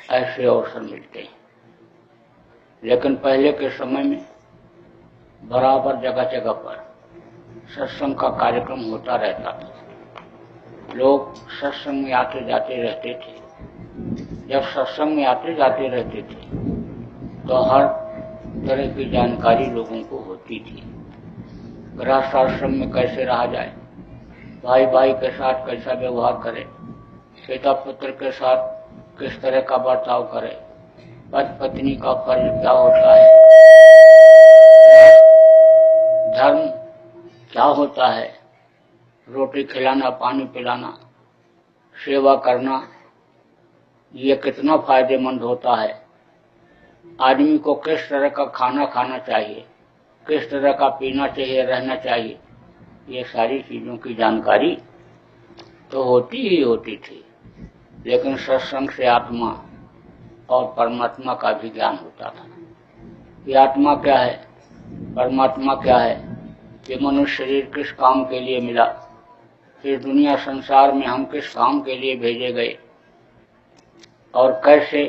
ऐसे अवसर मिलते हैं। लेकिन पहले के समय में बराबर जगह जगह पर सत्संग का कार्यक्रम होता रहता था। लोग सत्संग में आते जाते रहते थे। जब सत्संग में आते जाते रहते थे तो हर तरह की जानकारी लोगों को होती थी। गृहस्थाश्रम में कैसे रहा जाए, भाई भाई के साथ कैसा व्यवहार करे, पिता पुत्र के साथ किस तरह का बर्ताव करे, पति पत्नी का फर्ज क्या होता है, धर्म क्या होता है, रोटी खिलाना, पानी पिलाना, सेवा करना, ये कितना फायदेमंद होता है, आदमी को किस तरह का खाना खाना चाहिए, किस तरह का पीना चाहिए, रहना चाहिए, ये सारी चीजों की जानकारी तो होती ही होती थी। लेकिन सत्संग से आत्मा और परमात्मा का भी ज्ञान होता था कि आत्मा क्या है, परमात्मा क्या है, ये मनुष्य शरीर किस काम के लिए मिला, इस दुनिया संसार में हम किस काम के लिए भेजे गए और कैसे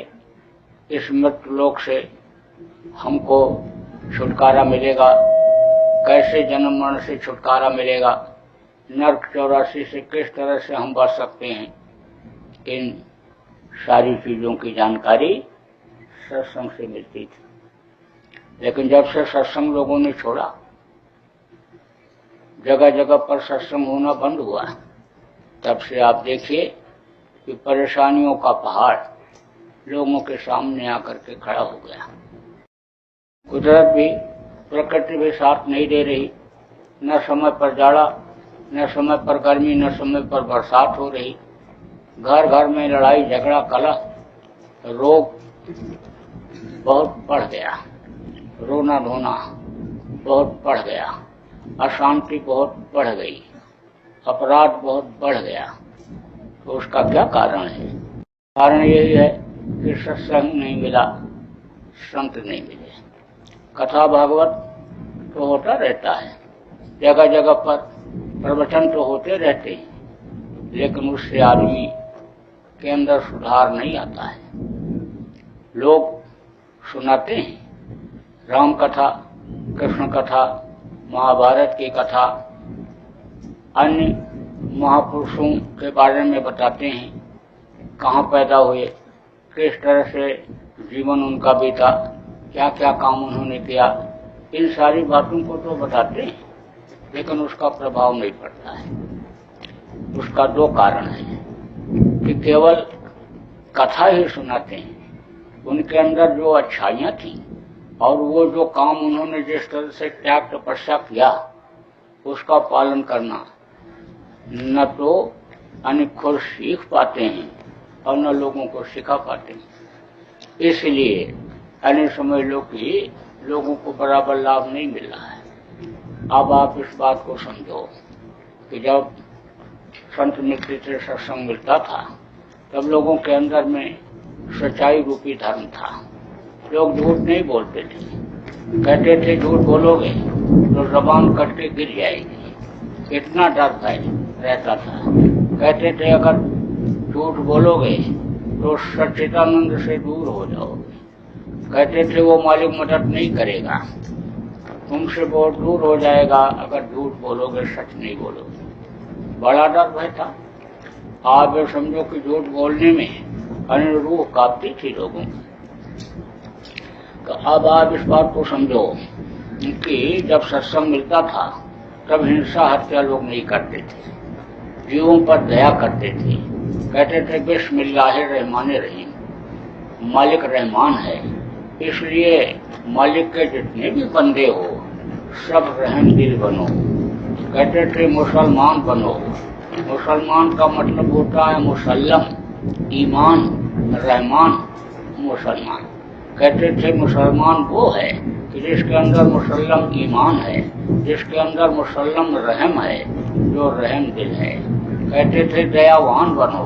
इस मृत्यु लोक से हमको छुटकारा मिलेगा, कैसे जन्म मरण से छुटकारा मिलेगा, नरक 84 से किस तरह से हम बच सकते हैं। इन सारी चीजों की जानकारी सत्संग से मिलती थी। लेकिन जब से सत्संग लोगों ने छोड़ा, जगह जगह पर सत्संग होना बंद हुआ, तब से आप देखिए कि परेशानियों का पहाड़ लोगों के सामने आकर के खड़ा हो गया। कुदरत भी, प्रकृति भी साथ नहीं दे रही, न समय पर जाड़ा, न समय पर गर्मी, न समय पर बरसात हो रही। घर घर में लड़ाई झगड़ा कलह, रोग बहुत बढ़ गया, रोना धोना बहुत बढ़ गया, अशांति बहुत बढ़ गई, अपराध बहुत बढ़ गया। तो उसका क्या कारण है? कारण यही है कि सत्संग नहीं मिला, संत नहीं मिले। कथा भागवत तो होता रहता है, जगह जगह पर प्रवचन तो होते रहते हैं, लेकिन उससे आदमी के अंदर सुधार नहीं आता है। लोग सुनाते हैं राम कथा, कृष्ण कथा, महाभारत की कथा, अन्य महापुरुषों के बारे में बताते हैं, कहाँ पैदा हुए, किस तरह से जीवन उनका बीता, क्या क्या काम उन्होंने किया, इन सारी बातों को तो बताते हैं, लेकिन उसका प्रभाव नहीं पड़ता है। उसका दो कारण है कि केवल कथा ही सुनाते हैं, उनके अंदर जो अच्छाइयां थी और वो जो काम उन्होंने जिस तरह से त्याग तपस्या किया, उसका पालन करना न तो खुद सीख पाते हैं और न लोगों को सिखा पाते हैं। इसलिए अन्य समझ लो कि लोगों को बराबर लाभ नहीं मिल रहा है। अब आप इस बात को समझो कि जब संत मिलते थे, सत्संग मिलता था, तब लोगों के अंदर में सच्चाई रूपी धर्म था। लोग झूठ नहीं बोलते थे, कहते थे झूठ बोलोगे तो जबान कट के गिर जाएगी, इतना डर भय रहता था। कहते थे अगर झूठ बोलोगे तो सच्चिदानंद से दूर हो जाओगे। कहते थे वो मालिक मदद नहीं करेगा, तुमसे बहुत दूर हो जाएगा अगर झूठ बोलोगे, सच नहीं बोलोगे। बड़ा डर भय था। आप ये समझो कि झूठ बोलने में अन्य रूह कांपती थी लोगों की। तो अब आप इस बात को समझो कि जब सत्संग मिलता था तब हिंसा हत्या लोग नहीं करते थे, जीवों पर दया करते थे। कहते थे बिस्मिल्लाहिर्रहमानिर्रहीम, मालिक रहमान है, इसलिए मालिक के जितने भी बंदे हो सब रहम दिल बनो। कहते थे मुसलमान बनो, मुसलमान का मतलब होता है मुसल्लम, ईमान, रहमान, मुसलमान। कहते थे मुसलमान वो है कि जिसके अंदर मुसल्लम ईमान है, जिसके अंदर मुसल्लम रहम है, जो रहम दिल है। कहते थे दयावान बनो,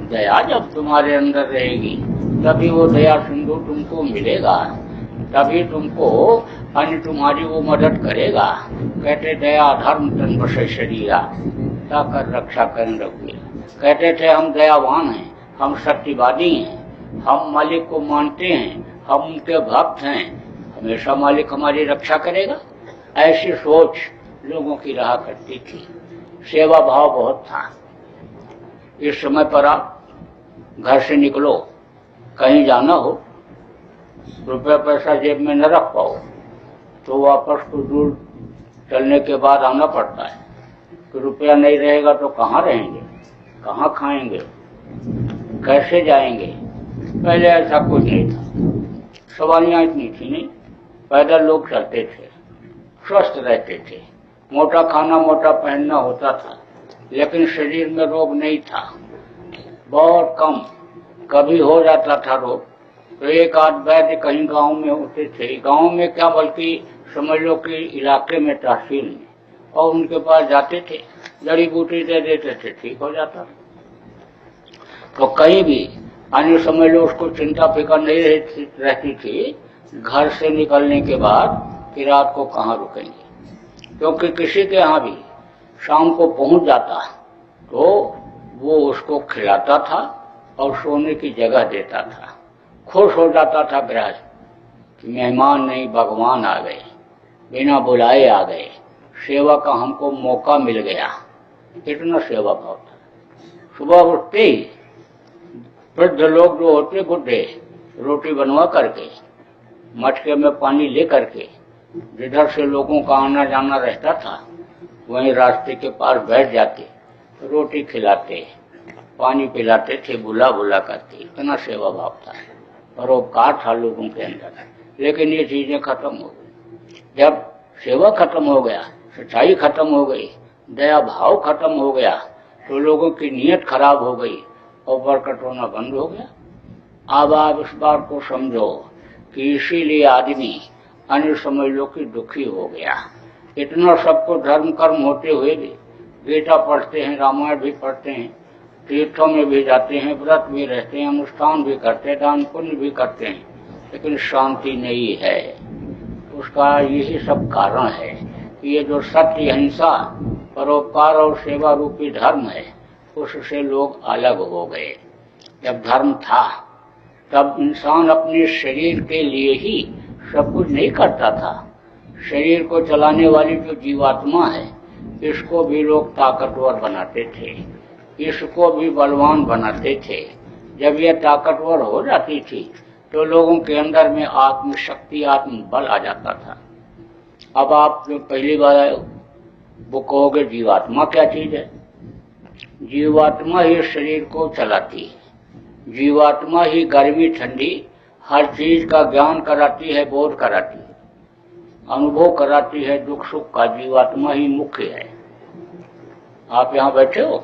दया जब तुम्हारे अंदर रहेगी तभी वो दया सिंधु तुमको मिलेगा, तभी तुमको अन्य तुम्हारी वो मदद करेगा। कहते दया धर्म तन बसे शरीरा, ताकर रक्षा करें रघुवीर। कहते थे हम दयावान हैं, हम सत्यवादी हैं, हम मालिक को मानते हैं, हम उनके भक्त हैं, हमेशा मालिक हमारी रक्षा करेगा। ऐसी सोच लोगों की रहा करती थी। सेवा भाव बहुत था। इस समय पर आप घर से निकलो, कहीं जाना हो, रुपया पैसा जेब में न रख पाओ तो वापस कुछ दूर चलने के बाद आना पड़ता है कि रुपया नहीं रहेगा तो कहाँ रहेंगे, कहाँ खाएंगे, कैसे जाएंगे। पहले ऐसा कुछ नहीं था, सवारियां इतनी थी नहीं, पैदल लोग चलते थे, स्वस्थ रहते थे, मोटा खाना मोटा पहनना होता था, लेकिन शरीर में रोग नहीं था, बहुत कम। कभी हो जाता था रोग तो एक आध वैद्य कहीं गांव में होते थे, गांव में क्या बल्कि समझ लो कि इलाके में, तहसील में, और उनके पास जाते थे, जड़ी बूटी दे देते थे, ठीक हो जाता था। तो कहीं भी अन्य समझ लो उसको चिंता फिक्र नहीं रहती थी घर से निकलने के बाद कि रात को कहाँ रुकेंगे, क्योंकि किसी के यहाँ भी शाम को पहुंच जाता तो वो उसको खिलाता था और सोने की जगह देता था। खुश हो जाता था गृहस्थ कि मेहमान नहीं, भगवान आ गए, बिना बुलाए आ गए, सेवा का हमको मौका मिल गया। इतना सेवा भाव था। सुबह उठते ही वृद्ध लोग जो होते बुढ़े, रोटी बनवा करके मटके में पानी ले करके जिधर से लोगों का आना जाना रहता था वहीं रास्ते के पास बैठ जाते, रोटी खिलाते, पानी पिलाते थे, बुला बुला करके। इतना सेवा भाव था, परोपकार था लोगों के अंदर। लेकिन ये चीजें खत्म हो गई। जब सेवा खत्म हो गया, सच्चाई खत्म हो गई, दया भाव खत्म हो गया तो लोगों की नीयत खराब हो गई और बरकत होना बंद हो गया। अब आप इस बात को समझो कि इसीलिए आदमी अन्य समझ लो कि दुखी हो गया। इतना सबको धर्म कर्म होते हुए भी गीता पढ़ते हैं, रामायण भी पढ़ते हैं, तीर्थों में भी जाते हैं, व्रत भी रहते हैं, अनुष्ठान भी करते हैं, दान पुण्य भी करते हैं, लेकिन शांति नहीं है। उसका यही सब कारण है कि ये जो सत्य, अहिंसा, परोपकार और सेवा रूपी धर्म है उससे लोग अलग हो गए। जब धर्म था तब इंसान अपने शरीर के लिए ही सब कुछ नहीं करता था। शरीर को चलाने वाली जो जीवात्मा है इसको भी लोग ताकतवर बनाते थे, इसको भी बलवान बनाते थे। जब यह ताकतवर हो जाती थी तो लोगों के अंदर में आत्मशक्ति, आत्मबल आ जाता था। अब आप जो पहली बार आए वो कहोगे जीवात्मा क्या चीज है? जीवात्मा ही शरीर को चलाती है, जीवात्मा ही गर्मी ठंडी हर चीज का ज्ञान कराती है, बोध कराती है, अनुभव कराती है, दुख सुख का जीवात्मा ही मुख्य है। आप यहाँ बैठे हो,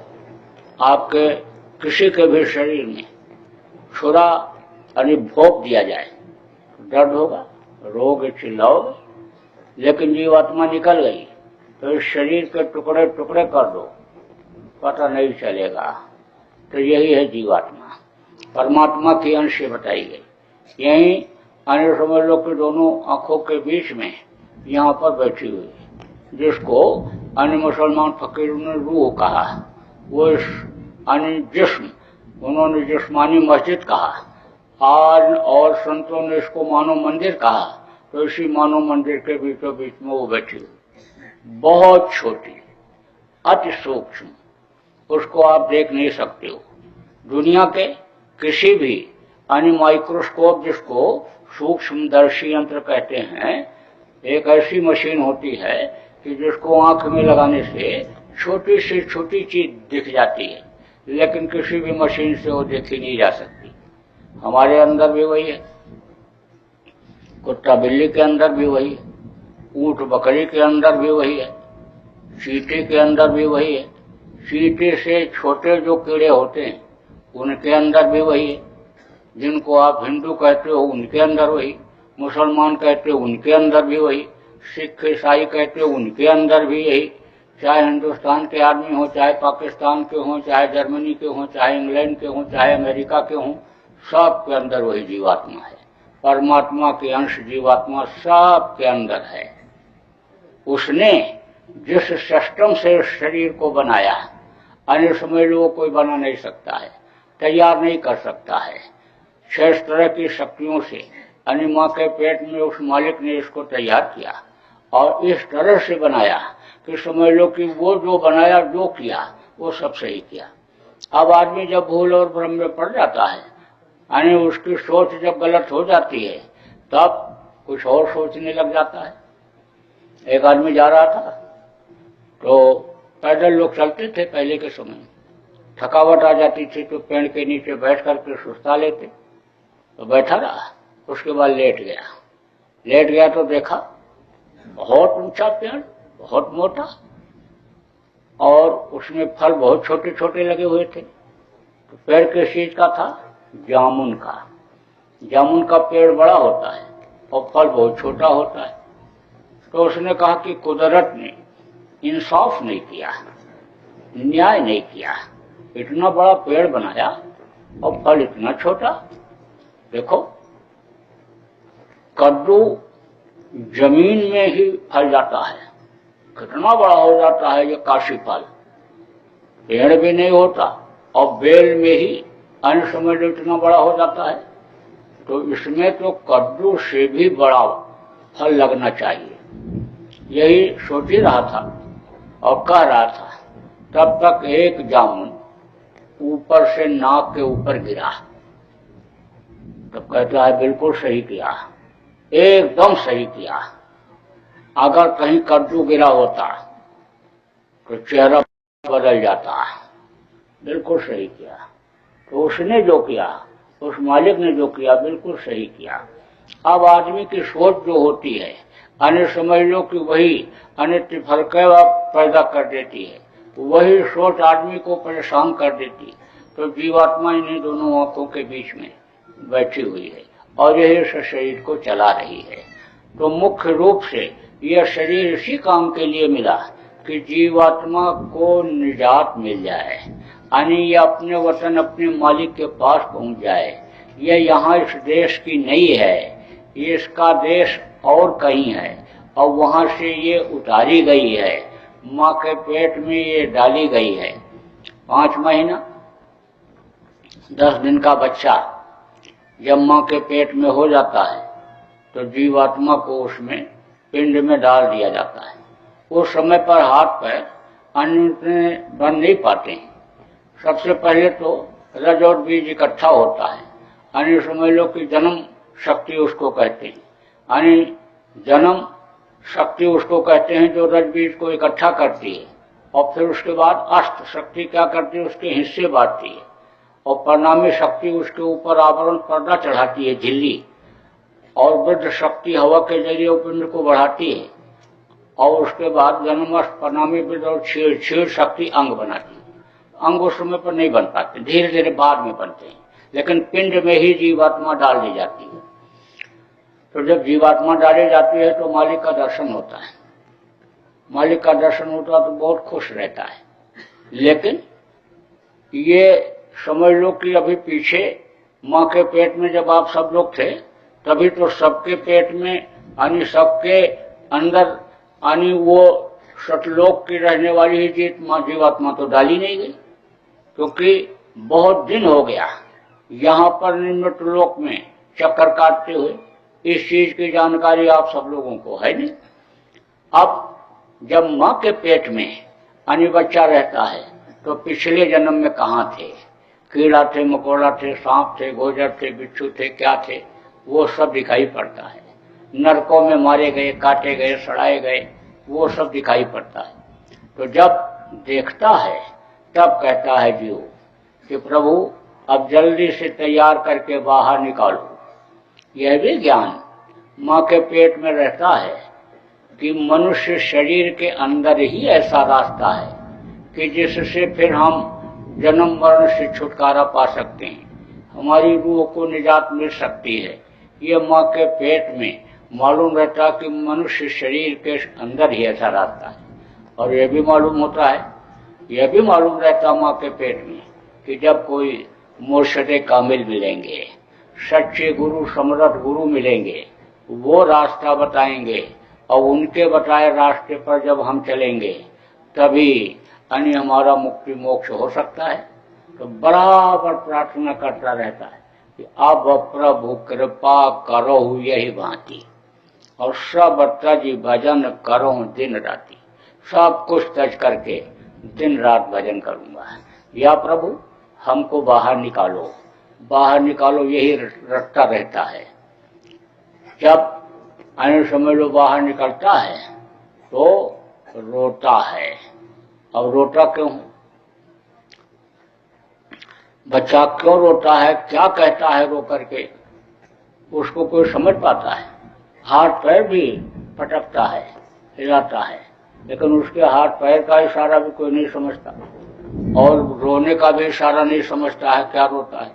आपके किसी के भी शरीर में छुरा यानी भोंक दिया जाए तो दर्द होगा, रोगे, चिल्लाओगे, लेकिन जीवात्मा निकल गई तो इस शरीर के टुकड़े टुकड़े कर दो, पता नहीं चलेगा। तो यही है जीवात्मा, परमात्मा की अंश बताई गई। यही अन्य समझ लो कि दोनों आंखों के बीच में यहाँ पर बैठी हुई है, जिसको अन्य मुसलमान फकीरों ने रूह कहा, वो अन्य जिस्म, उन्होंने जिस्मानी मस्जिद कहा, और संतों ने इसको मानव मंदिर कहा। तो इसी मानव मंदिर के बीचों बीच में वो बैठी हुई, बहुत छोटी, अति सूक्ष्म, उसको आप देख नहीं सकते हो। दुनिया के किसी भी अन्य माइक्रोस्कोप, जिसको सूक्ष्मदर्शी यंत्र कहते हैं, एक ऐसी मशीन होती है कि जिसको आंख में लगाने से छोटी से छोटी चीज दिख जाती है, लेकिन किसी भी मशीन से वो देखी नहीं जा सकती। हमारे अंदर भी वही है, कुत्ता बिल्ली के अंदर भी वही है, ऊंट बकरी के अंदर भी वही है, चींटी के अंदर भी वही है, चींटी से छोटे जो कीड़े होते हैं उनके अंदर भी वही है, जिनको आप हिंदू कहते हो उनके अंदर वही, मुसलमान कहते हो उनके अंदर भी वही, सिख ईसाई कहते हो उनके अंदर भी यही। चाहे हिंदुस्तान के आदमी हो, चाहे पाकिस्तान के हों, चाहे जर्मनी के हों, चाहे इंग्लैंड के हों, चाहे अमेरिका के हों, सब के अंदर वही जीवात्मा है। परमात्मा के अंश जीवात्मा सब के अंदर है। उसने जिस सिस्टम से शरीर को बनाया, अन्य समझ लो कोई बना नहीं सकता है, तैयार नहीं कर सकता है। 6 तरह की शक्तियों से यानी माँ के पेट में उस मालिक ने इसको तैयार किया और इस तरह से बनाया कि समझ लो कि वो जो बनाया जो किया वो सब सही किया। अब आदमी जब भूल और भ्रम में पड़ जाता है यानी उसकी सोच जब गलत हो जाती है तब कुछ और सोचने लग जाता है। एक आदमी जा रहा था तो पैदल लोग चलते थे पहले के समय, थकावट आ जाती थी तो पेड़ के नीचे बैठ करके सुस्ता लेते, तो बैठा रहा, उसके बाद लेट गया तो देखा बहुत ऊंचा पेड़, बहुत मोटा, और उसमें फल बहुत छोटे छोटे लगे हुए थे। तो पेड़ किस चीज का था? जामुन का। जामुन का पेड़ बड़ा होता है और फल बहुत छोटा होता है। तो उसने कहा कि कुदरत ने इंसाफ नहीं किया, न्याय नहीं किया, इतना बड़ा पेड़ बनाया और फल इतना छोटा। देखो कद्दू जमीन में ही फल जाता है, कितना बड़ा हो जाता है ये काशी फल, पेड़ भी नहीं होता और बेल में ही अन्य समय इतना बड़ा हो जाता है। तो इसमें तो कद्दू से भी बड़ा फल लगना चाहिए। यही सोच ही रहा था और कह रहा था, तब तक एक जामुन ऊपर से नाक के ऊपर गिरा। तब कहता है बिल्कुल सही किया, एकदम सही किया। अगर कहीं कद्दू गिरा होता तो चेहरा बदल जाता। बिल्कुल सही किया। तो उसने जो किया, उस मालिक ने जो किया, बिल्कुल सही किया। अब आदमी की सोच जो होती है अन्य समझ लो कि वही अनित्य फल पैदा कर देती है, वही सोच आदमी को परेशान कर देती है। तो जीवात्मा इन्हीं दोनों आंखों के बीच में बैठी हुई है और यही शरीर को चला रही है। तो मुख्य रूप से यह शरीर इसी काम के लिए मिला कि जीवात्मा को निजात मिल जाए, यानी ये अपने वतन अपने मालिक के पास पहुंच जाए। ये यहाँ इस देश की नहीं है, ये इसका देश और कहीं है और वहां से ये उतारी गई है, माँ के पेट में ये डाली गई है। 5 महीना 10 दिन का बच्चा जब माँ के पेट में हो जाता है तो जीवात्मा को उसमें पिंड में डाल दिया जाता है। उस समय पर हाथ पैर अन्य बन नहीं पाते हैं। सबसे पहले तो रज और बीज इकट्ठा होता है, यानी समझ लो कि जन्म शक्ति उसको कहते हैं, यानी जन्म शक्ति उसको कहते हैं जो रज बीज को इकट्ठा करती है। और फिर उसके बाद अष्ट शक्ति क्या करती है, उसके हिस्से बांटती है और परिणामी शक्ति उसके ऊपर आवरण पर्दा चढ़ाती है, झिल्ली, और वृद्ध शक्ति हवा के जरिए पिंड को बढ़ाती है और उसके बाद जन्मस्थ परिणामी वृद्ध और क्षीर शक्ति अंग बनाती है। अंग उस समय पर नहीं बन पाते, धीरे धीरे बाद में बनते हैं, लेकिन पिंड में ही जीवात्मा डाल दी जाती है। तो जब जीवात्मा डाली जाती है तो मालिक का दर्शन होता है। मालिक का दर्शन होता है तो बहुत खुश रहता है। लेकिन ये समझ लो कि अभी पीछे माँ के पेट में जब आप सब लोग थे तभी तो सबके पेट में यानी सबके अंदर यानी वो सतलोक की रहने वाली ही जीवात्मा तो डाली नहीं गई, क्योंकि बहुत दिन हो गया यहाँ पर निम्न लोक में चक्कर काटते हुए। इस चीज की जानकारी आप सब लोगों को है नहीं। अब जब माँ के पेट में यानी बच्चा रहता है तो पिछले जन्म में कहाँ थे, कीड़ा थे, मकोड़ा थे, सांप थे, गोजर थे, बिच्छू थे, क्या थे, वो सब दिखाई पड़ता है। नरकों में मारे गए, काटे गए, सड़ाए गए, वो सब दिखाई पड़ता है। तो जब देखता है तब कहता है जीव कि प्रभु अब जल्दी से तैयार करके बाहर निकालो। यह भी ज्ञान माँ के पेट में रहता है कि मनुष्य शरीर के अंदर ही ऐसा रास्ता है कि जिससे फिर हम जन्म मरण से छुटकारा पा सकते हैं, हमारी रूह को निजात मिल सकती है। ये माँ के पेट में मालूम रहता कि मनुष्य शरीर के अंदर ही ऐसा रास्ता है। और यह भी मालूम होता है, यह भी मालूम रहता माँ के पेट में कि जब कोई मुर्शदे कामिल मिलेंगे, सच्चे गुरु समर्थ गुरु मिलेंगे, वो रास्ता बताएंगे और उनके बताए रास्ते पर जब हम चलेंगे तभी यानी हमारा मुक्ति मोक्ष हो सकता है। तो बराबर प्रार्थना करता रहता है अब प्रभु कृपा करो यही भांति, और सब तज भजन करो दिन राति। सब कुछ तज करके दिन रात भजन करूंगा। या प्रभु हमको बाहर निकालो, बाहर निकालो, यही रटता रहता है। जब अन्य समय लो बाहर निकलता है तो रोता है। अब रोता क्यों? बच्चा क्यों रोता है, क्या कहता है रो करके, उसको कोई समझ पाता है? हाथ पैर भी पटकता है, हिलाता है, लेकिन उसके हाथ पैर का इशारा भी कोई नहीं समझता, और रोने का भी इशारा नहीं समझता है क्या रोता है।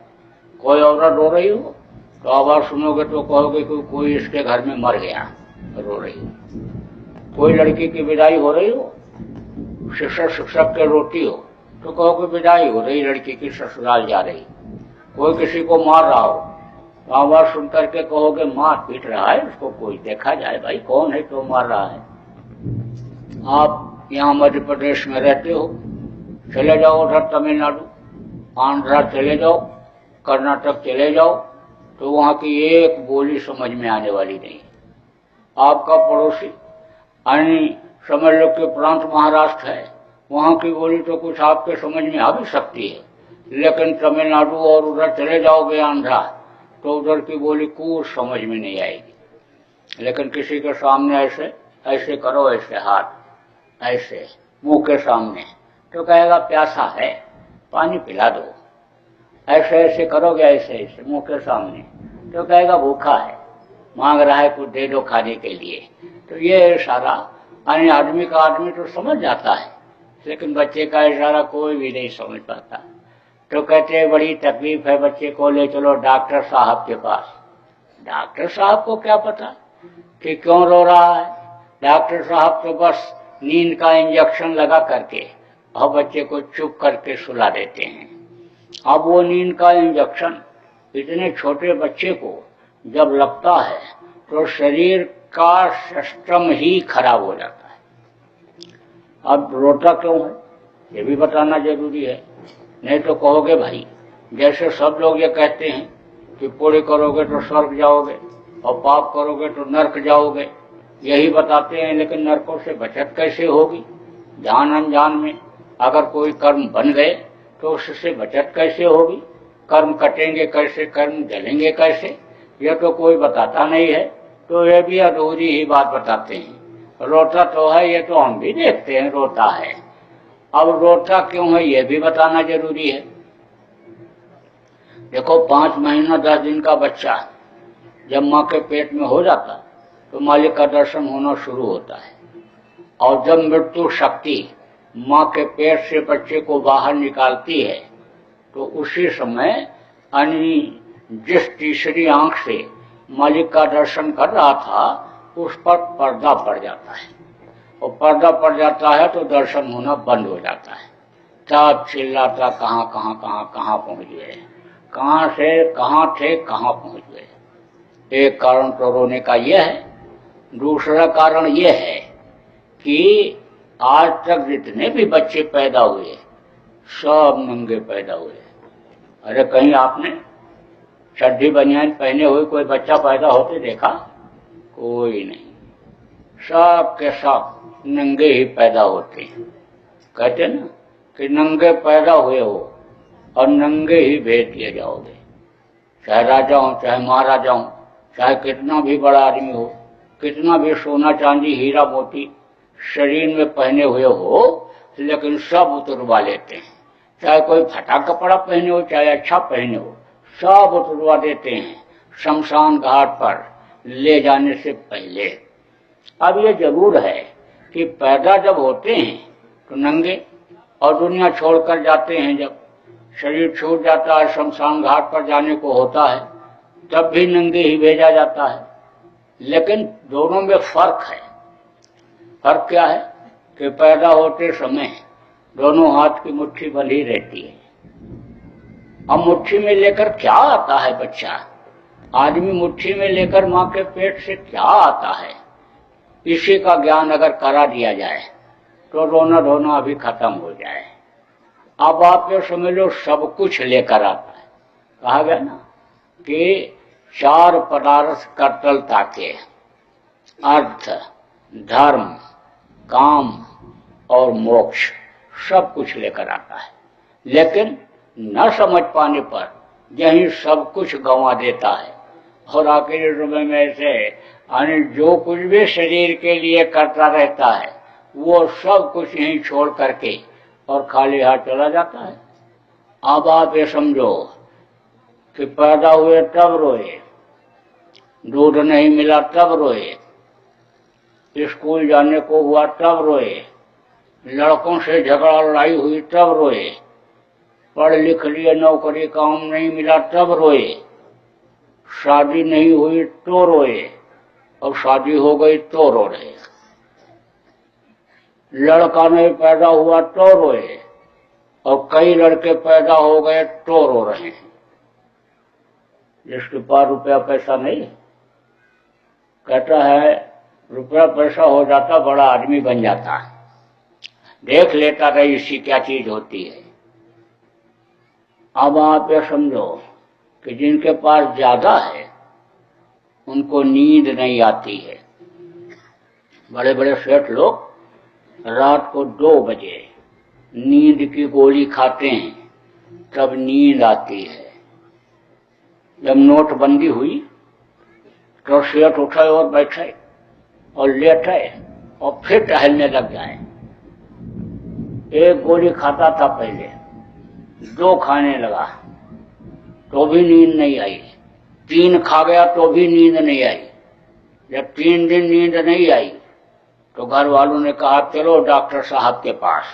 कोई औरत रो रही हो तो आवाज सुनोगे तो कहोगे कि कोई इसके घर में मर गया, रो रही हो। कोई लड़की की विदाई हो रही हो, शिक्षक के रोती हो तो कहोगे विदाई हो रही, लड़की की ससुराल जा रही। कोई किसी को मार रहा हो तो आवाज सुन करके कहोगे मार पीट रहा है, उसको कोई देखा जाए, भाई कौन है तो मार रहा है। आप यहाँ मध्य प्रदेश में रहते हो, चले जाओ उधर तमिलनाडु, आंध्रा चले जाओ, कर्नाटक चले जाओ, तो वहां की एक बोली समझ में आने वाली नहीं। आपका पड़ोसी अन्य समझ लो कि प्रांत महाराष्ट्र है, वहां की बोली तो कुछ आपके समझ में आ भी सकती है, लेकिन तमिलनाडु और उधर चले जाओगे आंध्रा तो उधर की बोली कुछ समझ में नहीं आएगी। लेकिन किसी के सामने ऐसे ऐसे करो, ऐसे हाथ ऐसे मुंह के सामने, तो कहेगा प्यासा है पानी पिला दो। ऐसे ऐसे करोगे, ऐसे ऐसे मुंह के सामने, तो कहेगा भूखा है मांग रहा है कुछ दे दो खाने के लिए। तो ये इशारा अन्य आदमी का आदमी तो समझ जाता है, लेकिन बच्चे का इशारा कोई भी नहीं समझ पाता। तो कहते हैं बड़ी तकलीफ है, बच्चे को ले चलो डॉक्टर साहब के पास। डॉक्टर साहब को क्या पता कि क्यों रो रहा है? डॉक्टर साहब तो बस नींद का इंजेक्शन लगा करके और बच्चे को चुप करके सुला देते हैं। अब वो नींद का इंजेक्शन इतने छोटे बच्चे को जब लगता है तो शरीर का सिस्टम ही खराब हो जाता है। अब रोता क्यों है ये भी बताना जरूरी है, नहीं तो कहोगे भाई जैसे सब लोग ये कहते हैं कि पुण्य करोगे तो स्वर्ग जाओगे और पाप करोगे तो नरक जाओगे, यही बताते हैं, लेकिन नरकों से बचत कैसे होगी? जान अनजान में अगर कोई कर्म बन गए तो उससे बचत कैसे होगी? कर्म कटेंगे कैसे, कर्म जलेंगे कैसे, यह तो कोई बताता नहीं है। तो ये भी अधूरी ही बात बताते हैं। रोता तो है, ये तो हम भी देखते हैं रोता है। अब रोता क्यों है ये भी बताना जरूरी है। देखो 5 महीना 10 दिन का बच्चा जब माँ के पेट में हो जाता तो मालिक का दर्शन होना शुरू होता है, और जब मृत्यु शक्ति माँ के पेट से बच्चे को बाहर निकालती है तो उसी समय अन्य जिस तीसरी आंख से मालिक का दर्शन कर रहा था उस पर पर्दा पड़ जाता है, और पर्दा पड़ जाता है तो दर्शन होना बंद हो जाता है। तब चिल्लाता कहाँ कहाँ कहाँ कहाँ पहुंच गए, कहाँ से कहाँ थे कहाँ पहुंच गए। एक कारण तो रोने का यह है, दूसरा कारण यह है कि आज तक जितने भी बच्चे पैदा हुए सब नंगे पैदा हुए। अरे कहीं आपने चड्डी बनियान पहने हुए कोई बच्चा पैदा होते देखा? कोई नहीं, सब के सब नंगे ही पैदा होते हैं। कहते ना कि नंगे पैदा हुए हो और नंगे ही भेज दिए जाओगे। चाहे राजा हो, चाहे महाराजा हो, चाहे कितना भी बड़ा आदमी हो, कितना भी सोना चांदी हीरा मोती शरीर में पहने हुए हो, लेकिन सब उतरवा लेते हैं। चाहे कोई फटा कपड़ा पहने हो, चाहे अच्छा पहने हो, सब उतरवा देते हैं शमशान घाट पर ले जाने से पहले। अब ये जरूर है कि पैदा जब होते हैं तो नंगे, और दुनिया छोड़कर जाते हैं, जब शरीर छूट जाता है शमशान घाट पर जाने को होता है तब भी नंगे ही भेजा जाता है। लेकिन दोनों में फर्क है। फर्क क्या है कि पैदा होते समय दोनों हाथ की मुट्ठी बंधी रहती है। अब मुट्ठी में लेकर क्या आता है बच्चा? आदमी मुट्ठी में लेकर माँ के पेट से क्या आता है, इसी का ज्ञान अगर करा दिया जाए तो रोना धोना अभी खत्म हो जाए। अब आप जो समझ लो सब कुछ लेकर आता है। कहा गया ना कि 4 पदार्थ कर्तलता के अर्थ, धर्म, काम और मोक्ष सब कुछ लेकर आता है। लेकिन न समझ पाने पर यही सब कुछ गंवा देता है और आखिरी समय में से जो कुछ भी शरीर के लिए करता रहता है वो सब कुछ यहीं छोड़ करके और खाली हाथ चला जाता है। अब आप ये समझो कि पैदा हुए तब रोए, दूध नहीं मिला तब रोए, स्कूल जाने को हुआ तब रोए, लड़कों से झगड़ा लड़ाई हुई तब रोए, पढ़ लिख लिए नौकरी काम नहीं मिला तब रोए, शादी नहीं हुई तो रोए और शादी हो गई तो रो रहे, लड़का नहीं पैदा हुआ तो रोए और कई लड़के पैदा हो गए तो रो रहे हैं। जिसके पास रुपया पैसा नहीं, कहता है रुपया पैसा हो जाता बड़ा आदमी बन जाता, देख लेता रही इसकी क्या चीज होती है। अब आप ये समझो कि जिनके पास ज्यादा है उनको नींद नहीं आती है। बड़े बड़े सेठ लोग रात को 2 बजे नींद की गोली खाते हैं, तब नींद आती है। जब नोटबंदी हुई तो सेठ उठे और बैठे और लेटे और फिर टहलने लग जाए। 1 गोली खाता था पहले, 2 खाने लगा तो भी नींद नहीं आई, 3 खा गया तो भी नींद नहीं आई। जब 3 दिन नींद नहीं आई तो घर वालों ने कहा चलो डॉक्टर साहब के पास।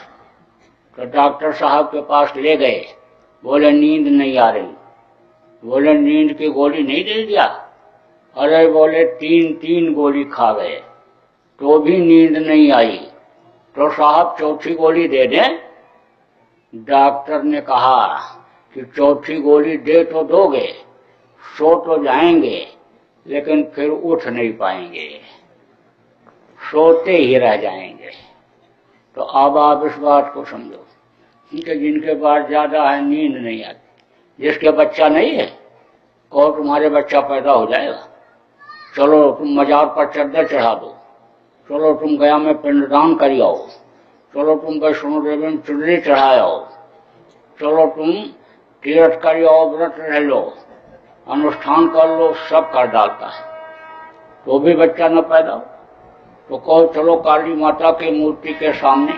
तो डॉक्टर साहब के पास ले गए, बोले नींद नहीं आ रही। बोले नींद की गोली नहीं दे दिया? अरे बोले 3 गोली खा गए तो भी नींद नहीं आई, तो साहब 4थी गोली दे दें। डॉक्टर ने कहा कि 4थी गोली दे तो दोगे, सो तो जाएंगे लेकिन फिर उठ नहीं पाएंगे, सोते ही रह जाएंगे। तो अब आप इस बात को समझो कि जिनके पास ज्यादा है नींद नहीं आती। जिसके बच्चा नहीं है कहो तुम्हारे बच्चा पैदा हो जाएगा, चलो तुम मजार पर चद्दर चढ़ा दो, चलो तुम गया में पिंडदान कर आओ, चलो तुम वैष्णो देवी में चुनरी चढ़ाए आओ, चलो तुम तीर्थ कर आओ, व्रत रह लो, अनुष्ठान कर लो, सब कर डालता है तो भी बच्चा न पैदा हो। तो कहो चलो काली माता की मूर्ति के सामने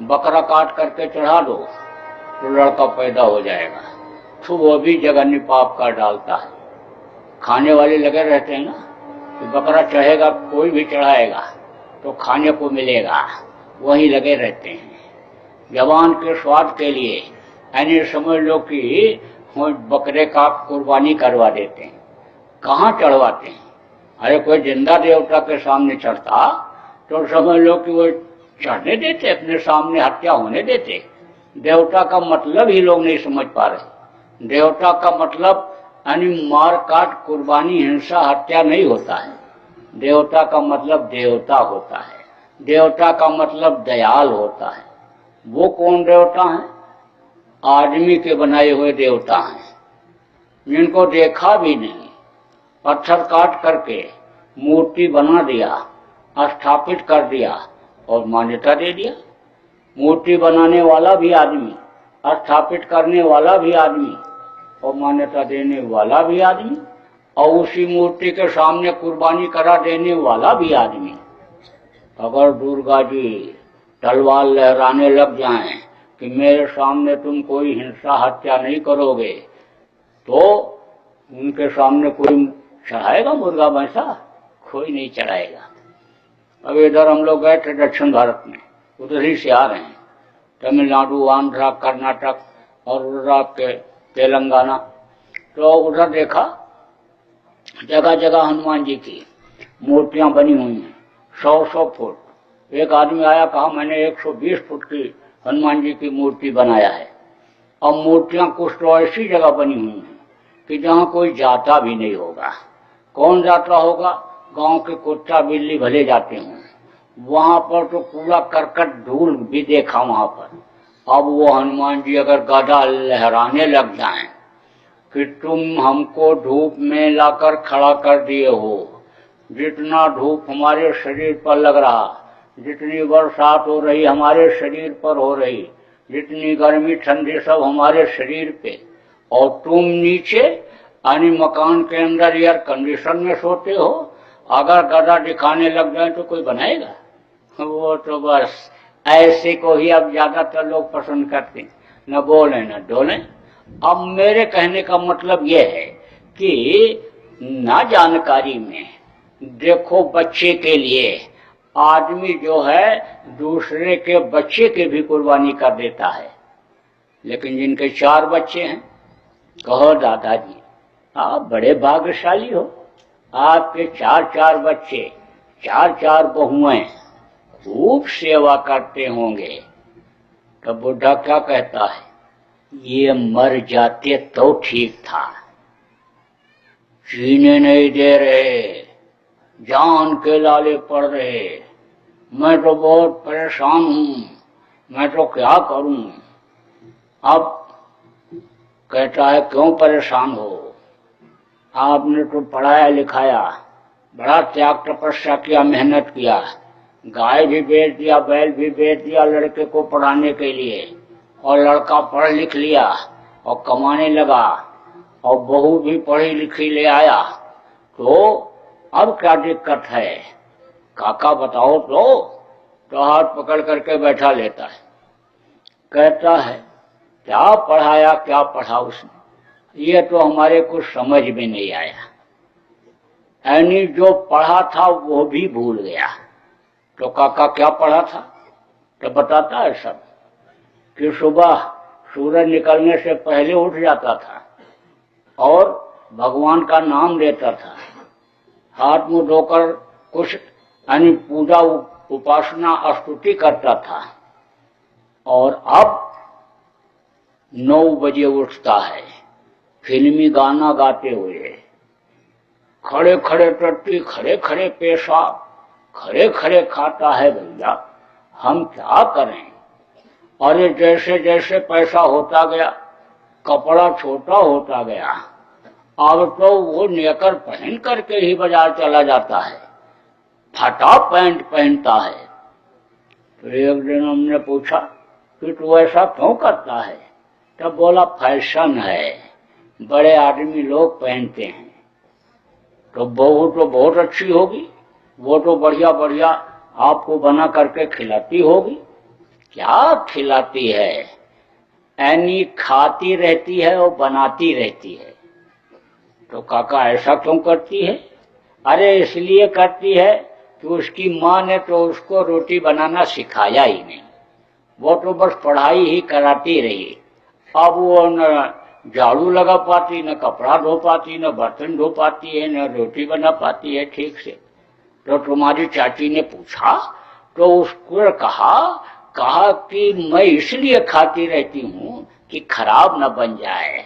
बकरा काट करके चढ़ा दो तो लड़का पैदा हो जाएगा, तो वो भी जघन्य पाप कर डालता है। खाने वाले लगे रहते हैं ना कि बकरा चढ़ेगा, कोई भी चढ़ाएगा तो खाने को मिलेगा, वही लगे रहते हैं। जवान के स्वाद के लिए यानी समझ लो कि बकरे का कुर्बानी करवा देते हैं। कहाँ चढ़वाते हैं? अरे कोई जिंदा देवता के सामने चढ़ता तो समझ लो कि वो चढ़ने देते, अपने सामने हत्या होने देते। देवता का मतलब ही लोग नहीं समझ पा रहे। देवता का मतलब यानी मार काट कुर्बानी हिंसा हत्या नहीं होता है। देवता का मतलब देवता होता है, देवता का मतलब दयाल होता है। वो कौन देवता है? आदमी के बनाए हुए देवता हैं, जिनको देखा भी नहीं, पत्थर काट करके मूर्ति बना दिया, स्थापित कर दिया और मान्यता दे दिया। मूर्ति बनाने वाला भी आदमी, स्थापित करने वाला भी आदमी और मान्यता देने वाला भी आदमी, और उसी मूर्ति के सामने कुर्बानी करा देने वाला भी आदमी। अगर दुर्गा जी तलवार लहराने लग जाएं कि मेरे सामने तुम कोई हिंसा हत्या नहीं करोगे, तो उनके सामने कोई चढ़ाएगा मुर्गा भैंसा? कोई नहीं चढ़ाएगा। अब इधर हम लोग गए थे दक्षिण भारत में, उधर ही से आ रहे हैं, तमिलनाडु, आंध्रा, कर्नाटक और उधर आपके तेलंगाना। तो उधर देखा जगह जगह हनुमान जी की मूर्तियां बनी हुई हैं, 100-100 फुट। एक आदमी आया, कहा मैंने 120 फुट की हनुमान जी की मूर्ति बनाया है। और मूर्तियां कुछ तो ऐसी जगह बनी हुई हैं कि जहाँ कोई जाता भी नहीं होगा। कौन जाता होगा? गांव के कुत्ता बिल्ली भले जाते हों। वहां पर तो पूरा करकट धूल भी देखा वहां पर। अब वो हनुमान जी अगर गदा लहराने लग जाएं कि तुम हमको धूप में लाकर खड़ा कर दिए हो। जितना धूप हमारे शरीर पर लग रहा, जितनी बरसात हो रही हमारे शरीर पर हो रही, जितनी गर्मी ठंडी सब हमारे शरीर पे, और तुम नीचे यानी मकान के अंदर एयर कंडीशन में सोते हो। अगर गदा दिखाने लग जाए तो कोई बनाएगा? वो तो बस ऐसे को ही अब ज्यादातर लोग पसंद करते हैं, न बोले न डोले। अब मेरे कहने का मतलब यह है कि ना जानकारी में देखो, बच्चे के लिए आदमी जो है दूसरे के बच्चे के भी कुर्बानी कर देता है। लेकिन जिनके 4 बच्चे हैं, कहो दादाजी आप बड़े भाग्यशाली हो, आपके 4 बच्चे, 4 बहुएं, खूब सेवा करते होंगे। तो बुढ़ा क्या कहता है, ये मर जाते तो ठीक था, जीने नहीं दे रहे, जान के लाले पड़ रहे, मैं तो बहुत परेशान हूं, मैं तो क्या करूं। अब कहता है क्यों परेशान हो, आपने तो पढ़ाया लिखाया, बड़ा त्याग तपस्या किया, मेहनत किया, गाय भी बेच दिया, बैल भी बेच दिया लड़के को पढ़ाने के लिए, और लड़का पढ़ लिख लिया और कमाने लगा, और बहू भी पढ़ी लिखी ले आया, तो अब क्या दिक्कत है काका बताओ। तो हाथ पकड़ करके बैठा लेता है, कहता है क्या पढ़ाया, क्या पढ़ा उसने, ये तो हमारे कुछ समझ में नहीं आया, यानी जो पढ़ा था वो भी भूल गया। तो काका क्या पढ़ा था, तो बताता है सब कि सुबह सूरज निकलने से पहले उठ जाता था और भगवान का नाम लेता था, हाथ मुंह धोकर कुछ यानी पूजा उपासना स्तुति करता था, और अब 9 बजे उठता है, फिल्मी गाना गाते हुए, खड़े खड़े टट्टी, खड़े खड़े पेशाब, खड़े खड़े खाता है। भैया हम क्या करें। अरे जैसे जैसे पैसा होता गया, कपड़ा छोटा होता गया, अब तो वो नेकर पहन करके ही बाजार चला जाता है, फटा पैंट पहनता है। तो एक दिन हमने पूछा कि तू ऐसा क्यों करता है, तब बोला फैशन है, बड़े आदमी लोग पहनते हैं। तो बहू तो बहुत अच्छी होगी, वो तो बढ़िया बढ़िया आपको बना करके खिलाती होगी। क्या खिलाती है, यानी खाती रहती है और बनाती रहती है। तो काका ऐसा क्यों करती है, अरे इसलिए करती है कि उसकी माँ ने तो उसको रोटी बनाना सिखाया ही नहीं, वो तो बस पढ़ाई ही कराती रही। अब वो न झाड़ू लगा पाती, न कपड़ा धो पाती, न बर्तन धो पाती है, न रोटी बना पाती है ठीक से। तो तुम्हारी चाची ने पूछा तो उसको कहा कि मैं इसलिए खाती रहती हूँ कि खराब न बन जाए।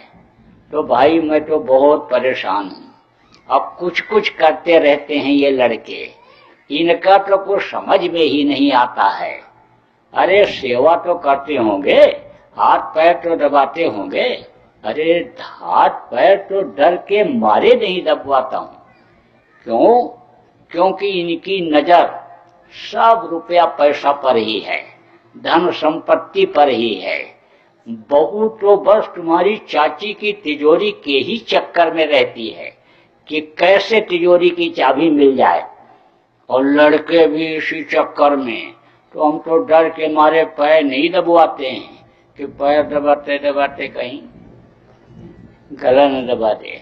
तो भाई मैं तो बहुत परेशान हूँ, अब कुछ कुछ करते रहते हैं ये लड़के, इनका तो कुछ समझ में ही नहीं आता है। अरे सेवा तो करते होंगे, हाथ पैर तो दबाते होंगे, अरे हाथ पैर तो डर के मारे नहीं दबवाता हूँ। क्यों? क्योंकि इनकी नजर सब रुपया पैसा पर ही है, धन संपत्ति पर ही है। बहू तो बस तुम्हारी चाची की तिजोरी के ही चक्कर में रहती है कि कैसे तिजोरी की चाबी मिल जाए, और लड़के भी इसी चक्कर में। तो हम तो डर के मारे पैर नहीं दबवाते हैं कि पैर दबाते दबाते कहीं गला न दबा दे।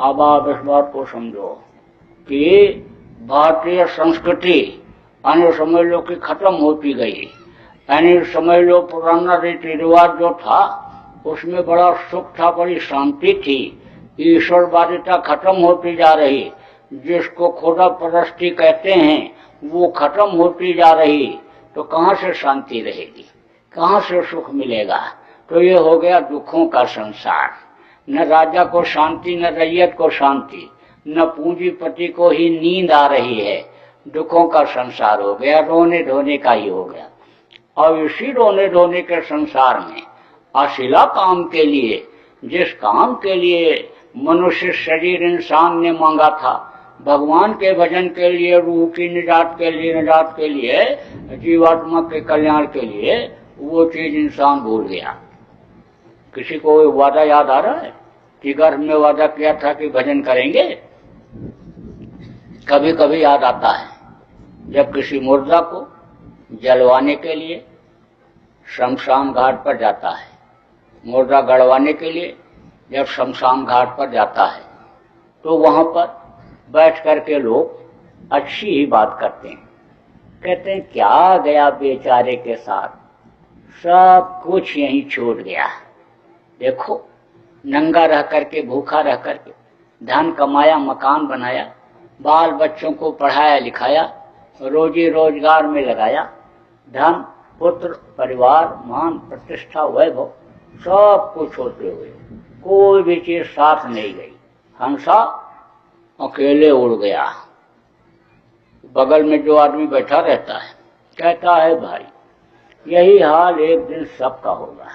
अब आप इस बात को समझो कि भारतीय संस्कृति अन्य समझ लो कि खत्म होती गई, यानी समझ लो पुराना रीति रिवाज जो था उसमें बड़ा सुख था, बड़ी शांति थी। ईश्वरवादिता खत्म होती जा रही, जिसको खुदा परस्ती कहते हैं वो खत्म होती जा रही। तो कहाँ से शांति रहेगी, कहाँ से सुख मिलेगा। तो ये हो गया दुखों का संसार, न राजा को शांति, न रैयत को शांति, न पूंजीपति को ही नींद आ रही है। दुखों का संसार हो गया, रोने धोने का ही हो गया। और इसी रोने धोने के संसार में अशिला काम के लिए जिस काम के लिए मनुष्य शरीर इंसान ने मांगा था, भगवान के भजन के लिए, रूह की निजात के लिए, जीवात्मा के कल्याण के लिए, वो चीज इंसान भूल गया। किसी को वादा याद आ रहा है कि घर में वादा किया था कि भजन करेंगे? कभी कभी याद आता है जब किसी मुर्दा को जलवाने के लिए शमशान घाट पर जाता है, मुर्दा गड़वाने के लिए जब शमशान घाट पर जाता है, तो वहां पर बैठ करके लोग अच्छी ही बात करते हैं। कहते हैं क्या गया बेचारे के साथ, सब कुछ यहीं छूट गया। देखो, नंगा रह करके, भूखा रह करके धन कमाया, मकान बनाया, बाल बच्चों को पढ़ाया लिखाया, रोजी रोजगार में लगाया, धन, पुत्र, परिवार, मान, प्रतिष्ठा, वैभव सब कुछ होते हुए कोई भी चीज साथ नहीं गई। हंसा अकेले उड़ गया। बगल में जो आदमी बैठा रहता है कहता है भाई यही हाल एक दिन सबका होगा।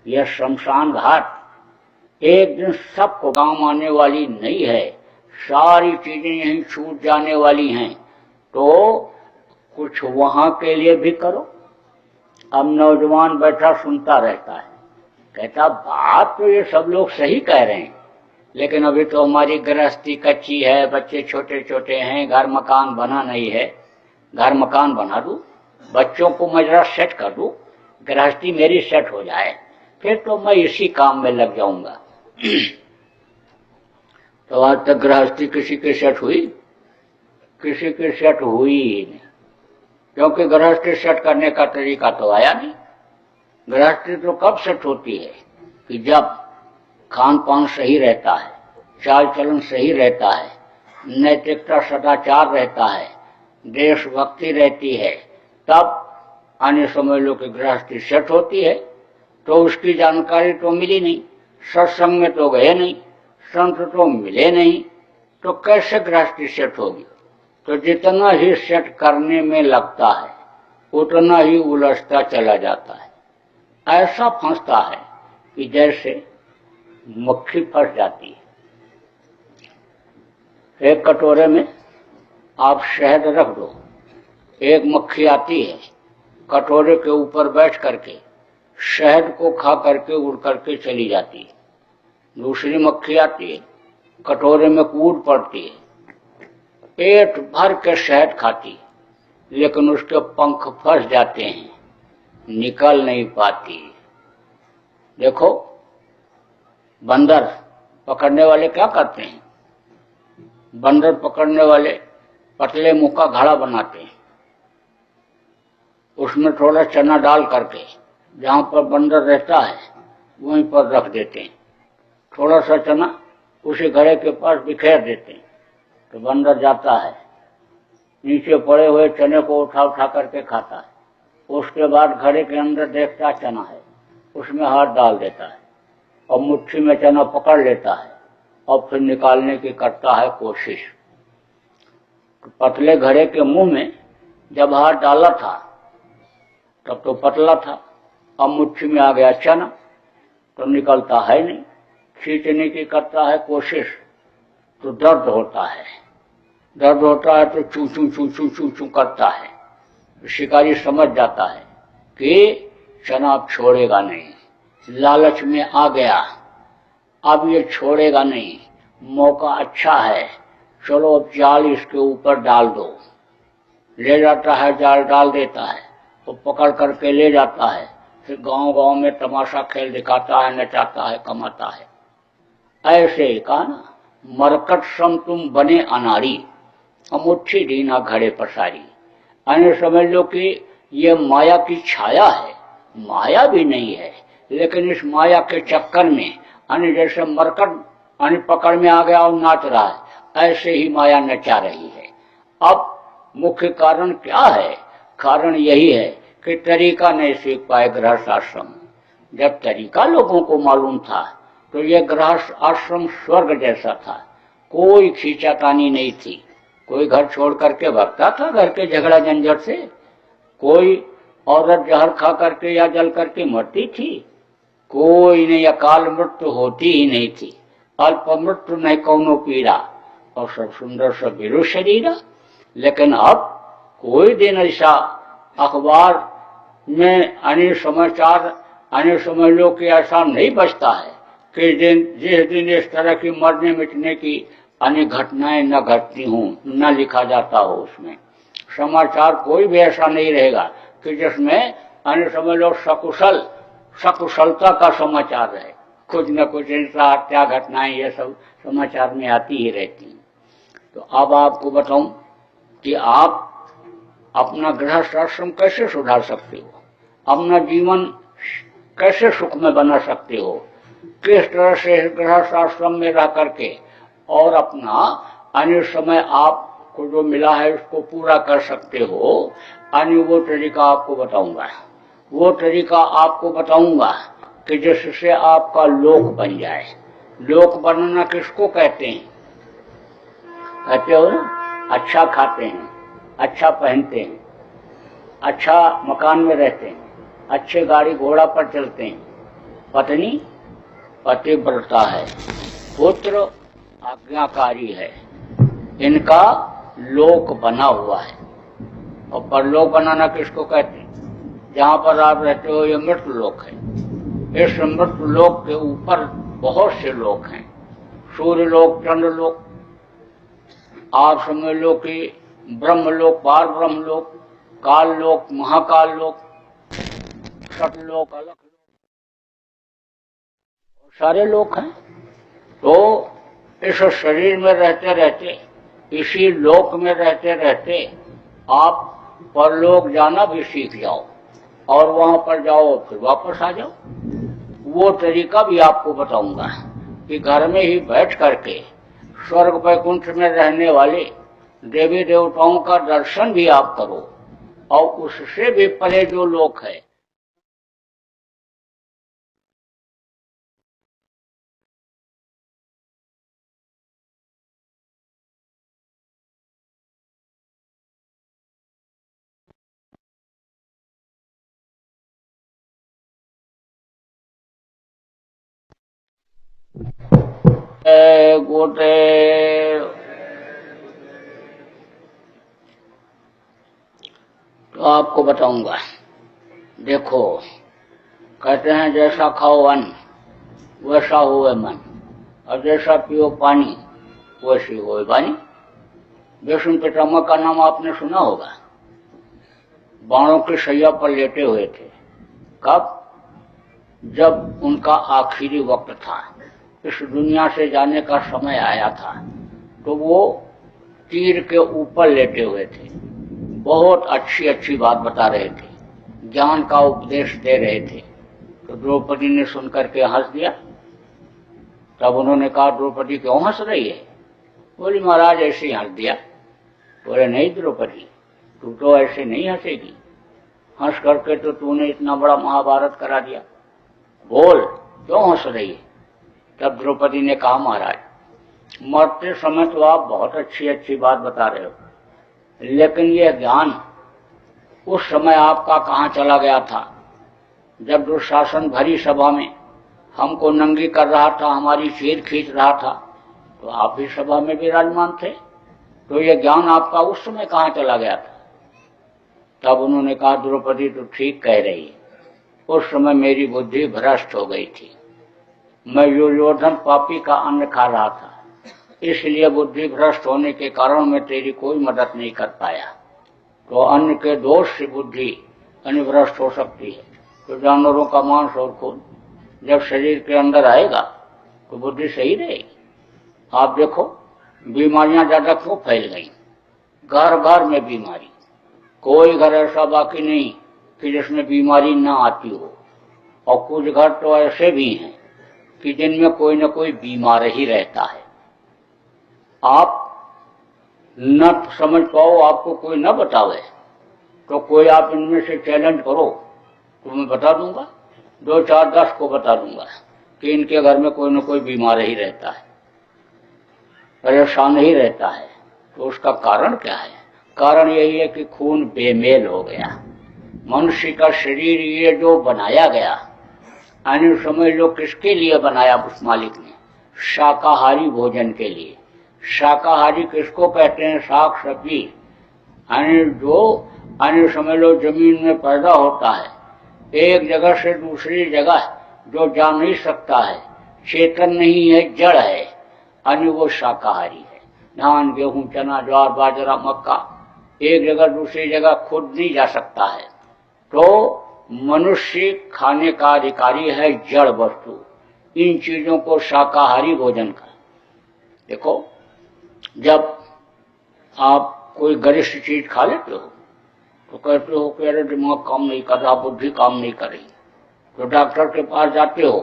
यह शमशान घाट एक दिन सबको काम आने वाली नहीं है, सारी चीजें यहीं छूट जाने वाली हैं, तो कुछ वहां के लिए भी करो। अब नौजवान बैठा सुनता रहता है, कहता बात तो ये सब लोग सही कह रहे हैं, लेकिन अभी तो हमारी गृहस्थी कच्ची है, बच्चे छोटे छोटे हैं, घर मकान बना नहीं है। घर मकान बना दूं, बच्चों को मैं जरा सेट कर दूं, गृहस्थी मेरी सेट हो जाए, फिर तो मैं इसी काम में लग जाऊंगा। तो आज तक गृहस्थी किसी की सेट हुई? किसी की सेट हुई ही नहीं, क्योंकि गृहस्थी सेट करने का तरीका तो आया नहीं। गृहस्थी तो कब सेट होती है कि जब खान पान सही रहता है, चाल चलन सही रहता है, नैतिकता सदाचार रहता है, देशभक्ति रहती है, तब आने समय लोग की गृहस्थी सेट होती है। तो उसकी जानकारी तो मिली नहीं, सत्संग में तो गए नहीं, संत तो मिले नहीं, तो कैसे गृहस्थी सेट होगी? तो जितना ही सेट करने में लगता है उतना ही उलझता चला जाता है। ऐसा फंसता है कि जैसे मक्खी फंस जाती है। एक कटोरे में आप शहद रख दो, एक मक्खी आती है, कटोरे के ऊपर बैठ करके शहद को खा करके उड़ करके चली जाती है। दूसरी मक्खी आती है, कटोरे में कूद पड़ती है, पेट भर के शहद खाती है, लेकिन उसके पंख फंस जाते हैं, निकल नहीं पाती। देखो, बंदर पकड़ने वाले क्या करते हैं? बंदर पकड़ने वाले पतले मुंह का घड़ा बनाते हैं, उसमें थोड़ा चना डाल करके जहां पर बंदर रहता है वहीं पर रख देते हैं। थोड़ा सा चना उसी घड़े के पास बिखेर देते हैं, तो बंदर जाता है, नीचे पड़े हुए चने को उठा करके खाता है। उसके बाद घड़े के अंदर देखता चना है, उसमें हाथ डाल देता है और मुट्ठी में चना पकड़ लेता है और फिर निकालने की करता है कोशिश। तो पतले घड़े के मुंह में जब हाथ डाला था तब तो पतला था, अब मुट्ठी में आ गया चना, तो निकलता है नहीं, खींचने की करता है कोशिश, तो दर्द होता है। दर्द होता है तो चू चू चू चू चू चू करता है। शिकारी समझ जाता है कि चना अब छोड़ेगा नहीं, लालच में आ गया, अब ये छोड़ेगा नहीं, मौका अच्छा है, चलो अब जाल इसके ऊपर डाल दो। ले जाता है, जाल डाल देता है, तो पकड़ करके ले जाता है, फिर गांव गांव में तमाशा खेल दिखाता है, नचाता है, कमाता है। ऐसे ही कहा ना, मरकट सम तुम बने अनाड़ी, मुट्ठी दीना घड़े पसारी। अन्य समझ लो कि ये माया की छाया है, माया भी नहीं है, लेकिन इस माया के चक्कर में अन्य जैसे मरकट अन्य पकड़ में आ गया और नाच रहा है, ऐसे ही माया नचा रही है। अब मुख्य कारण क्या है? कारण यही है कि तरीका नहीं सीख पाए गृहस्थ आश्रम। जब तरीका लोगों को मालूम था तो ये गृहस्थ आश्रम स्वर्ग जैसा था, कोई खींचातानी नहीं थी, कोई घर छोड़ करके भागता था घर के झगड़ा झंझट से, कोई औरत जहर खा करके या जल करके मरती थी, कोई नहीं, अकाल मृत्यु होती ही नहीं थी। अल्प मृत्यु नहीं कौनो पीड़ा, और सब सुंदर सब बिरु शरीरा। लेकिन अब कोई दिन ऐसा अखबार में अन्य समाचार अन्य समय लोग की ऐसा नहीं बचता है कि जिस दिन इस तरह की मरने मिटने की अन्य घटनाएं न घटती हूं, न लिखा जाता हो। उसमें समाचार कोई भी ऐसा नहीं रहेगा कि जिसमें अन्य समय लोग सकुशलता का समाचार रहे। कुछ न कुछ हिंसा हत्या घटनाएं ये सब समाचार में आती ही रहती हैं। तो अब आपको बताऊं कि आप अपना गृहस्थ आश्रम कैसे सुधार सकते हो, अपना जीवन कैसे सुख में बना सकते हो, किस तरह से गृहस्थ आश्रम में रह करके और अपना अन्य समय आपको जो मिला है उसको पूरा कर सकते हो। अन्य वो तरीका आपको बताऊंगा, वो तरीका आपको बताऊंगा कि जिससे आपका लोक बन जाए। लोक बनना किसको कहते हैं? कहते हो ना, अच्छा खाते हैं, अच्छा पहनते हैं, अच्छा मकान में रहते हैं, अच्छे गाड़ी घोड़ा पर चलते हैं, पत्नी पतिव्रता है, पुत्र आज्ञाकारी है, इनका लोक बना हुआ है। और परलोक बनाना किसको कहते हैं? जहां पर आप रहते हो ये मृत लोक है। इस मृत लोक के ऊपर बहुत से लोक हैं, सूर्य लोक, चंद्र लोक, आप समझ लो कि ब्रह्म लोक, पार ब्रह्म लोक, काल लोक, महाकाल लोक, सतलोक, अलख लोक, सारे लोक हैं। तो इस शरीर में रहते रहते, इसी लोक में रहते रहते आप परलोक जाना भी सीख जाओ और वहां पर जाओ फिर वापस आ जाओ। वो तरीका भी आपको बताऊंगा कि घर में ही बैठ करके स्वर्ग वैकुंठ में रहने वाले देवी देवताओं का दर्शन भी आप करो, और उससे भी परे जो लोक है गोटे तो आपको बताऊंगा। देखो, कहते हैं जैसा खाओ अन्न वैसा होवे मन, और जैसा पियो पानी वैसी होवे वाणी। विष्णु पितामह का नाम आपने सुना होगा। बाणों की शैया पर लेटे हुए थे। कब? जब उनका आखिरी वक्त था, इस दुनिया से जाने का समय आया था, तो वो तीर के ऊपर लेटे हुए थे। बहुत अच्छी अच्छी बात बता रहे थे, ज्ञान का उपदेश दे रहे थे। तो द्रौपदी ने सुनकर के हंस दिया। तब उन्होंने कहा, द्रौपदी क्यों हंस रही है? बोली, महाराज ऐसे ही हंस दिया। बोले, नहीं द्रौपदी, तू तो ऐसे नहीं हंसेगी, हंस करके तो तूने इतना बड़ा महाभारत करा दिया, बोल क्यों हंस रही है? तब द्रौपदी ने कहा, महाराज मरते समय तो आप बहुत अच्छी अच्छी बात बता रहे हो, लेकिन यह ज्ञान उस समय आपका कहाँ चला गया था जब दुशासन भरी सभा में हमको नंगी कर रहा था, हमारी चीर खींच रहा था, तो आप भी सभा में विराजमान थे। तो यह ज्ञान आपका उस समय कहाँ चला गया था? तब उन्होंने कहा, द्रौपदी तो ठीक कह रही है, उस समय मेरी बुद्धि भ्रष्ट हो गई थी। मैं दुर्योधन पापी का अन्न खा रहा था, इसलिए बुद्धि भ्रष्ट होने के कारण मैं तेरी कोई मदद नहीं कर पाया। तो अन्न के दोष से बुद्धि अनिभ्रष्ट हो सकती है। तो जानवरों का मांस और खून जब शरीर के अंदर आएगा तो बुद्धि सही रहेगी। आप देखो, बीमारियां ज्यादा क्यों फैल गई? घर घर में बीमारी, कोई घर ऐसा बाकी नहीं कि जिसमें बीमारी ना आती हो। और कुछ घर तो ऐसे भी हैं कि जिनमें कोई न कोई बीमार ही रहता है। आप न समझ पाओ, आपको कोई न बतावे, तो कोई आप इनमें से चैलेंज करो तो मैं बता दूंगा, 2, 4, 10 को बता दूंगा कि इनके घर में कोई न कोई बीमार ही रहता है, परेशान ही रहता है। तो उसका कारण क्या है? कारण यही है कि खून बेमेल हो गया। मनुष्य का शरीर ये जो बनाया गया यानी समझ लो किसके लिए बनाया उस मालिक ने, शाकाहारी भोजन के लिए। शाकाहारी किसको कहते हैं? शाक सब्जी, यानी जो यानी समझ लो जमीन में पैदा होता है, एक जगह से दूसरी जगह जो जा नहीं सकता है, चेतन नहीं है, जड़ है, यानी वो शाकाहारी है। धान, गेहूं, चना, ज्वार, बाजरा, मक्का एक जगह दूसरी जगह खुद नहीं जा सकता है, तो मनुष्य खाने का अधिकारी है, जड़ वस्तु। इन चीजों को शाकाहारी भोजन का। देखो, जब आप कोई गरिष्ठ चीज खा लेते हो तो कहते हो कि अरे दिमाग काम नहीं कर रहा, बुद्धि काम नहीं कर रही, तो डॉक्टर के पास जाते हो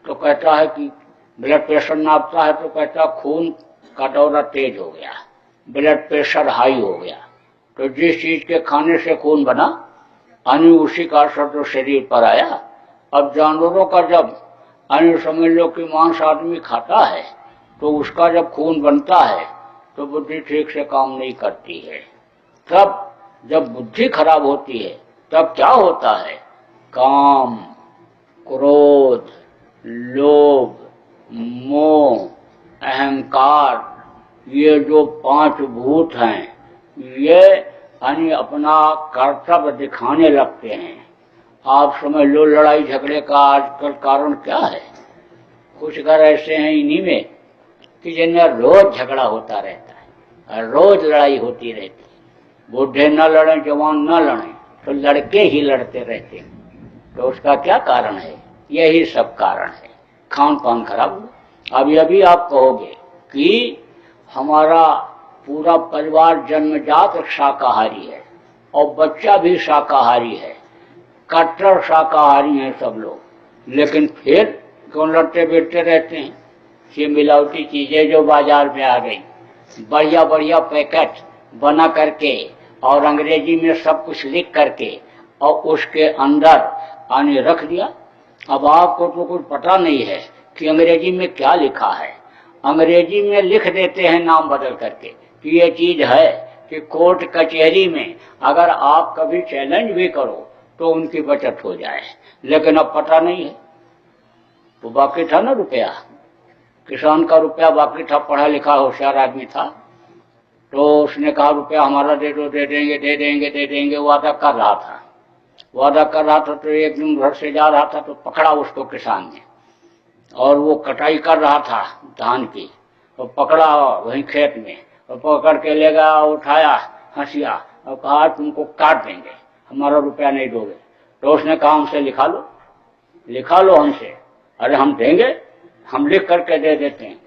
तो कहता है कि ब्लड प्रेशर नापता है तो कहता खून का दौरा तेज हो गया, ब्लड प्रेशर हाई हो गया। तो जिस चीज के खाने से खून बना, यानी उसी का असर तो शरीर पर आया। अब जानवरों का जब यानी समझ लो कि मांस आदमी खाता है तो उसका जब खून बनता है तो बुद्धि ठीक से काम नहीं करती है। तब जब बुद्धि खराब होती है तब क्या होता है? काम, क्रोध, लोभ, मोह, अहंकार, ये जो 5 भूत हैं, ये यानी अपना कर्तव्य दिखाने लगते हैं। आप समझ लो लड़ाई झगड़े का आजकल कारण क्या है? कुछ घर ऐसे हैं इन्हीं में कि जिनमें रोज झगड़ा होता रहता है, रोज लड़ाई होती रहती है। बूढ़े न लड़े, जवान न लड़े, तो लड़के ही लड़ते रहते हैं। तो उसका क्या कारण है? यही सब कारण है, खान पान खराब हुआ। अभी आप कहोगे कि हमारा पूरा परिवार जन्मजात शाकाहारी है और बच्चा भी शाकाहारी है, कट्टर शाकाहारी हैं सब लोग, लेकिन फिर क्यों लड़ते बैठते रहते हैं? ये मिलावटी चीजें जो बाजार में आ गई, बढ़िया बढ़िया पैकेट बना करके और अंग्रेजी में सब कुछ लिख करके और उसके अंदर आने रख दिया। अब आपको तो कुछ पता नहीं है कि अंग्रेजी में क्या लिखा है। अंग्रेजी में लिख देते हैं नाम बदल करके कि ये चीज है कि कोर्ट कचहरी में अगर आप कभी चैलेंज भी करो तो उनकी बचत हो जाए, लेकिन अब पता नहीं है। तो बाकी था ना रुपया, किसान का रुपया बाकी था, पढ़ा लिखा होशियार आदमी था, तो उसने कहा रुपया हमारा दे दो, दे देंगे दे देंगे दे देंगे, वादा कर रहा था। तो एक दिन घर से जा रहा था तो पकड़ा उसको किसान ने, और वो कटाई कर रहा था धान की, तो पकड़ा वहीं खेत में और पकड़ के ले गया, उठाया, हंसिया और कहा तुमको काट देंगे, हमारा रुपया नहीं दोगे। तो उसने कहा हमसे लिखा लो हमसे। अरे हम देंगे, हम लिख करके दे देते हैं।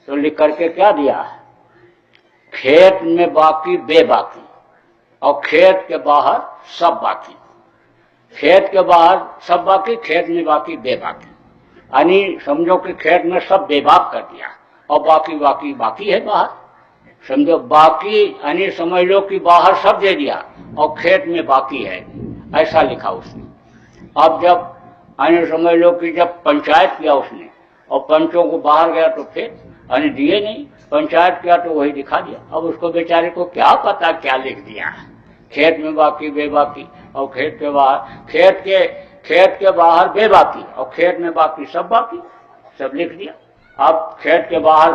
तो लिख करके क्या दिया? खेत में बाकी बेबाकी और खेत के बाहर सब बाकी। खेत के बाहर सब बाकी, खेत में बाकी बेबाकी, यानी समझो कि खेत में सब बेबाक कर दिया और बाकी है बाहर। समझो बाकी यानी समझ लो कि बाहर सब दे दिया और खेत में बाकी है, ऐसा लिखा उसने। अब जब यानी समझ लो कि जब पंचायत किया उसने और पंचों को बाहर गया तो फिर यानी दिए नहीं, पंचायत किया तो वही दिखा दिया। अब उसको बेचारे को क्या पता क्या लिख दिया, खेत में बाकी बेबाकी और खेत के बाहर बेबाकी और खेत में बाकी, सब लिख दिया। अब खेत के बाहर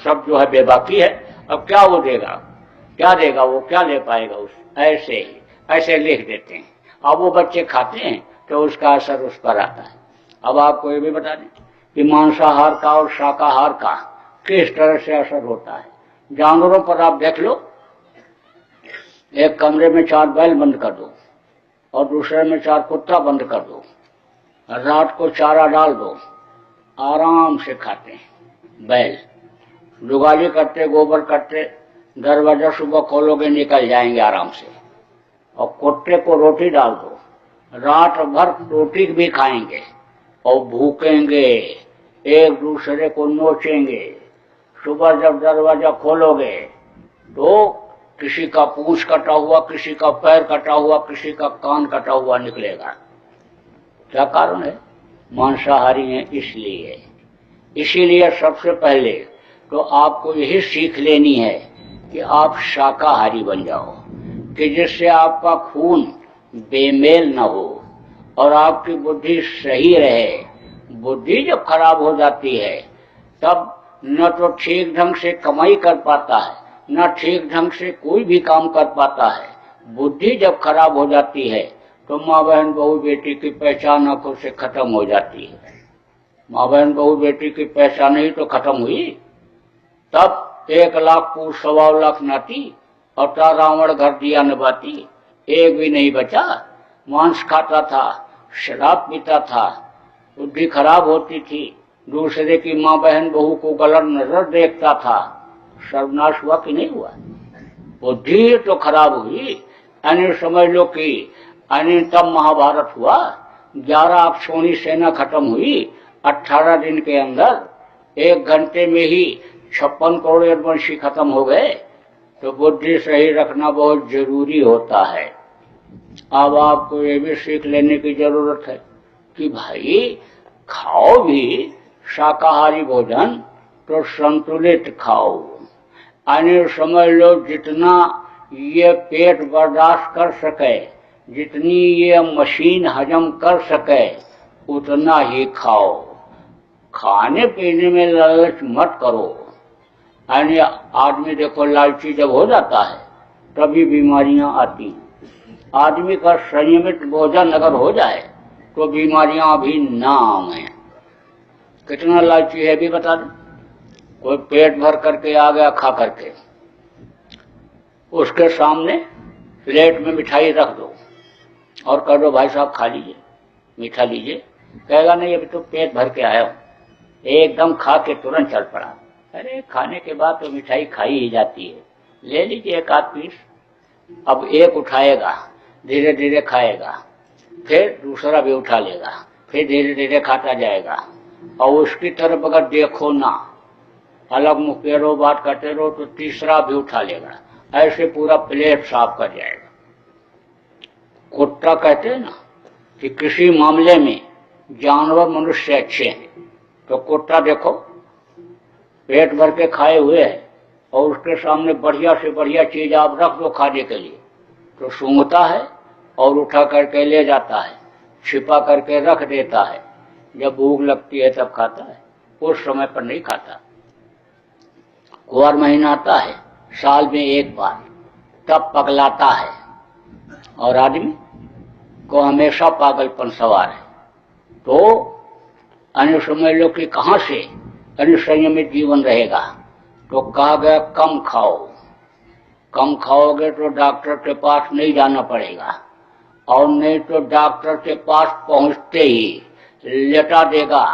सब जो है बेबाकी है, अब क्या वो देगा, क्या देगा वो, क्या ले पाएगा उस, ऐसे लिख देते हैं। अब वो बच्चे खाते हैं तो उसका असर उस पर आता है। अब आपको ये भी बता दें कि मांसाहार का और शाकाहार का किस तरह से असर होता है। जानवरों पर आप देख लो, एक कमरे में 4 बैल बंद कर दो और दूसरे में 4 कुत्ता बंद कर दो, रात को चारा डाल दो, आराम से खाते हैं बैल, जुगाली करते, गोबर करते, दरवाजा सुबह खोलोगे निकल जाएंगे आराम से। और कुत्ते को रोटी डाल दो, रात भर रोटी भी खाएंगे और भूखेंगे, एक दूसरे को नोचेंगे। सुबह जब दरवाजा खोलोगे तो किसी का पूंछ कटा हुआ, किसी का पैर कटा हुआ, किसी का कान कटा हुआ निकलेगा। क्या कारण है? मांसाहारी हैं इसीलिए सबसे पहले तो आपको यही सीख लेनी है कि आप शाकाहारी बन जाओ, कि जिससे आपका खून बेमेल न हो और आपकी बुद्धि सही रहे। बुद्धि जब खराब हो जाती है तब न तो ठीक ढंग से कमाई कर पाता है, न ठीक ढंग से कोई भी काम कर पाता है। बुद्धि जब खराब हो जाती है तो माँ बहन बहू बेटी की पहचान आंखों से खत्म हो जाती है। माँ बहन बहू बेटी की पहचान ही तो खत्म हुई। तब 1 लाख पूर 1.25 लाख नाती और रावण घर दिया नबाती, एक भी नहीं बचा। मांस खाता था, शराब पीता था, बुद्धि खराब होती थी, दूसरे की माँ बहन बहू को गलत नजर देखता था। सर्वनाश हुआ कि नहीं हुआ? बुद्धि तो खराब हुई। यानी समझ लो कि यानी तब महाभारत हुआ, 11 अक्षौणी सेना खत्म हुई 18 दिन के अंदर। 1 घंटे में ही 56 करोड़ यदुवंशी खत्म हो गए। तो बुद्धि सही रखना बहुत जरूरी होता है। अब आपको ये भी सीख लेने की जरूरत है कि भाई खाओ भी शाकाहारी भोजन तो संतुलित खाओ। यानी समझ लो जितना ये पेट बर्दाश्त कर सके, जितनी ये मशीन हजम कर सके, उतना ही खाओ। खाने पीने में लालच मत करो। यानी आदमी देखो लालची जब हो जाता है तभी बीमारियां आती हैं। आदमी का संयमित भोजन अगर हो जाए तो बीमारियां भी ना आए। कितना लालची है भी बता दें। कोई पेट भर करके आ गया खा करके, उसके सामने प्लेट में मिठाई रख दो और कह दो भाई साहब खा लीजिए, मीठा लीजिए। कहेगा नहीं अभी तो पेट भर के आया हूं। एकदम खा के तुरंत चल पड़ा। अरे खाने के बाद तो मिठाई खाई ही जाती है, ले लीजिए 1 आध पीस। अब एक उठाएगा, धीरे धीरे खाएगा, फिर दूसरा भी उठा लेगा, फिर धीरे धीरे खाता जाएगा। और उसकी तरफ अगर देखो ना, अलग मुख पे रहो, बात करते रहो, तो तीसरा भी उठा लेगा। ऐसे पूरा प्लेट साफ कर जाएगा। कुत्ता कहते हैं ना कि किसी मामले में जानवर मनुष्य अच्छे हैं, तो कुत्ता देखो पेट भर के खाए हुए है और उसके सामने बढ़िया से बढ़िया चीज आप रख दो खाने के लिए तो सूंघता है और उठा करके ले जाता है, छिपा करके रख देता है। जब भूख लगती है तब खाता है, उस समय पर नहीं खाता। कुंवर महीना आता है साल में 1 बार, तब पगलाता है और आदमी को हमेशा पागलपन सवार है। तो अन्य समझ लो कि कहां से अनुसंयमित जीवन रहेगा। तो कहा गया कम खाओ। कम खाओगे तो डॉक्टर के पास नहीं जाना पड़ेगा, और नहीं तो डॉक्टर के पास पहुंचते ही लेटा देगा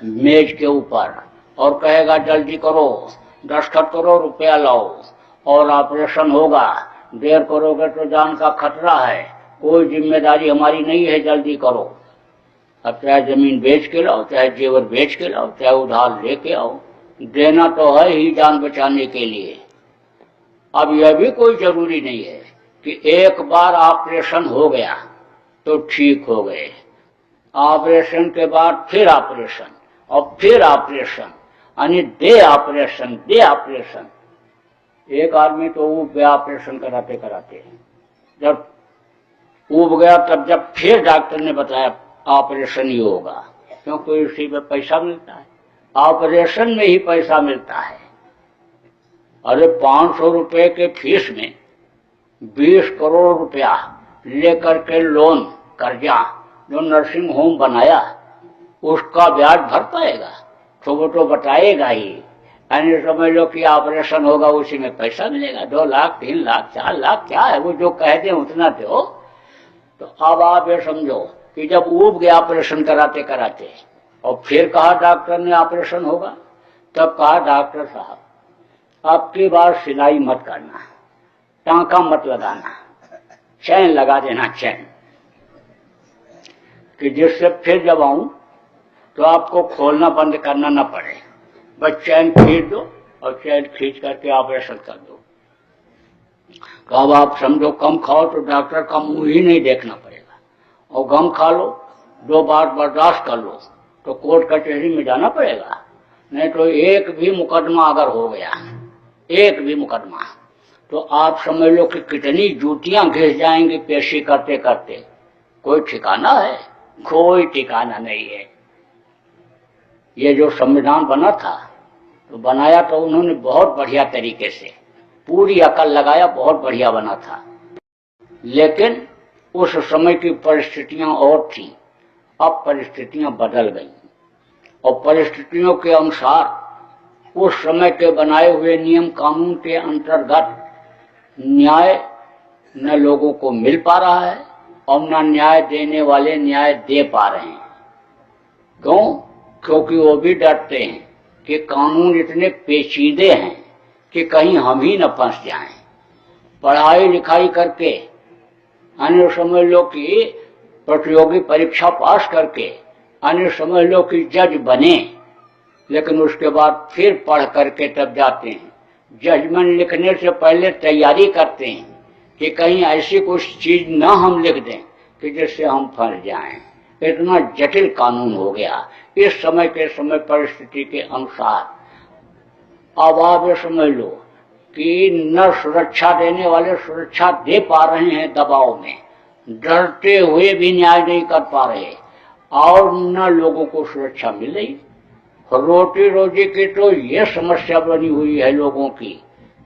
मेज के ऊपर और कहेगा जल्दी करो, दस्तखत करो, रुपया लाओ और ऑपरेशन होगा। देर करोगे तो जान का खतरा है, कोई जिम्मेदारी हमारी नहीं है, जल्दी करो। अब चाहे जमीन बेच के लाओ, चाहे जेवर बेच के लाओ, चाहे उधार लेके आओ, देना तो है ही जान बचाने के लिए। अब यह भी कोई जरूरी नहीं है कि एक बार ऑपरेशन हो गया तो ठीक हो गए। ऑपरेशन के बाद फिर ऑपरेशन और फिर ऑपरेशन, यानी दे ऑपरेशन। एक आदमी तो ऊब गया ऑपरेशन कराते कराते, जब ऊब गया तब जब फिर डॉक्टर ने बताया ऑपरेशन ही होगा, क्योंकि इसी में पैसा मिलता है, ऑपरेशन में ही पैसा मिलता है। अरे 500 रुपए के फीस में 20 करोड़ रुपया लेकर के लोन कर्जा जो नर्सिंग होम बनाया उसका ब्याज भर पाएगा? तो वो तो बताएगा ही। यानी समझ लो कि ऑपरेशन होगा उसी में पैसा मिलेगा, 2 लाख 3 लाख 4 लाख, क्या है वो जो कह दे उतना दो। तो अब आप ये समझो कि जब ऊब गया ऑपरेशन कराते कराते और फिर कहा डॉक्टर ने ऑपरेशन होगा, तब कहा डॉक्टर साहब अब की बार सिलाई मत करना, टांका मत लगाना, चैन लगा देना, चैन, कि जिससे फिर जब आऊं तो आपको खोलना बंद करना ना पड़े, बस चैन खींच दो और चैन खींच करके ऑपरेशन कर दो। तो अब आप समझो कम खाओ तो डॉक्टर का मुंह ही नहीं देखना पड़ेगा, और कम खा लो, 2 बार बर्दाश्त कर लो तो कोर्ट कचहरी में जाना पड़ेगा। नहीं तो एक भी मुकदमा अगर हो गया, एक भी मुकदमा, तो आप समझ लो कि कितनी जूतियां घिस जाएंगी पेशी करते करते। कोई ठिकाना है? कोई ठिकाना नहीं है। ये जो संविधान बना था, तो बनाया तो उन्होंने बहुत बढ़िया तरीके से, पूरी अकल लगाया, बहुत बढ़िया बना था। लेकिन उस समय की परिस्थितियां और थी, अब परिस्थितियां बदल गई और परिस्थितियों के अनुसार उस समय के बनाए हुए नियम कानून के अंतर्गत न्याय न लोगों को मिल पा रहा है और न न्याय देने वाले न्याय दे पा रहे हैं। क्यों? क्योंकि वो भी डरते हैं कि कानून इतने पेचीदे हैं कि कहीं हम ही न फंस जाएं। पढ़ाई लिखाई करके अन्य समझ लो कि प्रतियोगी परीक्षा पास करके अन्य समझ लो कि जज बने, लेकिन उसके बाद फिर पढ़ करके तब जाते हैं। जजमेंट लिखने से पहले तैयारी करते हैं कि कहीं ऐसी कुछ चीज ना हम लिख दें कि जिससे हम फंस जाएं। इतना जटिल कानून हो गया इस समय के समय परिस्थिति के अनुसार। अब आप ये समझ लो कि न सुरक्षा देने वाले सुरक्षा दे पा रहे हैं, दबाव में डरते हुए भी न्याय नहीं कर पा रहे, और न लोगों को सुरक्षा मिल रही। रोटी रोजी की तो ये समस्या बनी हुई है लोगों की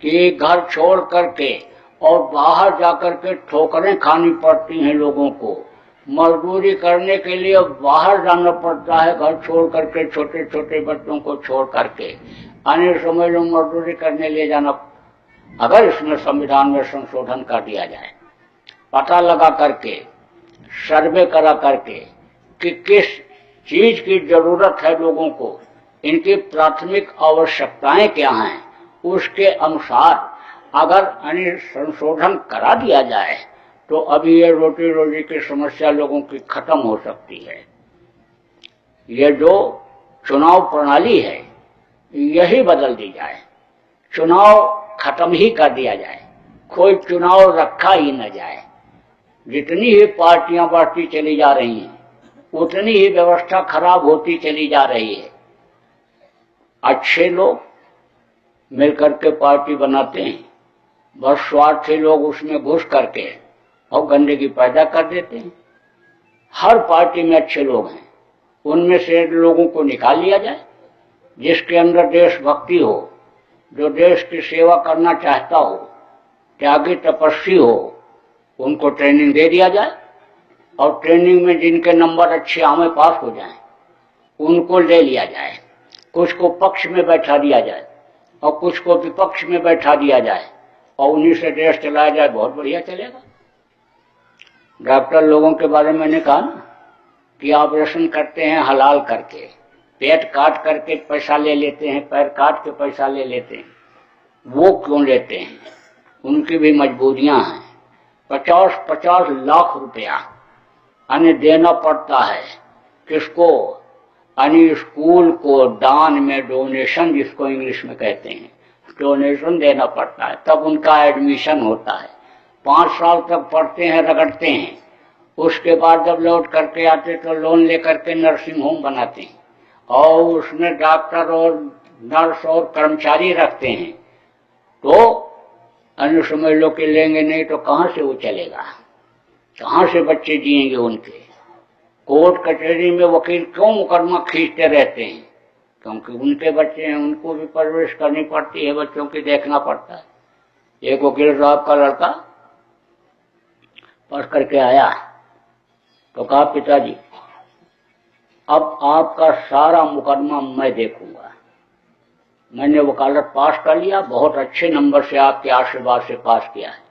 कि घर छोड़ करके और बाहर जाकर के ठोकरें खानी पड़ती हैं लोगों को। मजदूरी करने के लिए बाहर जाना पड़ता है, घर छोड़ करके, छोटे छोटे बच्चों को छोड़ करके अन्य समय लोग मजदूरी करने ले जाना। अगर इसमें संविधान में संशोधन कर दिया जाए, पता लगा करके, सर्वे करा करके कि किस चीज की जरूरत है लोगों को, इनकी प्राथमिक आवश्यकताएं क्या हैं, उसके अनुसार अगर अन्य संशोधन करा दिया जाए तो अभी ये रोटी रोजी की समस्या लोगों की खत्म हो सकती है। ये जो चुनाव प्रणाली है यही बदल दी जाए, चुनाव खत्म ही कर दिया जाए, कोई चुनाव रखा ही न जाए। जितनी ही पार्टियां बढ़ती चली जा रही हैं उतनी ही व्यवस्था खराब होती चली जा रही है। अच्छे लोग मिलकर के पार्टी बनाते हैं, बस स्वार्थी लोग उसमें घुस करके और गंदगी पैदा कर देते हैं। हर पार्टी में अच्छे लोग हैं, उनमें से लोगों को निकाल लिया जाए। जिसके अंदर देशभक्ति हो, जो देश की सेवा करना चाहता हो, त्यागी तपस्वी हो, उनको ट्रेनिंग दे दिया जाए और ट्रेनिंग में जिनके नंबर अच्छे आमे पास हो जाएं उनको ले लिया जाए। कुछ को पक्ष में बैठा दिया जाए और कुछ को विपक्ष में बैठा दिया जाए और उन्हीं से देश चलाया जाए, बहुत बढ़िया चलेगा। डॉक्टर लोगों के बारे में मैंने कहा ना कि ऑपरेशन करते हैं हलाल करके, पेट काट करके पैसा ले लेते हैं, पैर काट के पैसा ले लेते हैं। वो क्यों लेते हैं? उनकी भी मजबूरियां हैं। 50-50 लाख रुपया अन्य देना पड़ता है। किसको? अन्य स्कूल को दान में, डोनेशन जिसको इंग्लिश में कहते हैं, डोनेशन देना पड़ता है, तब उनका एडमिशन होता है। 5 साल तक पढ़ते हैं, रगड़ते हैं, उसके बाद जब लौट करके आते तो लोन लेकर के नर्सिंग होम बनाते हैं और उसमें डॉक्टर और नर्स और कर्मचारी रखते हैं। तो अन्य समझ लो कि लेंगे नहीं तो कहां से वो चलेगा, कहां से बच्चे जिएंगे उनके। कोर्ट कचहरी में वकील क्यों मुकदमा खींचते रहते हैं? क्योंकि उनके बच्चे हैं, उनको भी परवरिश करनी पड़ती है, बच्चों की देखना पड़ता है। एक वकील साहब का लड़का पढ़ करके आया तो कहा, पिताजी अब आपका सारा मुकदमा मैं देखूंगा। मैंने वकालत पास कर लिया, बहुत अच्छे नंबर से आपके आशीर्वाद से पास किया है।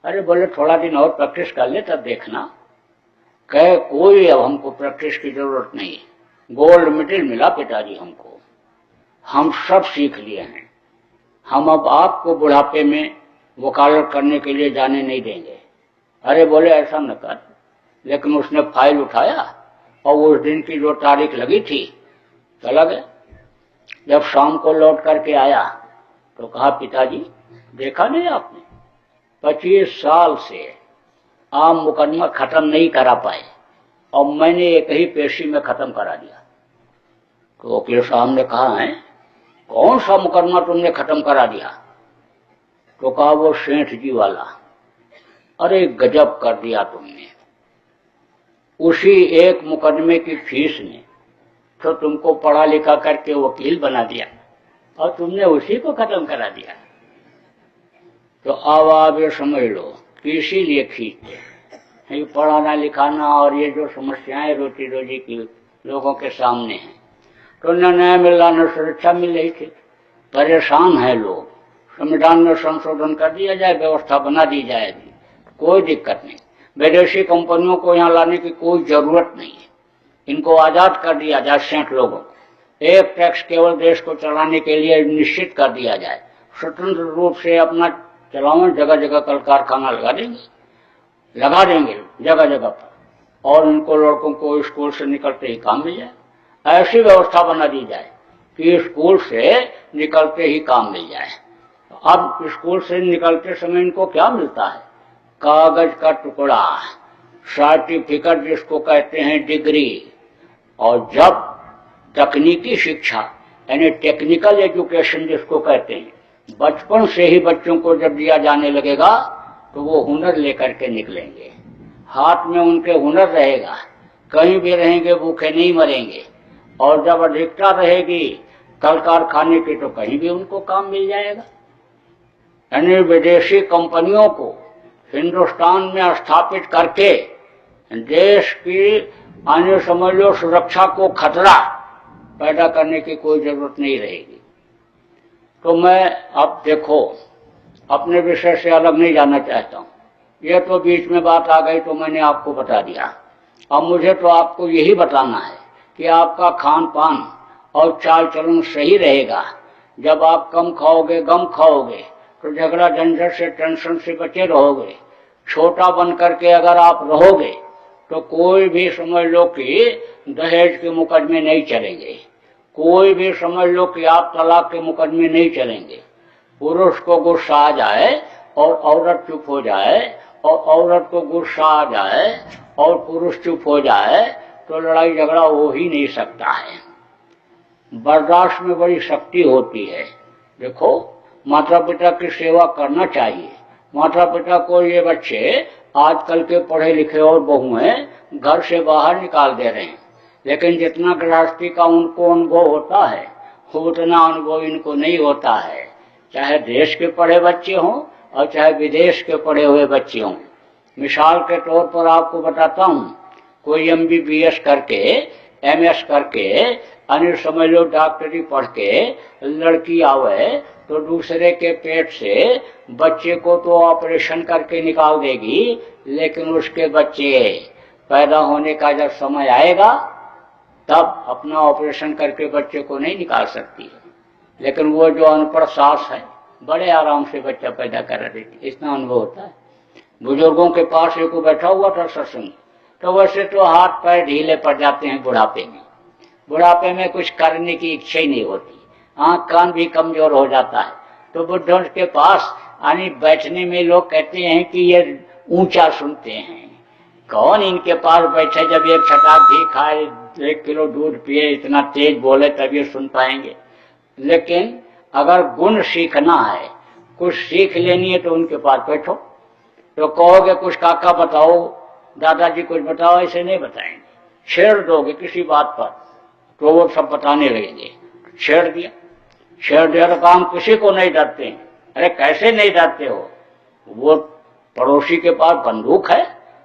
अरे बोले थोड़ा दिन और प्रैक्टिस कर ले तब देखना। कहे कोई अब हमको प्रैक्टिस की जरूरत नहीं, गोल्ड मेडल मिला पिताजी हमको, हम सब सीख लिए हैं, हम अब आपको बुढ़ापे में वकालत करने के लिए जाने नहीं देंगे। अरे बोले ऐसा न कर। लेकिन उसने फाइल उठाया और उस दिन की जो तारीख लगी थी चला गया। जब शाम को लौट करके आया तो कहा, पिताजी देखा नहीं आपने, 25 साल से आप मुकदमा खत्म नहीं करा पाए और मैंने एक ही पेशी में खत्म करा दिया। तो वकील साहब ने कहा, है कौन सा मुकदमा तुमने खत्म करा दिया? तो कहा, वो सेठ जी वाला। अरे गजब कर दिया तुमने, उसी एक मुकदमे की फीस ने तो तुमको पढ़ा लिखा करके वकील बना दिया और तुमने उसी को खत्म करा दिया। तो अब आप ये समझ लो कि इसीलिए खींचते ये पढ़ाना लिखाना और ये जो समस्याएं रोटी रोजी की लोगों के सामने हैं। तो न न्याय मिल रहा न सुरक्षा मिल रही थी, परेशान है लोग। संविधान में संशोधन कर दिया जाए, व्यवस्था बना दी जाएगी, कोई दिक्कत नहीं। विदेशी कंपनियों को यहाँ लाने की कोई जरूरत नहीं है, इनको आजाद कर दिया जाए। 60 लोगों को एक टैक्स केवल देश को चलाने के लिए निश्चित कर दिया जाए, स्वतंत्र रूप से अपना चलाओ। जगह जगह कल कारखाना लगा देंगे जगह जगह पर, और उनको लड़कों को स्कूल से निकलते ही काम मिल जाए। ऐसी व्यवस्था बना दी जाए कि स्कूल से निकलते ही काम मिल जाए। अब स्कूल से निकलते समय इनको क्या मिलता है? कागज का टुकड़ा, सर्टिफिकेट जिसको कहते हैं, डिग्री। और जब तकनीकी शिक्षा यानी टेक्निकल एजुकेशन जिसको कहते हैं, बचपन से ही बच्चों को जब दिया जाने लगेगा तो वो हुनर लेकर के निकलेंगे। हाथ में उनके हुनर रहेगा, कहीं भी रहेंगे भूखे नहीं मरेंगे। और जब अधिकता रहेगी कल कारखाने की तो कहीं भी उनको काम मिल जाएगा। यानी विदेशी कंपनियों को हिंदुस्तान में स्थापित करके देश की आने समझ लो सुरक्षा को खतरा पैदा करने की कोई जरूरत नहीं रहेगी। तो मैं अब देखो अपने विषय से अलग नहीं जाना चाहता हूँ, ये तो बीच में बात आ गई तो मैंने आपको बता दिया। अब मुझे तो आपको यही बताना है कि आपका खान पान और चाल चलन सही रहेगा। जब आप कम खाओगे, गम खाओगे तो झगड़ा झंझट से, टेंशन से बचे रहोगे। छोटा बन करके अगर आप रहोगे तो कोई भी समझ लो कि दहेज के मुकदमे नहीं चलेंगे, कोई भी समझ लो कि आप तलाक के मुकदमे नहीं चलेंगे। पुरुष को गुस्सा आ जाए और औरत चुप हो जाए, और औरत को गुस्सा आ जाए और पुरुष चुप हो जाए तो लड़ाई झगड़ा हो ही नहीं सकता है। बर्दाश्त में बड़ी शक्ति होती है। देखो, माता पिता की सेवा करना चाहिए। माता पिता को ये बच्चे आजकल के पढ़े लिखे और बहुएं घर से बाहर निकाल दे रहे हैं, लेकिन जितना गृहस्थी का उनको अनुभव होता है उतना अनुभव इनको नहीं होता है। चाहे देश के पढ़े बच्चे हों और चाहे विदेश के पढ़े हुए बच्चे हों। मिसाल के तौर पर आपको बताता हूँ, कोई MBBS करके, MS करके, अन्य समझ लो डॉक्टरी पढ़ के लड़की आवे तो दूसरे के पेट से बच्चे को तो ऑपरेशन करके निकाल देगी, लेकिन उसके बच्चे पैदा होने का जब समय आएगा तब अपना ऑपरेशन करके बच्चे को नहीं निकाल सकती है। लेकिन वो जो अनपढ़ सास है बड़े आराम से बच्चा पैदा करा देती, इतना अनुभव होता है। बुजुर्गों के पास एक बैठा हुआ था सत्संग, तो वैसे तो हाथ पैर ढीले पड़ जाते हैं बुढ़ापे में। बुढ़ापे में कुछ करने की इच्छा ही नहीं होती, आंख कान भी कमजोर हो जाता है। तो बुढ़ों के पास यानी बैठने में लोग कहते हैं कि ये ऊंचा सुनते हैं। कौन इनके पास बैठे, जब एक छटाक घी खाए, 1 किलो दूध पिए, इतना तेज बोले तब ये सुन पाएंगे। लेकिन अगर गुण सीखना है, कुछ सीख लेनी है तो उनके पास बैठो। तो कहोगे कुछ काका बताओ, दादाजी कुछ बताओ, ऐसे नहीं बताएंगे। छेड़ दोगे किसी बात पर तो वो सब बताने लगेंगे। छेड़ दिया तो काम किसी को नहीं डरते हैं। अरे कैसे नहीं डरते हो? वो पड़ोसी के पास बंदूक है,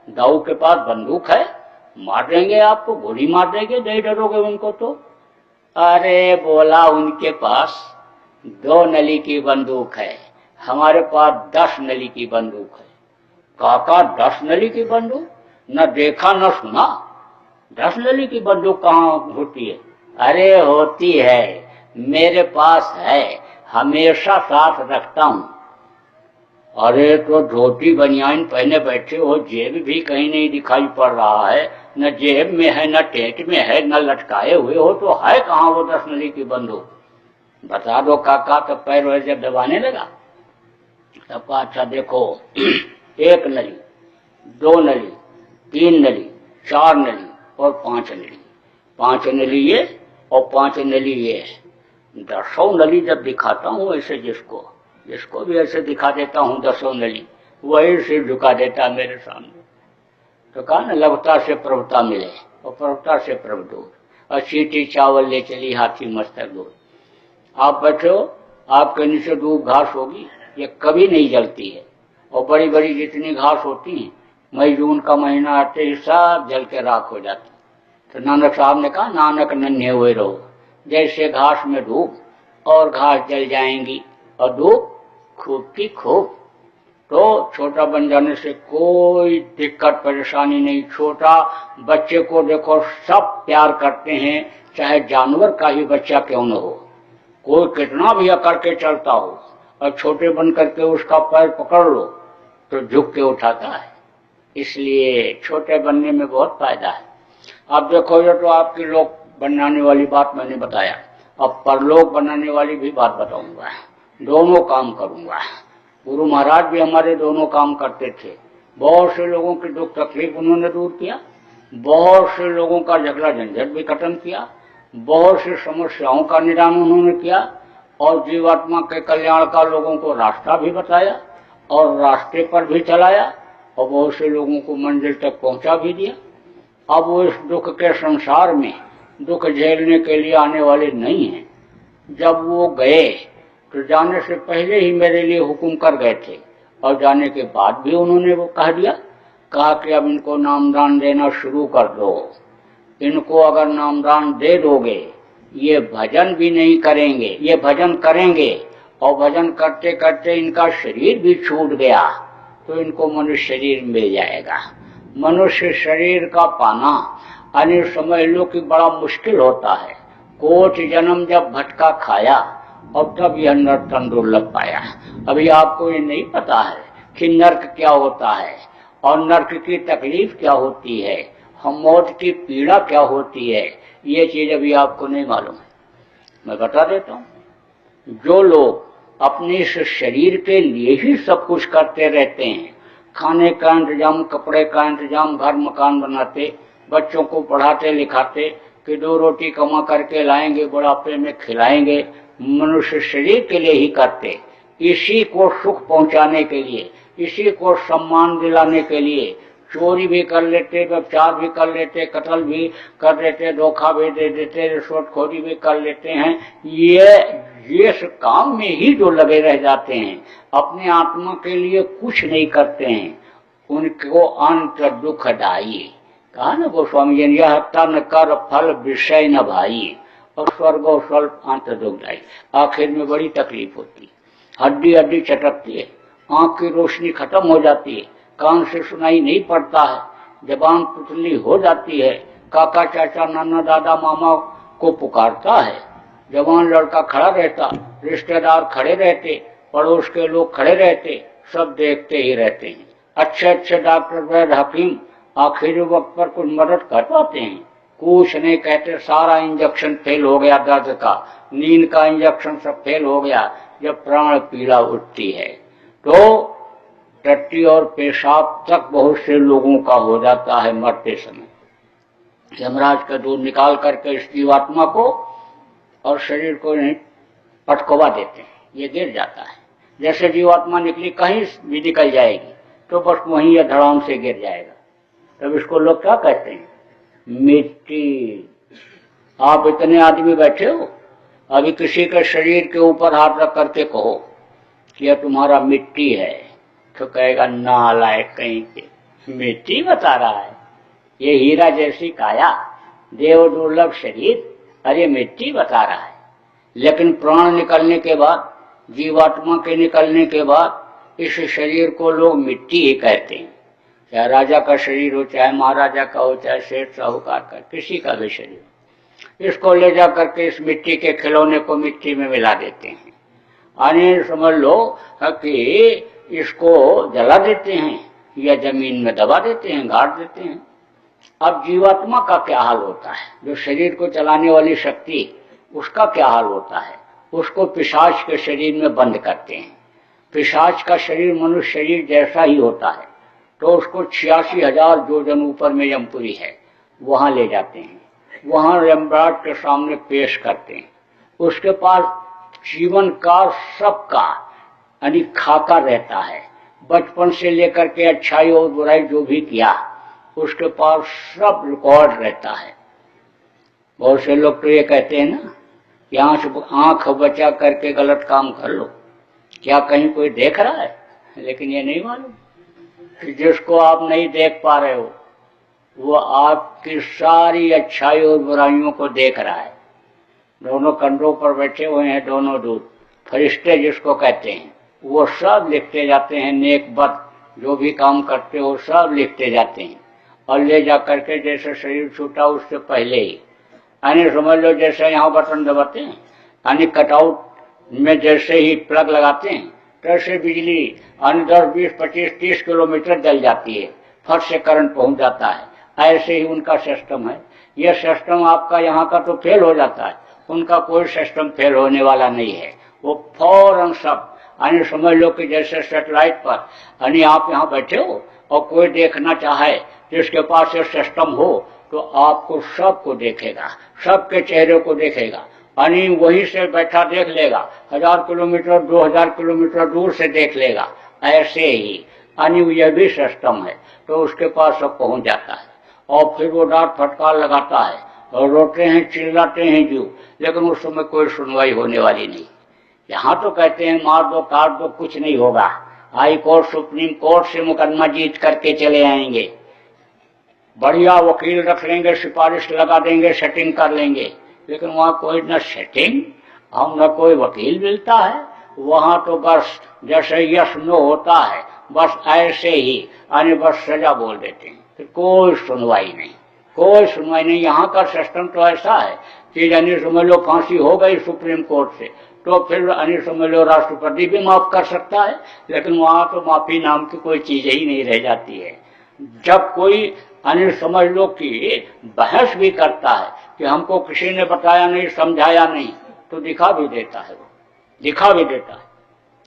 दाऊ के पास बंदूक है, मार देंगे आपको, गोली मार देंगे, नहीं डरोगे उनको तो। अरे बोला उनके पास 2 नली की बंदूक है, हमारे पास 10 नली की बंदूक है। काका 10 नली की बंदूक? न देखा न सुना, 10 नली की बंदूक कहाँ होती है? अरे होती है, मेरे पास है, हमेशा साथ रखता हूं। अरे तो धोती बनियान पहने बैठे हो, जेब भी कहीं नहीं दिखाई पड़ रहा है, न जेब में है, न टेट में है, न लटकाए हुए हो, तो है कहाँ वो 10 नली की बंदूक? बता दो काका। तो पैर वैसे जब दबाने लगा तब कहा, अच्छा देखो, 1 नली, 2 नली, 3 नली, 4 नली और 5 नली। 5 नली ये और 5 नली ये। 10 नली जब दिखाता हूँ ऐसे, जिसको भी ऐसे दिखा देता हूँ 10 नली, वही सिर झुका देता मेरे सामने। तो कहा ना, लवता से प्रभुता मिले और प्रभुता से प्रभु दूर, और चींटी चावल ले चली हाथी मस्तक दूर। आप बैठो, आपके नीचे धूप घास होगी, ये कभी नहीं जलती है, और बड़ी बड़ी जितनी घास होती है मई जून का महीना आते ही सब जल के राख हो जाती। तो नानक साहब ने कहा, नानक नन्हे हुए रहो, जैसे घास में धूप, और घास जल जाएंगी और धूप खूब की खूब। तो छोटा बन जाने से कोई दिक्कत परेशानी नहीं। छोटा बच्चे को देखो सब प्यार करते हैं, चाहे जानवर का ही बच्चा क्यों न हो, कोई कितना भी अकड़ के चलता हो, और छोटे बन करके उसका पैर पकड़ लो तो झुक के उठाता है। इसलिए छोटे बनने में बहुत फायदा है। अब देखो, ये तो आपकी लोक बनाने वाली बात मैंने बताया, अब परलोक बनाने वाली भी बात बताऊंगा। दोनों काम करूंगा। गुरु महाराज भी हमारे दोनों काम करते थे। बहुत से लोगों की दुख तकलीफ उन्होंने दूर किया, बहुत से लोगों का झगड़ा झंझट भी खत्म किया, बहुत सी समस्याओं का निदान उन्होंने किया, और जीवात्मा के कल्याण का लोगों को रास्ता भी बताया और रास्ते पर भी चलाया, और बहुत से लोगों को मंजिल तक पहुंचा भी दिया। अब वो इस दुख के संसार में दुख झेलने के लिए आने वाले नहीं हैं। जब वो गए तो जाने से पहले ही मेरे लिए हुक्म कर गए थे, और जाने के बाद भी उन्होंने वो कह दिया, कहा कि अब इनको नामदान देना शुरू कर दो। इनको अगर नामदान दे दोगे, ये भजन भी नहीं करेंगे, ये भजन करेंगे, और भजन करते करते इनका शरीर भी छूट गया तो इनको मनुष्य शरीर मिल जाएगा। मनुष्य शरीर का पाना अन्य समझ लो कि बड़ा मुश्किल होता है। कोट जन्म जब भटका खाया, और तब यह नर्क तन दुर्लभ पाया। अभी आपको ये नहीं पता है कि नर्क क्या होता है, और नर्क की तकलीफ क्या होती है, हम मौत की पीड़ा क्या होती है, ये चीज अभी आपको नहीं मालूम है। मैं बता देता हूँ। जो लोग अपने इस शरीर के लिए ही सब कुछ करते रहते हैं, खाने का इंतजाम, कपड़े का इंतजाम, घर मकान बनाते, बच्चों को पढ़ाते लिखाते कि 2 रोटी कमा करके लाएंगे, बुढ़ापे में खिलाएंगे, मनुष्य शरीर के लिए ही करते, इसी को सुख पहुंचाने के लिए, इसी को सम्मान दिलाने के लिए चोरी भी कर लेते, व्यभिचार भी कर लेते, कत्ल भी कर लेते, धोखा भी दे देते, रिश्वतखोरी भी कर लेते हैं। ये इस काम में ही जो लगे रह जाते हैं, अपने आत्मा के लिए कुछ नहीं करते हैं, उनको अंत दुखदायी। कहा ना गोस्वामी जी ने, यह हत्या न कर फल विषय न भाई, और स्वर्ग और स्वल्प अंत दुखदायी। आखिर में बड़ी तकलीफ होती है, हड्डी हड्डी चटकती है, आंख की रोशनी खत्म हो जाती है, कान से सुनाई नहीं पड़ता है, जबान पुतली हो जाती है, काका चाचा नाना दादा मामा को पुकारता है, जवान लड़का खड़ा रहता, रिश्तेदार खड़े रहते, पड़ोस के लोग खड़े रहते, सब देखते ही रहते हैं। अच्छे अच्छे डॉक्टर वैद्य हकीम आखिरी वक्त पर कुछ मदद कर पाते हैं? कुछ नहीं कहते। सारा इंजेक्शन फेल हो गया, दर्द का, नींद का इंजेक्शन सब फेल हो गया। जब प्राण पीड़ा उठती है तो टट्टी और पेशाब तक बहुत से लोगों का हो जाता है मरते समय। यमराज का दूध निकाल करके इस जीवात्मा को और शरीर को पटकवा देते हैं, ये गिर जाता है। जैसे जीवात्मा निकली कहीं भी निकल जाएगी तो बस वहीं यह धड़ाम से गिर जाएगा। तब इसको लोग क्या कहते हैं? मिट्टी। आप इतने आदमी बैठे हो, अभी किसी के शरीर के ऊपर हाथ रख करके कहो कि यह तुम्हारा मिट्टी है, तो कहेगा नालायक कहीं के, मिट्टी बता रहा है, ये हीरा जैसी काया, देव दुर्लभ शरीर, अरे मिट्टी बता रहा है। लेकिन प्राण निकलने के बाद, जीवात्मा के निकलने के बाद इस शरीर को लोग मिट्टी ही कहते हैं। चाहे राजा का शरीर हो, चाहे महाराजा का हो, चाहे सेठ साहूकार का, किसी का भी शरीर, इसको ले जा करके इस मिट्टी के खिलौने को मिट्टी में मिला देते हैं। आने समझ लो कि इसको जला देते हैं या जमीन में दबा देते हैं, गाड़ देते हैं। अब जीवात्मा का क्या हाल होता है, जो शरीर को चलाने वाली शक्ति, उसका क्या हाल होता है? उसको पिशाच के शरीर में बंद करते हैं। पिशाच का शरीर मनुष्य शरीर जैसा ही होता है, तो उसको 86,000 योजन ऊपर में यमपुरी है, वहां ले जाते हैं, वहां यमराज के सामने पेश करते हैं। उसके पास जीवन का सबका खाका रहता है, बचपन से लेकर के अच्छाई और बुराई जो भी किया उसके पास सब रिकॉर्ड रहता है। बहुत से लोग तो ये कहते हैं ना कि आंख बचा करके गलत काम कर लो, क्या कहीं कोई देख रहा है? लेकिन ये नहीं मालूम कि जिसको आप नहीं देख पा रहे हो वो आपकी सारी अच्छाई और बुराइयों को देख रहा है। दोनों कंधों पर बैठे हुए हैं दोनों दूत, फरिश्ते जिसको कहते हैं, वो सब लिखते जाते हैं। नेक बद जो भी काम करते हो सब लिखते जाते हैं और ले जा करके जैसे शरीर छूटा उससे पहले ही, यानी समझ लो जैसे यहाँ बटन दबाते हैं, यानी कटआउट में जैसे ही प्लग लगाते हैं तैसे बिजली 10, 20, 25, 30 किलोमीटर जल जाती है, फट से करंट पहुंच जाता है। ऐसे ही उनका सिस्टम है। यह सिस्टम आपका यहाँ का तो फेल हो जाता है, उनका कोई सिस्टम फेल होने वाला नहीं है। वो फौरन सब, यानी समझ लो कि जैसे सैटेलाइट पर, यानी आप यहाँ बैठे हो और कोई देखना चाहे जिसके पास ये सिस्टम हो तो आपको सबको देखेगा, सबके चेहरे को देखेगा, यानी वहीं से बैठा देख लेगा, 1000 किलोमीटर 2000 किलोमीटर दूर से देख लेगा। ऐसे ही यानी यह भी सिस्टम है, तो उसके पास सब पहुंच जाता है और फिर वो डांट फटकार लगाता है और रोते हैं चिल्लाते हैं जीव, लेकिन उस समय कोई सुनवाई होने वाली नहीं। यहाँ तो कहते हैं मार दो काट दो कुछ नहीं होगा, हाई कोर्ट सुप्रीम कोर्ट से मुकदमा जीत करके चले आएंगे, बढ़िया वकील रख लेंगे, सिफारिश लगा देंगे, सेटिंग कर लेंगे। लेकिन वहाँ कोई न सेटिंग और न कोई वकील मिलता है। वहाँ तो बस जैसे यस नो होता है, बस ऐसे ही यानी बस सजा बोल देते हैं, तो कोई सुनवाई नहीं, कोई सुनवाई नहीं। यहाँ का सिस्टम तो ऐसा है कि यानी समझ लो फांसी हो गई सुप्रीम कोर्ट से तो फिर यानी समझ लो राष्ट्रपति भी माफ कर सकता है, लेकिन वहाँ तो माफी नाम की कोई चीज ही नहीं रह जाती है। जब कोई यानी समझ लो कि बहस भी करता है कि हमको किसी ने बताया नहीं समझाया नहीं, तो दिखा भी देता है, वो दिखा भी देता है।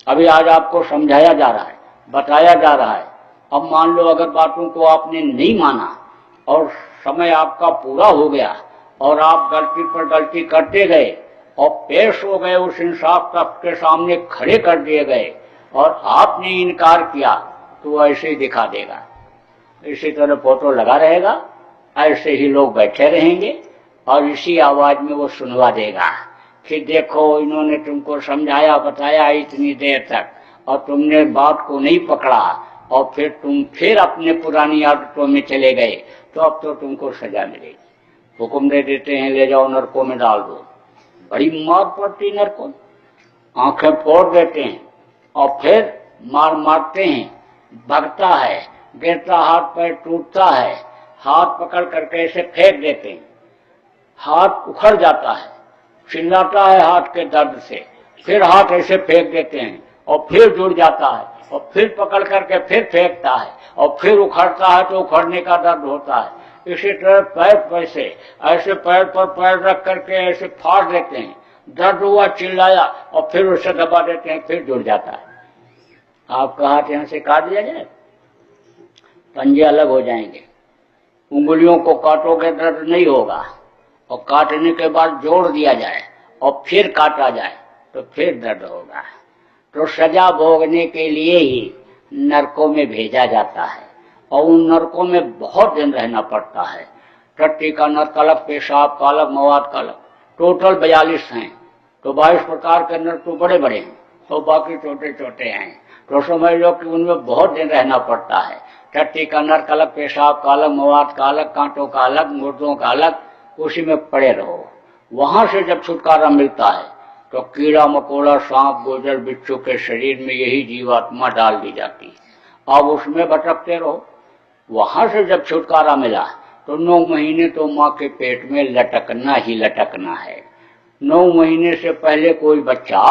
अभी आज आपको समझाया जा रहा है, बताया जा रहा है, अब मान लो अगर बातों को आपने नहीं माना और समय आपका पूरा हो गया और आप गलती पर गलती करते गए और पेश हो गए, उस इंसाफ तक के सामने खड़े कर दिए गए और आपने इनकार किया, तो ऐसे ही दिखा देगा। इसी तरह फोटो लगा रहेगा, ऐसे ही लोग बैठे रहेंगे और इसी आवाज में वो सुनवा देगा कि देखो इन्होंने तुमको समझाया बताया इतनी देर तक और तुमने बात को नहीं पकड़ा और फिर तुम फिर अपने पुरानी आदतों में चले गए, तो अब तो तुमको सजा मिलेगी। हुक्म दे देते हैं ले जाओ नरकों में डाल दो, बड़ी मार पड़ती नरकों, आंखें फोड़ देते हैं और फिर मारते हैं, भगता है, गिरता हाथ पैर टूटता है, हाथ पकड़ करके ऐसे फेंक देते हैं, हाथ उखड़ जाता है, चिल्लाता है हाथ के दर्द से, फिर हाथ ऐसे फेंक देते हैं और फिर जुड़ जाता है और फिर पकड़ करके फिर फेंकता है और फिर उखड़ता है तो उखड़ने का दर्द होता है। इसी तरह पैर पैसे ऐसे पैर पर पैर रख करके ऐसे फाड़ देते हैं, दर्द हुआ चिल्लाया और फिर उसे दबा देते हैं, फिर जुड़ जाता है। आपका हाथ यहाँ से काट दिया जाए, पंजे अलग हो जाएंगे, उंगलियों को काटोगे दर्द नहीं होगा, और काटने के बाद जोड़ दिया जाए और फिर काटा जाए तो फिर दर्द होगा। तो सजा भोगने के लिए ही नरकों में भेजा जाता है और उन नरकों में बहुत दिन रहना पड़ता है। टट्टी का नरक अलग, पेशाब का अलग, मवाद का अलग, टोटल 42 हैं। तो 22 प्रकार के नरक तो बड़े बड़े हैं तो बाकी छोटे छोटे हैं, तो समझ लो कि उनमें बहुत दिन रहना पड़ता है। टट्टी का नरक अलग, पेशाब का अलग, मवाद का अलग, कांटों का अलग, मुर्दों का अलग, उसी में पड़े रहो। वहां से जब छुटकारा मिलता है तो कीड़ा मकोड़ा सांप गोजर बिच्छू के शरीर में यही जीवात्मा डाल दी जाती है, अब उसमें भटकते रहो। वहां से जब छुटकारा मिला तो 9 महीने तो माँ के पेट में लटकना ही लटकना है। 9 महीने से पहले कोई बच्चा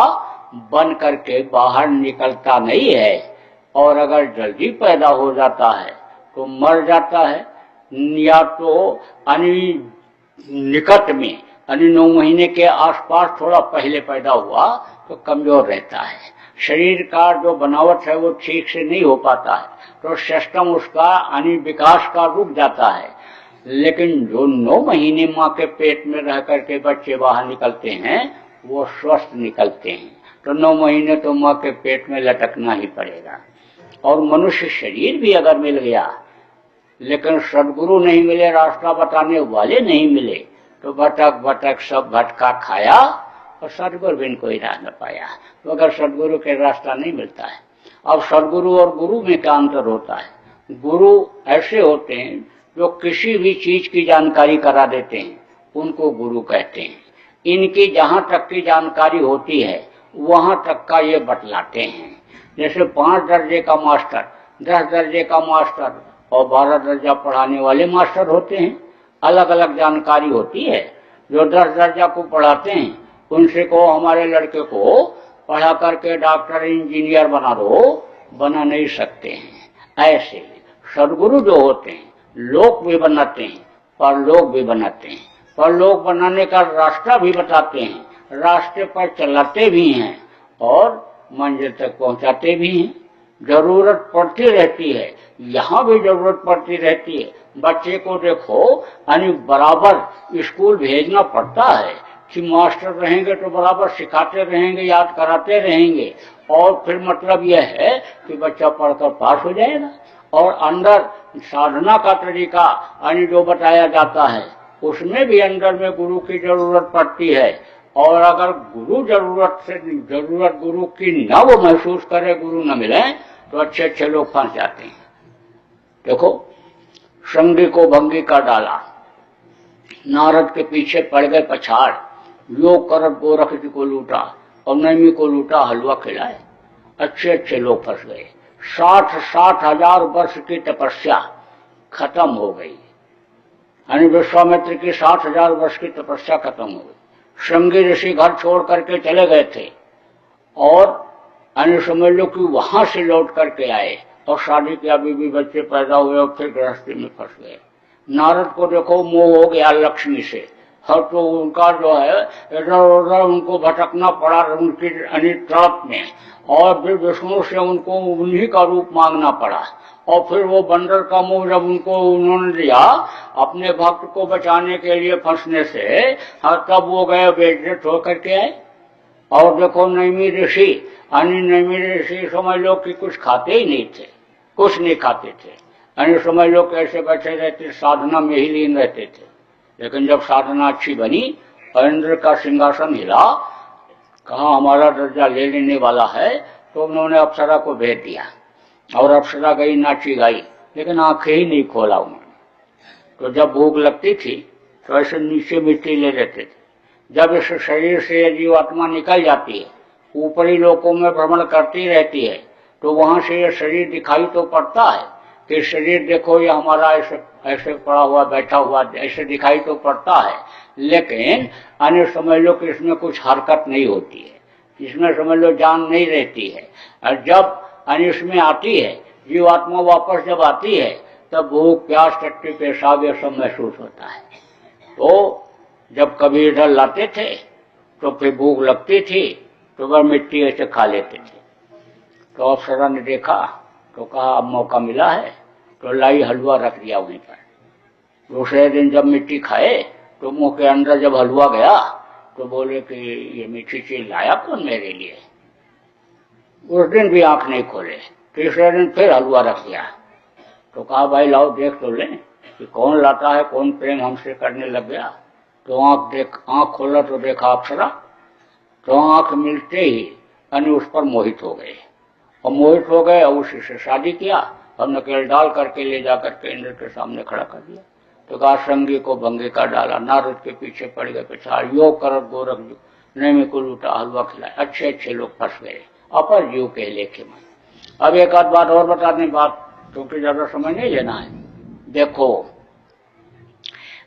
बन करके बाहर निकलता नहीं है, और अगर जल्दी पैदा हो जाता है तो मर जाता है, या तो निकट में 9 महीने के आसपास थोड़ा पहले पैदा हुआ तो कमजोर रहता है, शरीर का जो बनावट है वो ठीक से नहीं हो पाता है, तो सिस्टम उसका विकास का रुक जाता है। लेकिन जो 9 महीने माँ के पेट में रह करके बच्चे बाहर निकलते हैं वो स्वस्थ निकलते हैं। तो 9 महीने तो माँ के पेट में लटकना ही पड़ेगा। और मनुष्य शरीर भी अगर मिल गया लेकिन सदगुरु नहीं मिले, रास्ता बताने वाले नहीं मिले, तो भटक भटक सब भटका खाया और सदगुरु बिन कोई राह न पाया। तो अगर सदगुरु के रास्ता नहीं मिलता है। अब सदगुरु और गुरु में क्या अंतर होता है? गुरु ऐसे होते हैं जो किसी भी चीज की जानकारी करा देते हैं, उनको गुरु कहते हैं। इनकी जहां तक की जानकारी होती है वहां तक का ये बतलाते हैं। जैसे 5 दर्जे का मास्टर, 10 दर्जे का मास्टर और 12 दर्जा पढ़ाने वाले मास्टर होते हैं। अलग अलग जानकारी होती है। जो 10 दर्जा को पढ़ाते हैं उनसे को हमारे लड़के को पढ़ा करके डॉक्टर इंजीनियर बना दो, बना नहीं सकते हैं। ऐसे सदगुरु जो होते हैं लोक भी बनाते हैं, परलोक भी बनाते हैं। परलोक बनाने का रास्ता भी बताते हैं, रास्ते पर चलाते भी हैं और मंजिल तक पहुंचाते भी हैं। जरूरत पड़ती रहती है, यहाँ भी जरूरत पड़ती रहती है। बच्चे को देखो यानी बराबर स्कूल भेजना पड़ता है कि मास्टर रहेंगे तो बराबर सिखाते रहेंगे, याद कराते रहेंगे, और फिर मतलब यह है कि बच्चा पढ़कर पास हो जाएगा। और अंदर साधना का तरीका यानी जो बताया जाता है उसमें भी अंदर में गुरु की जरूरत पड़ती है। और अगर गुरु जरूरत गुरु की न वो महसूस करे, गुरु न मिले, तो अच्छे अच्छे लोग फंस जाते हैं। देखो, संगी को भंगी का डाला, नारद के पीछे पड़ गए पछाड़, योग करत गोरख जी को लूटा और नैमी को लूटा हलवा खिलाए। अच्छे अच्छे लोग फंस गए। 60 हजार वर्ष की तपस्या खत्म हो गई। यानी विश्वामित्र की 60,000 वर्ष की तपस्या खत्म हो गई। श्रृंगी ऋषि घर छोड़ करके चले गए थे और यानी समझ लो कि वहां से लौट करके आए और शादी किया, बीबी बच्चे पैदा हुए और फिर गृहस्थी में फंस गए। नारद को देखो मोह हो गया लक्ष्मी से, हर तो उनका जो है इधर उधर उनको भटकना पड़ा उनकी अनित्राप में, और फिर विष्णु से उनको उन्हीं का रूप मांगना पड़ा। और फिर वो बंदर का मुंह जब उनको उन्होंने दिया अपने भक्त को बचाने के लिए फंसने से, हाँ, तब वो गए बेइज्जत होकर के आए। और देखो नैमी ऋषि, यानी नैमी ऋषि समझ लो कि कुछ खाते ही नहीं थे, कुछ नहीं खाते थे, यानी समझ लो कैसे बैठे रहते, साधना में ही लीन रहते थे। लेकिन जब साधना अच्छी बनी और इंद्र का सिंहासन हिला, कहा हमारा दर्जा ले लेने वाला है, तो उन्होंने अप्सरा को भेज दिया और अप्सरा गई, नाची गाई, लेकिन आंखें ही नहीं खोला उन्होंने। तो जब भूख लगती थी तो ऐसे नीचे मिट्टी ले लेते थे। जब इस शरीर से जीवात्मा निकल जाती है, ऊपरी लोकों में भ्रमण करती रहती है, तो वहां से ये शरीर दिखाई तो पड़ता है कि शरीर देखो ये हमारा ऐसे ऐसे पड़ा हुआ बैठा हुआ ऐसे दिखाई तो पड़ता है, लेकिन अन्य समझ लो कि इसमें कुछ हरकत नहीं होती है, इसमें समझ लो जान नहीं रहती है। और जब अन्य इसमें आती है, जीवात्मा वापस जब आती है, तब भूख प्यास टट्टी पेशाब ये सब महसूस होता है। तो जब कभी इधर लाते थे तो फिर भूख लगती थी तो वह मिट्टी ऐसे खा लेते थे। तो अप्सरा ने देखा तो कहा अब मौका मिला है, तो लाई हलवा रख दिया वहीं पर। दूसरे दिन जब मिट्टी खाए तो मुंह के अंदर जब हलवा गया तो बोले कि ये मीठी चीज लाया कौन मेरे लिए। उस दिन भी आंख नहीं खोले। तीसरे दिन फिर हलवा रख दिया तो कहा भाई लाओ देख तो लें कि कौन लाता है, कौन प्रेम हमसे करने लग गया। तो आंख खोला तो देखा अप्सरा। तो आंख मिलते ही यानी उस पर मोहित हो गए और मोहित हो गए और उसी से शादी किया और नकेल डाल करके ले जा करके इंद्र के सामने खड़ा कर दिया। तो कहा संगी को भंगी का डाला, नारद के पीछे पड़ गए पछाड़, योग करत गोरख जो नैमी को लूटा हलवा खिलाया। अच्छे अच्छे लोग फंस गए अपर जीव के लेखे में। अब एक आध बात और बता दें, बात क्योंकि ज्यादा समय नहीं लेना है। देखो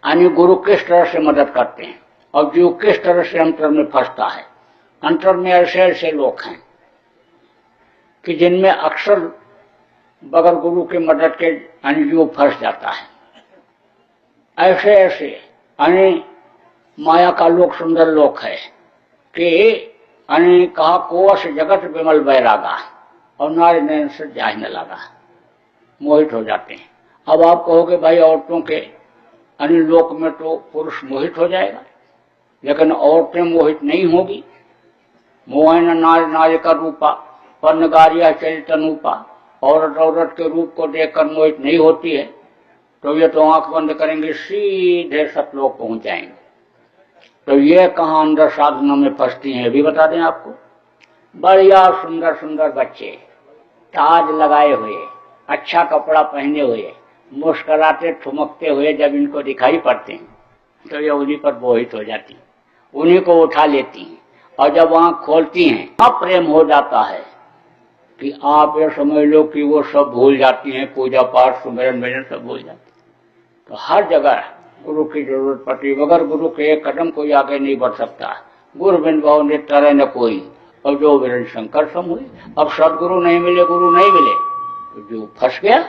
यानी गुरु किस तरह से मदद करते हैं और जीव किस तरह से अंतर में फंसता है। अंतर में ऐसे ऐसे लोग हैं कि जिनमें अक्सर बगैर गुरु की मदद के यानी जीव फंस जाता है। ऐसे ऐसे यानी माया का लोक सुंदर लोक है कि यानी कहा कोश जगत विमल बैरागा और नारी नयन से जाहि न लगा, मोहित हो जाते हैं। अब आप कहोगे भाई औरतों के यानी लोक में तो पुरुष मोहित हो जाएगा, लेकिन औरतें मोहित नहीं होगी। मोहन नारी नारी का रूपा पन्नगारिया चरित अनूपा, औरत औरत के रूप को देखकर मोहित नहीं होती है। तो ये तो आंख बंद करेंगे सीधे सतलोक पहुंच जाएंगे। तो ये कहाँ अंदर साधना में फंसती हैं, भी बता दें आपको। बढ़िया सुंदर सुंदर बच्चे, ताज लगाए हुए, अच्छा कपड़ा पहने हुए, मुस्कुराते ठुमकते हुए जब इनको दिखाई पड़ते हैं तो ये उन्हीं पर मोहित हो जाती, उन्हीं को उठा लेती हैं। और जब आंख खोलती हैं अब प्रेम हो जाता है कि आप ये समझ लो कि वो सब भूल जाती हैं, पूजा पाठ सुमिरन भजन सब भूल जाती। तो हर जगह गुरु की जरूरत पड़ती, बगैर गुरु के एक कदम कोई आगे नहीं बढ़ सकता। गुरु बिन भाव ने तरह न कोई, और जो वीर शंकर सम हुई। अब सदगुरु नहीं मिले, गुरु नहीं मिले तो जो फंस गया।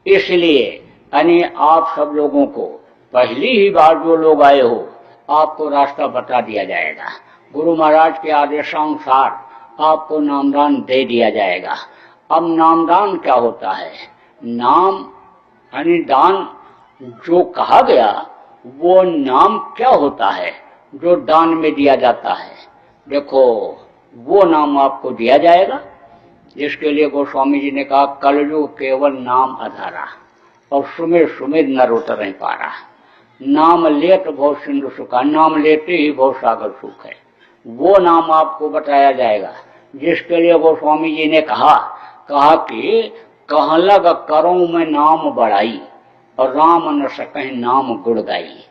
इसलिए यानी आप सब लोगों को पहली ही बार जो लोग आए हो आपको रास्ता बता दिया जाएगा। गुरु महाराज के आदेशानुसार आपको नामदान दे दिया जाएगा। अब नामदान क्या होता है? नाम यानी दान जो कहा गया वो नाम क्या होता है जो दान में दिया जाता है? देखो वो नाम आपको दिया जाएगा जिसके लिए गोस्वामी जी ने कहा कलयुग केवल नाम आधारा और सुमिर सुमिर नर उतर नहीं पा रहा। नाम लेत बहुत सिंधु सुखा, नाम लेते ही बहुत सागर सुख है। वो नाम आपको बताया जाएगा जिसके लिए गोस्वामी जी ने कहा कि कहलग करूं मैं नाम बढ़ाई और राम न सकें नाम गुण गाई।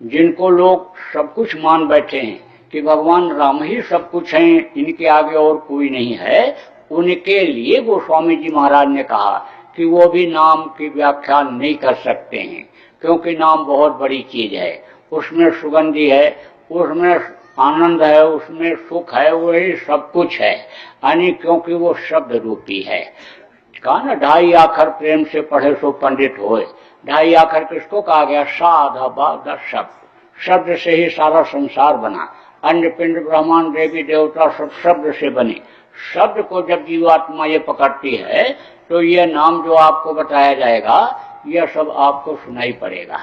जिनको लोग सब कुछ मान बैठे हैं कि भगवान राम ही सब कुछ हैं, इनके आगे और कोई नहीं है, उनके लिए गोस्वामी जी महाराज ने कहा कि वो भी नाम की व्याख्या नहीं कर सकते हैं, क्योंकि नाम बहुत बड़ी चीज है। उसमें सुगंधी है, उसमें आनंद है, उसमें सुख है, वही सब कुछ है, यानी क्योंकि वो शब्द रूपी है। कहा ना 2.5 आखर प्रेम से पढ़े सो पंडित होए। 2.5 आखर किसको कहा गया? साधा बाधा शब्द। शब्द से ही सारा संसार बना, अन्य पिंड ब्रह्मांड देवी देवता सब शब्द से बने। शब्द को जब जीवात्मा ये पकड़ती है तो ये नाम जो आपको बताया जाएगा यह सब आपको सुनाई पड़ेगा,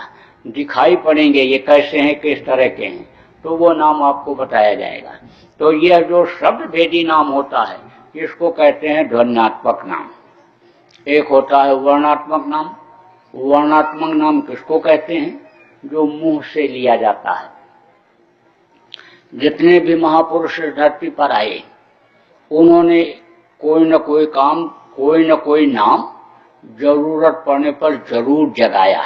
दिखाई पड़ेंगे ये कैसे हैं, किस तरह के हैं, तो वो नाम आपको बताया जाएगा। तो यह जो शब्द भेदी नाम होता है इसको कहते हैं ध्वन्यात्मक नाम। एक होता है वर्णात्मक नाम। वर्णात्मक नाम किसको कहते हैं? जो मुंह से लिया जाता है। जितने भी महापुरुष धरती पर आए उन्होंने कोई न कोई काम, कोई न कोई नाम जरूरत पड़ने पर जरूर जगाया।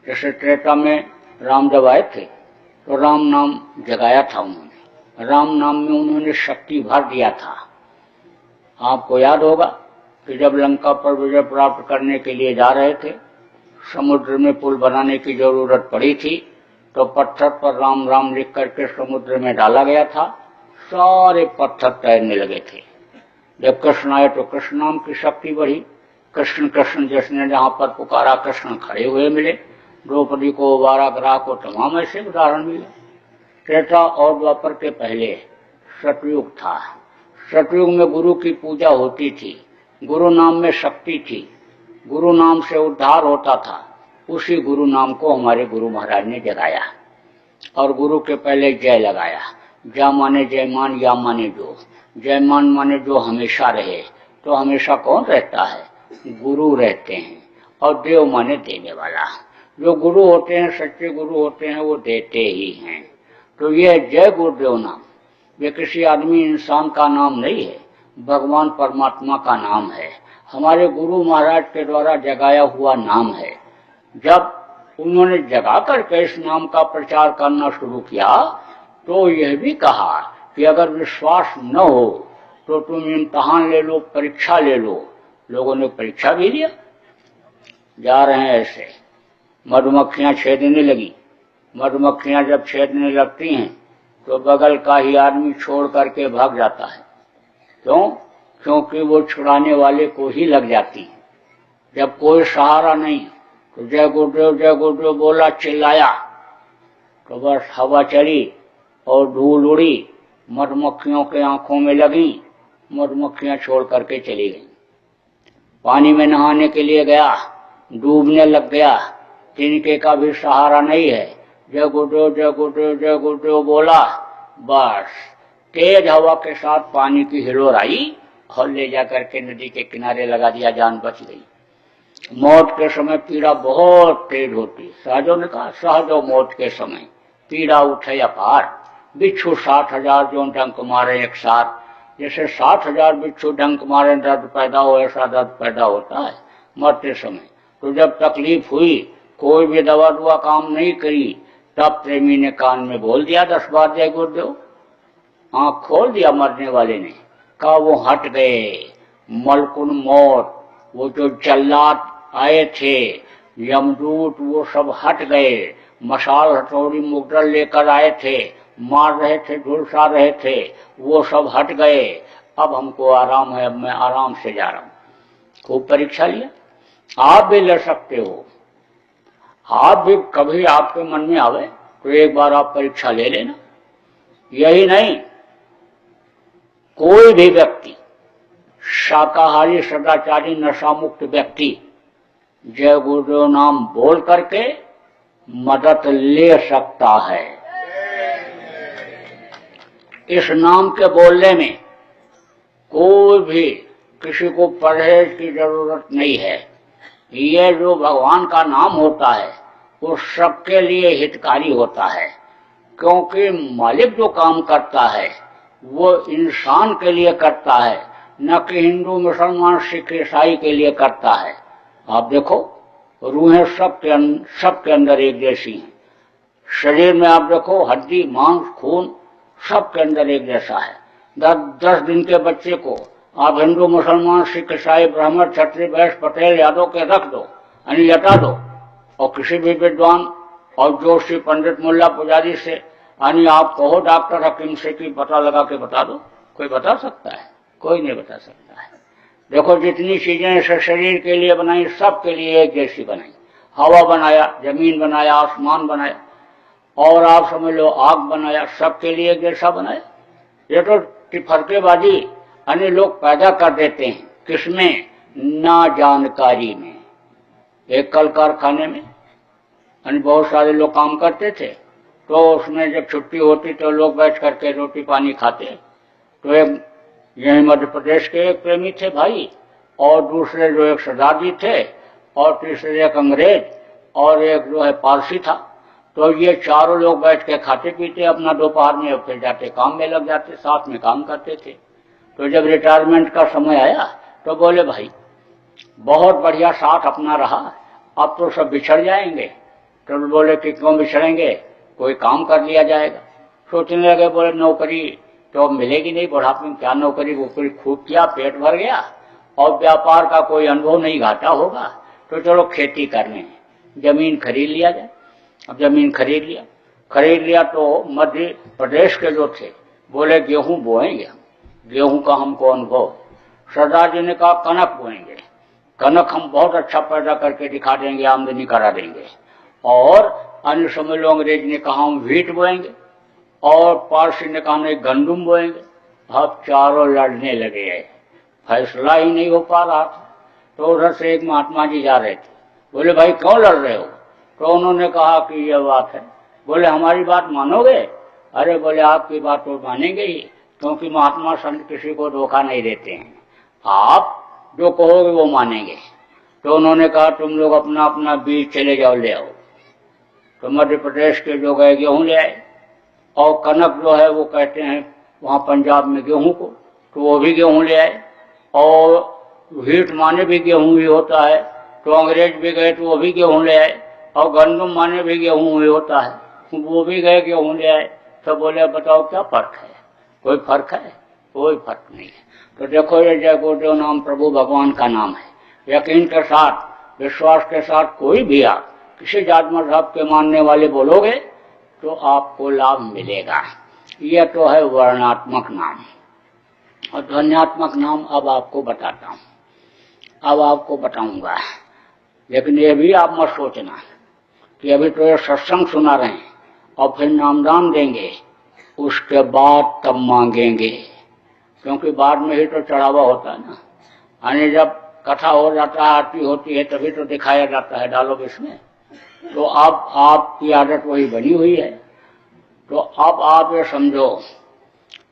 जैसे त्रेता में राम जब आए थे तो राम नाम जगाया था उन्होंने, राम नाम में उन्होंने शक्ति भर दिया था। आपको याद होगा कि जब लंका पर विजय प्राप्त करने के लिए जा रहे थे, समुद्र में पुल बनाने की जरूरत पड़ी थी, तो पत्थर पर राम राम लिख करके समुद्र में डाला गया था। सारे पत्थर तैरने लगे थे। जब कृष्ण आए तो कृष्ण नाम की शक्ति बढ़ी। कृष्ण कृष्ण जिसने जहां पर पुकारा कृष्ण खड़े हुए मिले। द्रौपदी को, वाराग्रह को, तमाम ऐसे उदाहरण मिले। त्रेता और द्वापर के पहले सतयुग था। सतयुग में गुरु की पूजा होती थी, गुरु नाम में शक्ति थी, गुरु नाम से उद्धार होता था। उसी गुरु नाम को हमारे गुरु महाराज ने जगाया और गुरु के पहले जय लगाया। जा माने जयमान, या माने जो। जयमान माने जो हमेशा रहे, तो हमेशा कौन रहता है? गुरु रहते हैं। और देव माने देने वाला। जो गुरु होते हैं, सच्चे गुरु होते हैं, वो देते ही हैं। तो यह जय गुरुदेव नाम ये किसी आदमी इंसान का नाम नहीं है, भगवान परमात्मा का नाम है। हमारे गुरु महाराज के द्वारा जगाया हुआ नाम है। जब उन्होंने जगा करके इस नाम का प्रचार करना शुरू किया तो यह भी कहा कि अगर विश्वास न हो तो तुम इम्तहान ले लो, परीक्षा ले लो। लोगों ने परीक्षा भी लिया। जा रहे हैं ऐसे, मधुमक्खियां छेदने लगी। मधुमक्खियां जब छेदने लगती हैं तो बगल का ही आदमी छोड़ करके भाग जाता है। क्यों? क्योंकि वो छुड़ाने वाले को ही लग जाती है। जब कोई सहारा नहीं तो जय गुरुदेव बोला, चिल्लाया, तो बस हवा चली और धूल उड़ी, मधुमक्खियों के आंखों में लगी, मधुमक्खियां छोड़ करके चली गई। पानी में नहाने के लिए गया, डूबने लग गया, तिनके का भी सहारा नहीं है। जय गुरुदेव बोला, बस तेज हवा के साथ पानी की हिलोर आई और ले जाकर के नदी के किनारे लगा दिया, जान बच गई। मौत के समय पीड़ा बहुत तेज होती। सहजों ने कहा सहजो मौत के समय पीड़ा उठे अपार, बिच्छू 60,000 जो डंक मारे एक सार। जैसे 60,000 बिच्छू डंक मारे दर्द पैदा हो, ऐसा दर्द पैदा होता है मरते समय। तो जब तकलीफ हुई, कोई भी दवा दुआ काम नहीं करी, तब प्रेमी ने कान में बोल दिया 10 बार जय गुरुदेव। आंख खोल दिया मरने वाले ने, कहा वो हट गए। मलकुन मौत, वो जो जल्लाद आए थे, यमदूत, वो सब हट गए। मशाल हथौड़ी मुद्दल लेकर आए थे, मार रहे थे, झुलसा रहे थे, वो सब हट गए। अब हमको आराम है, अब मैं आराम से जा रहा हूं। खूब परीक्षा लिया। आप भी ले सकते हो। आप भी कभी आपके मन में आवे तो एक बार आप परीक्षा ले लेना। यही नहीं, कोई भी व्यक्ति, शाकाहारी सदाचारी नशा मुक्त व्यक्ति जय गुरुदेव नाम बोल करके मदद ले सकता है। इस नाम के बोलने में कोई भी किसी को परहेज की जरूरत नहीं है। ये जो भगवान का नाम होता है वो सबके लिए हितकारी होता है, क्योंकि मालिक जो काम करता है वो इंसान के लिए करता है, न कि हिंदू मुसलमान सिख ईसाई के लिए करता है। आप देखो, रूहें सबके अंदर एक जैसी हैं। शरीर में आप देखो, हड्डी मांस खून सबके अंदर एक जैसा है। 10 दिन के बच्चे को आप हिंदू मुसलमान सिख ईसाई ब्राह्मण क्षत्रिय वैश्य पटेल यादव के रख दो, यानी लटा दो, और किसी भी विद्वान और जोशी पंडित मुल्ला पुजारी से, यानी आप कहो डॉक्टर हकीम से कि पता लगा के बता दो, कोई बता सकता है? कोई नहीं बता सकता है। देखो, जितनी चीजें इस शरीर के लिए बनाई, सबके लिए एक जैसी बनाई। हवा बनाया, जमीन बनाया, आसमान बनाया, और आप समझ लो आग बनाया, सबके लिए एक जैसा बनाया। ये तो फरकेबाजी अन्य लोग पैदा कर देते हैं। किसमें? ना जानकारी में। एक कल कारखाने में अन्य बहुत सारे लोग काम करते थे, तो उसमें जब छुट्टी होती तो लोग बैठ करके रोटी पानी खाते। तो एक यही मध्य प्रदेश के एक प्रेमी थे भाई, और दूसरे जो एक सरदार थे, और तीसरे एक अंग्रेज, और एक जो है पारसी था। तो ये चारों लोग बैठ के खाते पीते अपना दोपहर में, फिर जाते काम में लग जाते, साथ में काम करते थे। तो जब रिटायरमेंट का समय आया तो बोले भाई बहुत बढ़िया साथ अपना रहा, अब तो सब बिछड़ जाएंगे। तो बोले कि क्यों बिछड़ेंगे, कोई काम कर लिया जाएगा। सोचने लगे, बोले नौकरी तो मिलेगी नहीं बुढ़ापे में, क्या नौकरी, वो खूब किया, पेट भर गया, और व्यापार का कोई अनुभव नहीं, घाटा होगा, तो चलो खेती करने, जमीन खरीद लिया जाए। अब जमीन खरीद लिया तो मध्य प्रदेश के जो थे बोले गेहूं बोएंगे, गेहूं का हमको अनुभव। सरदार जी ने कहा कनक बोएंगे, कनक हम बहुत अच्छा पैदा करके दिखा देंगे, आमदनी करा देंगे। और अन्य समझ लो अंग्रेज ने कहा हम व्हीट बोएंगे, और पारसी ने कहा नहीं गंदुम बोएंगे। अब चारों लड़ने लगे, फैसला ही नहीं हो पा रहा था। तो उधर से एक महात्मा जी जा रहे थे, बोले भाई क्यों लड़ रहे हो? तो उन्होंने कहा कि यह बात है। बोले हमारी बात मानोगे? अरे बोले आपकी बात तो मानेंगे ही, क्योंकि महात्मा संत किसी को धोखा नहीं देते हैं, आप जो कहोगे वो मानेंगे। तो उन्होंने कहा तुम लोग अपना अपना बीज चले जाओ ले आओ। तो मध्य प्रदेश के जो गए गेहूं ले आए, और कनक जो है वो कहते हैं वहां पंजाब में गेहूं को, तो वो भी गेहूं ले आए। और व्हीट माने भी गेहूं ही होता है, तो अंग्रेज भी गए तो वो भी गेहूं ले आए। और गंदुम माने भी गेहूं ही होता है, वो भी गए गेहूं ले आए। तो बोले बताओ क्या फर्क है? कोई फर्क है? कोई फर्क नहीं है। तो देखो, ये जय गुरुदेव नाम प्रभु भगवान का नाम है। यकीन के साथ, विश्वास के साथ कोई भी आप किसी जात मजहब के मानने वाले बोलोगे तो आपको लाभ मिलेगा। यह तो है वर्णात्मक नाम। और ध्वन्यात्मक नाम अब आपको बताता हूं, अब आपको बताऊंगा। लेकिन ये भी आप मत सोचना कि अभी तो ये सत्संग सुना रहे हैं और फिर नामदान देंगे, उसके बाद तब मांगेंगे, क्योंकि बाद में ही तो चढ़ावा होता है ना। यानी जब कथा हो जाता है, आरती होती है, तभी तो दिखाया जाता है डालो इसमें। तो अब आपकी आदत वही बनी हुई है। तो अब आप ये समझो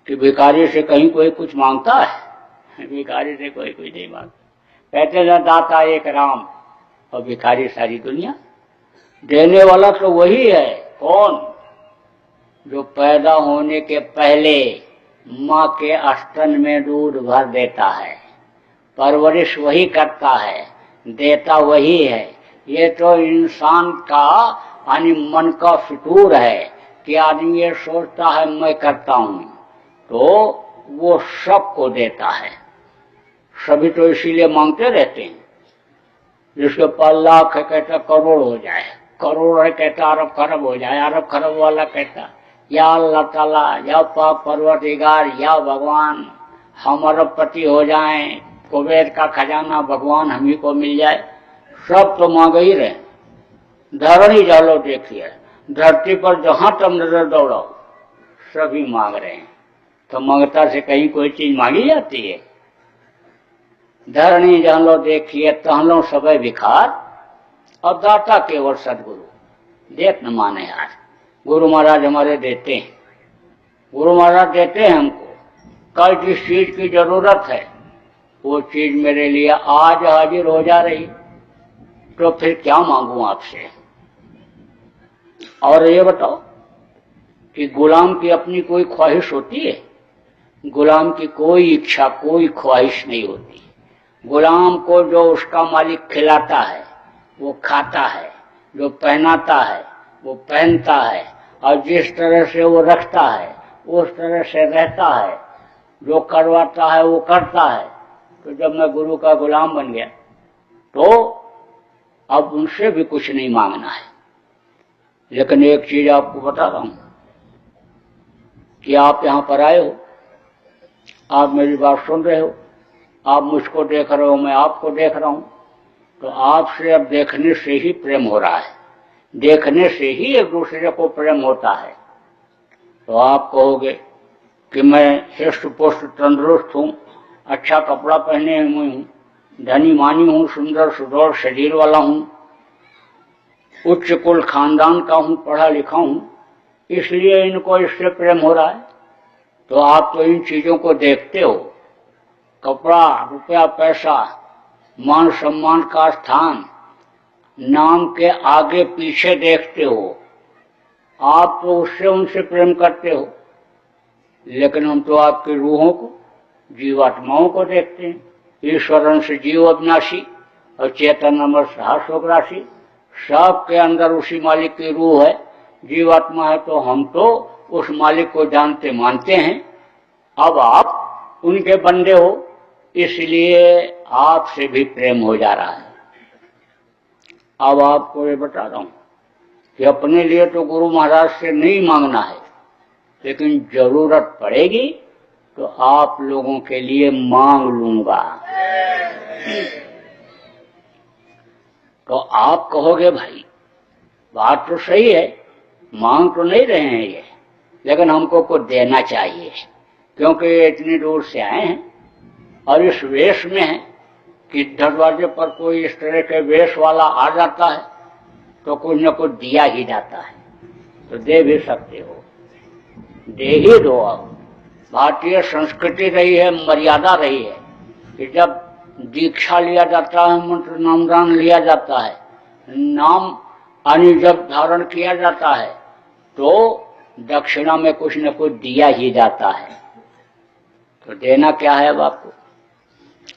कि भिखारी से कहीं कोई कुछ मांगता है? भिखारी से कोई कुछ नहीं मांगता। कहते हैं दाता एक राम, और भिखारी सारी दुनिया। देने वाला तो वही है। कौन? जो पैदा होने के पहले माँ के स्तन में दूध भर देता है, परवरिश वही करता है, देता वही है। ये तो इंसान का यानी मन का फितूर है कि आदमी ये सोचता है मैं करता हूं, तो वो सबको देता है। सभी तो इसीलिए मांगते रहते हैं। जिसके पास लाख है कहता करोड़ हो जाए, करोड़ है कहता अरब खरब हो जाए, अरब खरब वाला कहता या अल्लाह ताला या पाक परवरदिगार या भगवान हम अरबपति हो जाएं, कुबेर का खजाना भगवान हम ही को मिल जाए। सब तो मांग ही रहे। धरणी जालो देखिए, धरती पर जहां तक नजर दौड़ाओ सभी मांग रहे हैं। तो मांगता से कहीं कोई चीज मांगी जाती है? धरणी जालो देखिए तहलो सबे भिखार, और दाता केवल सदगुरु। देख न माने यार, गुरु महाराज हमारे देते हैं, गुरु महाराज देते हैं हमको। कल जिस चीज की जरूरत है वो चीज मेरे लिए आज हाजिर हो जा रही, तो फिर क्या मांगू आपसे? और ये बताओ कि गुलाम की अपनी कोई ख्वाहिश होती है? गुलाम की कोई इच्छा कोई ख्वाहिश नहीं होती। गुलाम को जो उसका मालिक खिलाता है वो खाता है, जो पहनाता है वो पहनता है, और जिस तरह से वो रखता है उस तरह से रहता है, जो करवाता है वो करता है। तो जब मैं गुरु का गुलाम बन गया तो अब उनसे भी कुछ नहीं मांगना है। लेकिन एक चीज आपको बता रहा हूं कि आप यहां पर आए हो, आप मेरी बात सुन रहे हो, आप मुझको देख रहे हो, मैं आपको देख रहा हूं, तो आपसे अब देखने से ही प्रेम हो रहा है, देखने से ही एक दूसरे को प्रेम होता है। तो आप कहोगे कि मैं हृष्ट पुष्ट तंदुरुस्त हूं, अच्छा कपड़ा पहने हुए हूं, धनी मानी हूं, सुंदर सुडौल शरीर वाला हूं, उच्च कुल खानदान का हूं, पढ़ा लिखा हूं, इसलिए इनको इससे प्रेम हो रहा है। तो आप तो इन चीजों को देखते हो, कपड़ा, रुपया, पैसा, मान सम्मान का स्थान, नाम के आगे पीछे देखते हो, आप तो उससे उनसे प्रेम करते हो। लेकिन हम तो आपकी रूहों को, जीवात्माओं को देखते हैं। ईश्वर अंश जीव अविनाशी और चेतन अमर सहस्र राशि, सबके अंदर उसी मालिक की रूह है, जीवात्मा है। तो हम तो उस मालिक को जानते मानते हैं। अब आप उनके बंदे हो, इसलिए आपसे भी प्रेम हो जा रहा है। अब आपको ये बता रहा हूं कि अपने लिए तो गुरु महाराज से नहीं मांगना है, लेकिन जरूरत पड़ेगी तो आप लोगों के लिए मांग लूंगा। तो आप कहोगे भाई बात तो सही है, मांग तो नहीं रहे हैं ये, लेकिन हमको कुछ देना चाहिए, क्योंकि ये इतनी दूर से आए हैं और इस वेश में है कि दरवाजे पर कोई इस तरह के वेश वाला आ जाता है तो कुछ न कुछ दिया ही जाता है। तो दे भी सकते हो, दे ही दो। अब भारतीय संस्कृति रही है, मर्यादा रही है कि जब दीक्षा लिया जाता है, मंत्र नामदान लिया जाता है, नाम यानी जब धारण किया जाता है तो दक्षिणा में कुछ न कुछ दिया ही जाता है। तो देना क्या है अब आपको?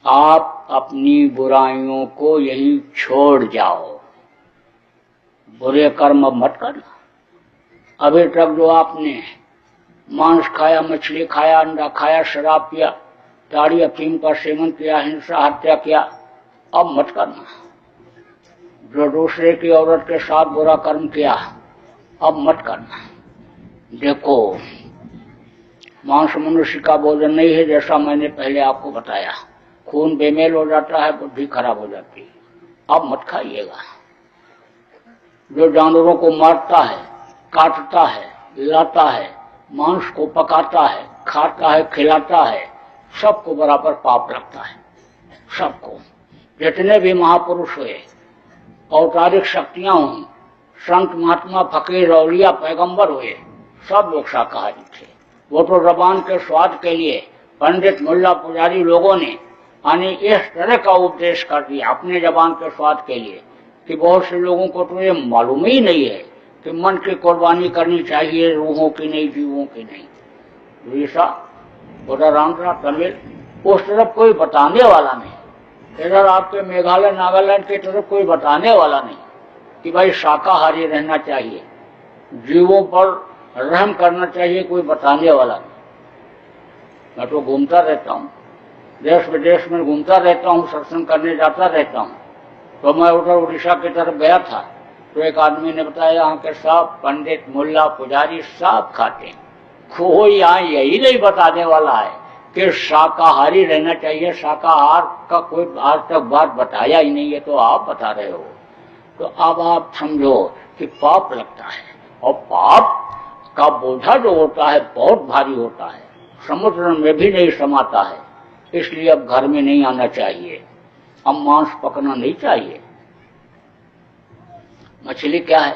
आप अपनी बुराइयों को यही छोड़ जाओ, बुरे कर्म मत करना। अभी तक जो आपने मांस खाया, मछली खाया, अंडा खाया, शराब पिया, ताड़ी अफीम का सेवन किया, हिंसा हत्या किया, अब मत करना। जो दूसरे की औरत के साथ बुरा कर्म किया अब मत करना। देखो, मांस मनुष्य का भोजन नहीं है, जैसा मैंने पहले आपको बताया। खून बेमेल हो जाता है, बुद्धि खराब हो जाती है, अब मत खाइएगा। जो जानवरों को मारता है, काटता है, लाता है, मांस को पकाता है, खाता है, खिलाता है, सबको बराबर पाप लगता है। सबको, जितने भी महापुरुष हुए, औतारिक शक्तियां हुई, संत महात्मा फकीर औलिया पैगंबर हुए, सब लोग शाकाहारी थे। वो तो जबान के स्वाद के लिए पंडित मुल्ला पुजारी लोगों ने यानी इस तरह का उपदेश कर दिया अपने जबान के स्वाद के लिए कि बहुत से लोगों को तो ये मालूम ही नहीं है कि मन की कुर्बानी करनी चाहिए, रूहों की नहीं, जीवों की नहीं। उड़ीसा, उधर आंध्रा, तमिल, उस तरफ कोई बताने वाला नहीं। इधर आपके मेघालय, नागालैंड की तरफ कोई बताने वाला नहीं कि भाई शाकाहारी रहना चाहिए, जीवों पर रहम करना चाहिए, कोई बताने वाला नहीं। मैं तो घूमता रहता हूँ, देश विदेश में घूमता रहता हूँ, सत्संग करने जाता रहता हूँ। तो मैं उधर उड़ीसा की तरफ गया था, तो एक आदमी ने बताया यहाँ के सब पंडित, मुल्ला, पुजारी सब खाते हैं, कोई यहाँ यही नहीं बताने वाला है कि शाकाहारी रहना चाहिए। शाकाहार का कोई आज तक बात बताया ही नहीं है, तो आप बता रहे हो। तो अब आप समझो कि पाप लगता है, और पाप का बोझा जो होता है बहुत भारी होता है, समुद्र में भी नहीं समाता है। इसलिए अब घर में नहीं आना चाहिए, अब मांस पकना नहीं चाहिए। मछली क्या है,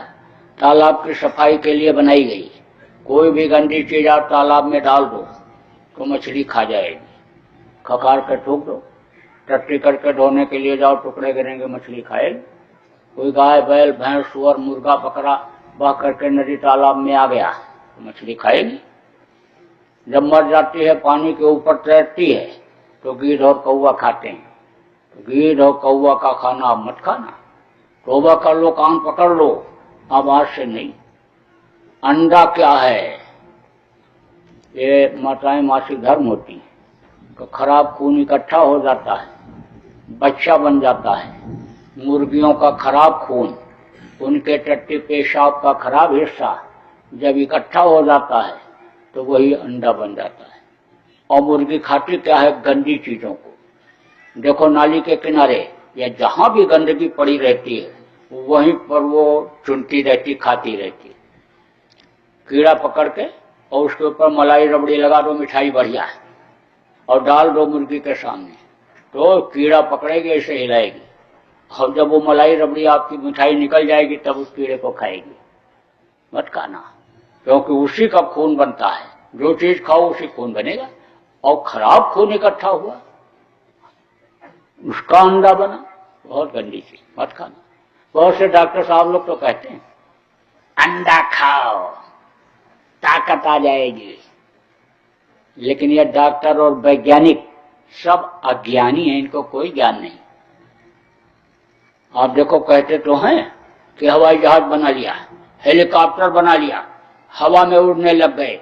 तालाब की सफाई के लिए बनाई गई। कोई भी गंदी चीज आप तालाब में डाल दो तो मछली खा जाएगी। खकार के ठोक दो, टट्टी करके धोने के लिए जाओ, टुकड़े गिरेंगे, मछली खाएगी। कोई गाय, बैल, भैंस, सुअर, मुर्गा, बकरा बह करके नदी तालाब में आ गया तो मछली खाएगी। जब मर जाती है, पानी के ऊपर तैरती है, तो गीध और कौवा खाते हैं। तो गीध और कौवा का खाना अब मत खाना, तौबा कर लो, कान पकड़ लो, अब आज से नहीं। अंडा क्या है, ये माताएं मासिक धर्म होती हैं, तो खराब खून इकट्ठा हो जाता है, बच्चा बन जाता है। मुर्गियों का खराब खून, उनके टट्टी पेशाब का खराब हिस्सा जब इकट्ठा हो जाता है तो वही अंडा बन जाता है। और मुर्गी खाती क्या है, गंदी चीजों को। देखो नाली के किनारे या जहां भी गंदगी पड़ी रहती है वहीं पर वो चुनती रहती, खाती रहती। कीड़ा पकड़ के और उसके ऊपर मलाई रबड़ी लगा दो, मिठाई बढ़िया है, और डाल दो मुर्गी के सामने, तो कीड़ा पकड़ेगी, ऐसे हिलाएगी, और जब वो मलाई रबड़ी आपकी मिठाई निकल जाएगी तब उस कीड़े को खाएगी। मत खाना, क्योंकि उसी का खून बनता है। जो चीज खाओ उसी खून बनेगा, और खराब खून इकट्ठा हुआ उसका अंडा बना, बहुत गंदी चीज, मत खाना। बहुत से डॉक्टर साहब लोग तो कहते हैं अंडा खाओ ताकत आ जाएगी, लेकिन ये डॉक्टर और वैज्ञानिक सब अज्ञानी हैं, इनको कोई ज्ञान नहीं। आप देखो, कहते तो हैं कि हवाई जहाज बना लिया, हेलीकॉप्टर बना लिया, हवा में उड़ने लग गए,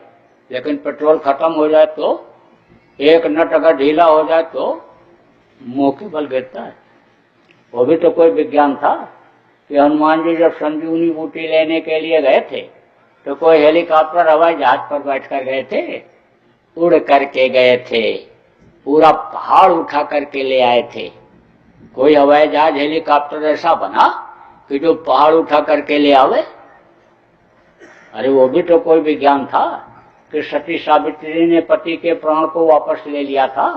लेकिन पेट्रोल खत्म हो जाए तो, एक नट अगर ढीला हो जाए तो मुंह के बल गिरता है। वो भी तो कोई विज्ञान था कि हनुमान जी जब संजीवनी बूटी लेने के लिए गए थे तो कोई हेलीकॉप्टर हवाई जहाज पर बैठकर गए थे, उड़ करके गए थे, पूरा पहाड़ उठा करके ले आए थे। कोई हवाई जहाज, हेलीकॉप्टर ऐसा बना कि जो पहाड़ उठा करके ले आवे? अरे वो भी तो कोई विज्ञान था कि सती सावित्री ने पति के प्राण को वापस ले लिया था,